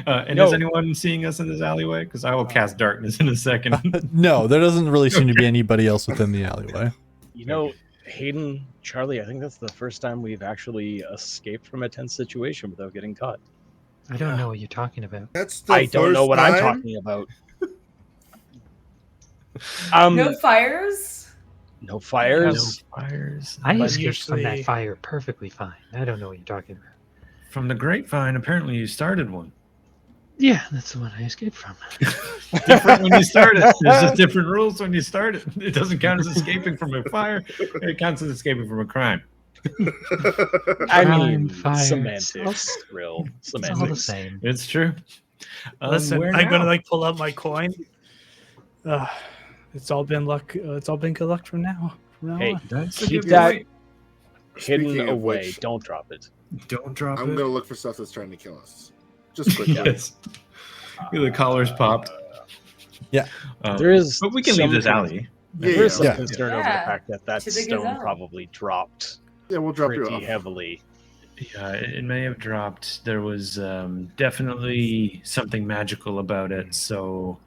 And No. is anyone seeing us in this alleyway? Because I will cast darkness in a second. No, there doesn't really seem to be anybody else within the alleyway. You know, Hayden, Charlie, I think that's the first time we've actually escaped from a tense situation without getting caught. I don't know what you're talking about. That's the I don't know first what I'm time? talking about. No fires? No fires. No fires. I But escaped from that usually- fire perfectly fine. I don't know what you're talking about. From the grapevine, apparently you started one. Yeah, that's the one I escaped from. Different when you start it. There's just different rules when you start it. It doesn't count as escaping from a fire. It counts as escaping from a crime. I Crime, mean, fires. semantics, real It's all the semantics. same. It's true. Listen, where I'm gonna now? like pull out my coin. It's all been luck. It's all been good luck from now. From now Hey, on. That's a keep good that point. hidden Speaking of away. which- Don't drop it. Don't drop I'm it. gonna look for stuff that's trying to kill us. Just quickly. Yes. The collar's popped. Yeah. There is, But we can leave some this con- alley. There is some Yeah. concern over the Yeah. fact that that To the stone gazelle. probably dropped Yeah, we'll drop you pretty off. heavily. Yeah, it may have dropped. There was definitely something magical about it. So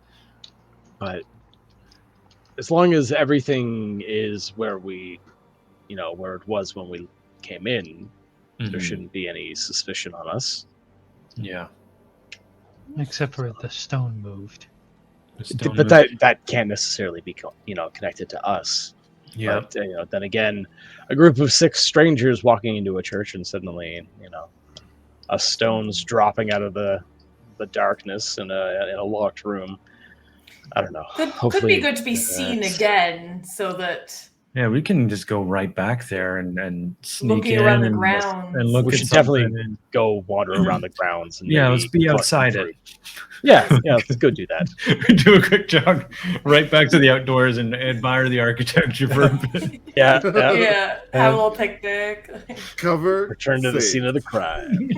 But as long as everything is where we, where it was when we came in, there mhm, shouldn't be any suspicion on us. yeah. Except for the stone moved. The stone But moved. that can't necessarily be, connected to us. Yeah. But then again, a group of 6 strangers walking into a church and suddenly, a stone's dropping out of the darkness in a locked room. I don't know. Could Hopefully, be good to be seen it's- again, so that Yeah, we can just go right back there and sneak looking in around the and, grounds. and look We at should definitely something and- Go wander around the grounds. And Yeah, maybe let's be pluck outside some it. fruit. Yeah, let's go do that. do a quick jog right back to the outdoors and admire the architecture for a bit. Yeah, yeah, have a little picnic. Cover. Return to the safe. scene of the crime.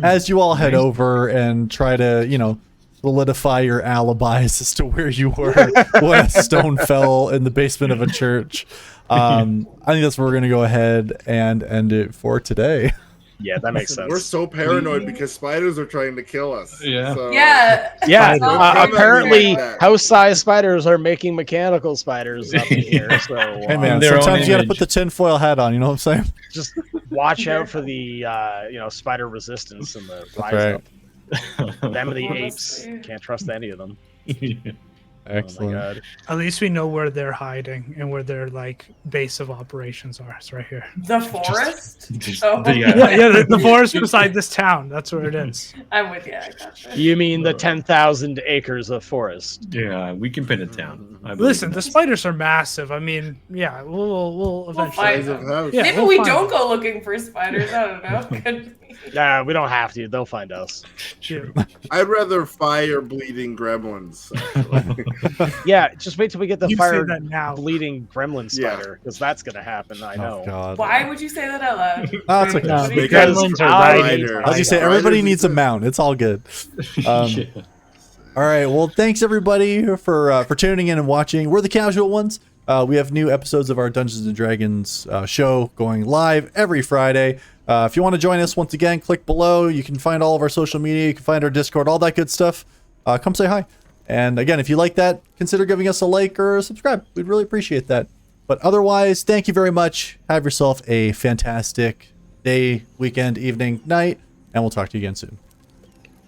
As you all head over and try to, solidify your alibis as to where you were when a stone fell in the basement of a church. I think that's where we're going to go ahead and end it for today. Yeah, that makes sense. We're so paranoid because spiders are trying to kill us. Yeah. So, Yeah. Yeah, Spider. apparently Like that. house-sized spiders are making mechanical spiders up in here. So Hey man, their own sometimes you gotta image. put the tinfoil hat on. You know what I'm saying? just watch out for the spider resistance and the rise right. up. Them and the Honestly. apes, can't trust any of them. Excellent. Oh my god. At least we know where they're hiding and where their like base of operations are. It's right here. The forest? Just Oh. Yeah, the forest beside this town. That's where it is. I'm with you. I gotcha. You mean the 10,000 acres of forest? Yeah, we can pin it down. I believe Listen, in the that. spiders are massive. I mean, yeah, we'll eventually. find Size of them. house. Yeah, Maybe we'll we find don't them. go looking for spiders. I don't know. Could be. Nah, we don't have to. They'll find us. True. I'd rather fire bleeding gremlins. Actually. Yeah, just wait till we get the You say fire that now. bleeding gremlin Yeah. spider, because that's gonna happen. I know. Oh god. Why would you say that out loud? Oh, it's okay. No, What do you the Because gremlins are I- riding. Spider. As you say, Spiders everybody needs a exist. mount. It's all good. Yeah. All right. Well, thanks everybody for tuning in and watching. We're the Casual Ones. We have new episodes of our Dungeons and Dragons show going live every Friday. If you want to join us, once again, click below. You can find all of our social media. You can find our Discord, all that good stuff. Come say hi. And again, if you like that, consider giving us a like or a subscribe. We'd really appreciate that. But otherwise, thank you very much. Have yourself a fantastic day, weekend, evening, night, and we'll talk to you again soon.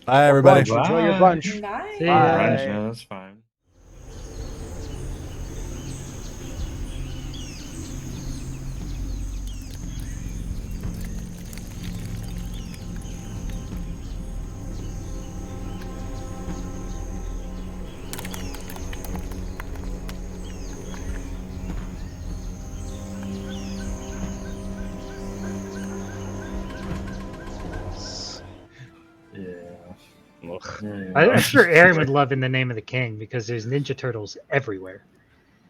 Bye, everybody. Brunch. Enjoy your brunch. Nice. See ya. Bye. Yeah, that's fine. Yeah. Ugh. I'm sure Aaron would love In the Name of the King because there's Ninja Turtles everywhere.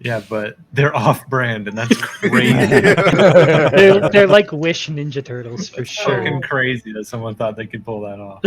Yeah, but they're off-brand, and that's crazy. They're like Wish Ninja Turtles for sure. Fucking crazy that someone thought they could pull that off.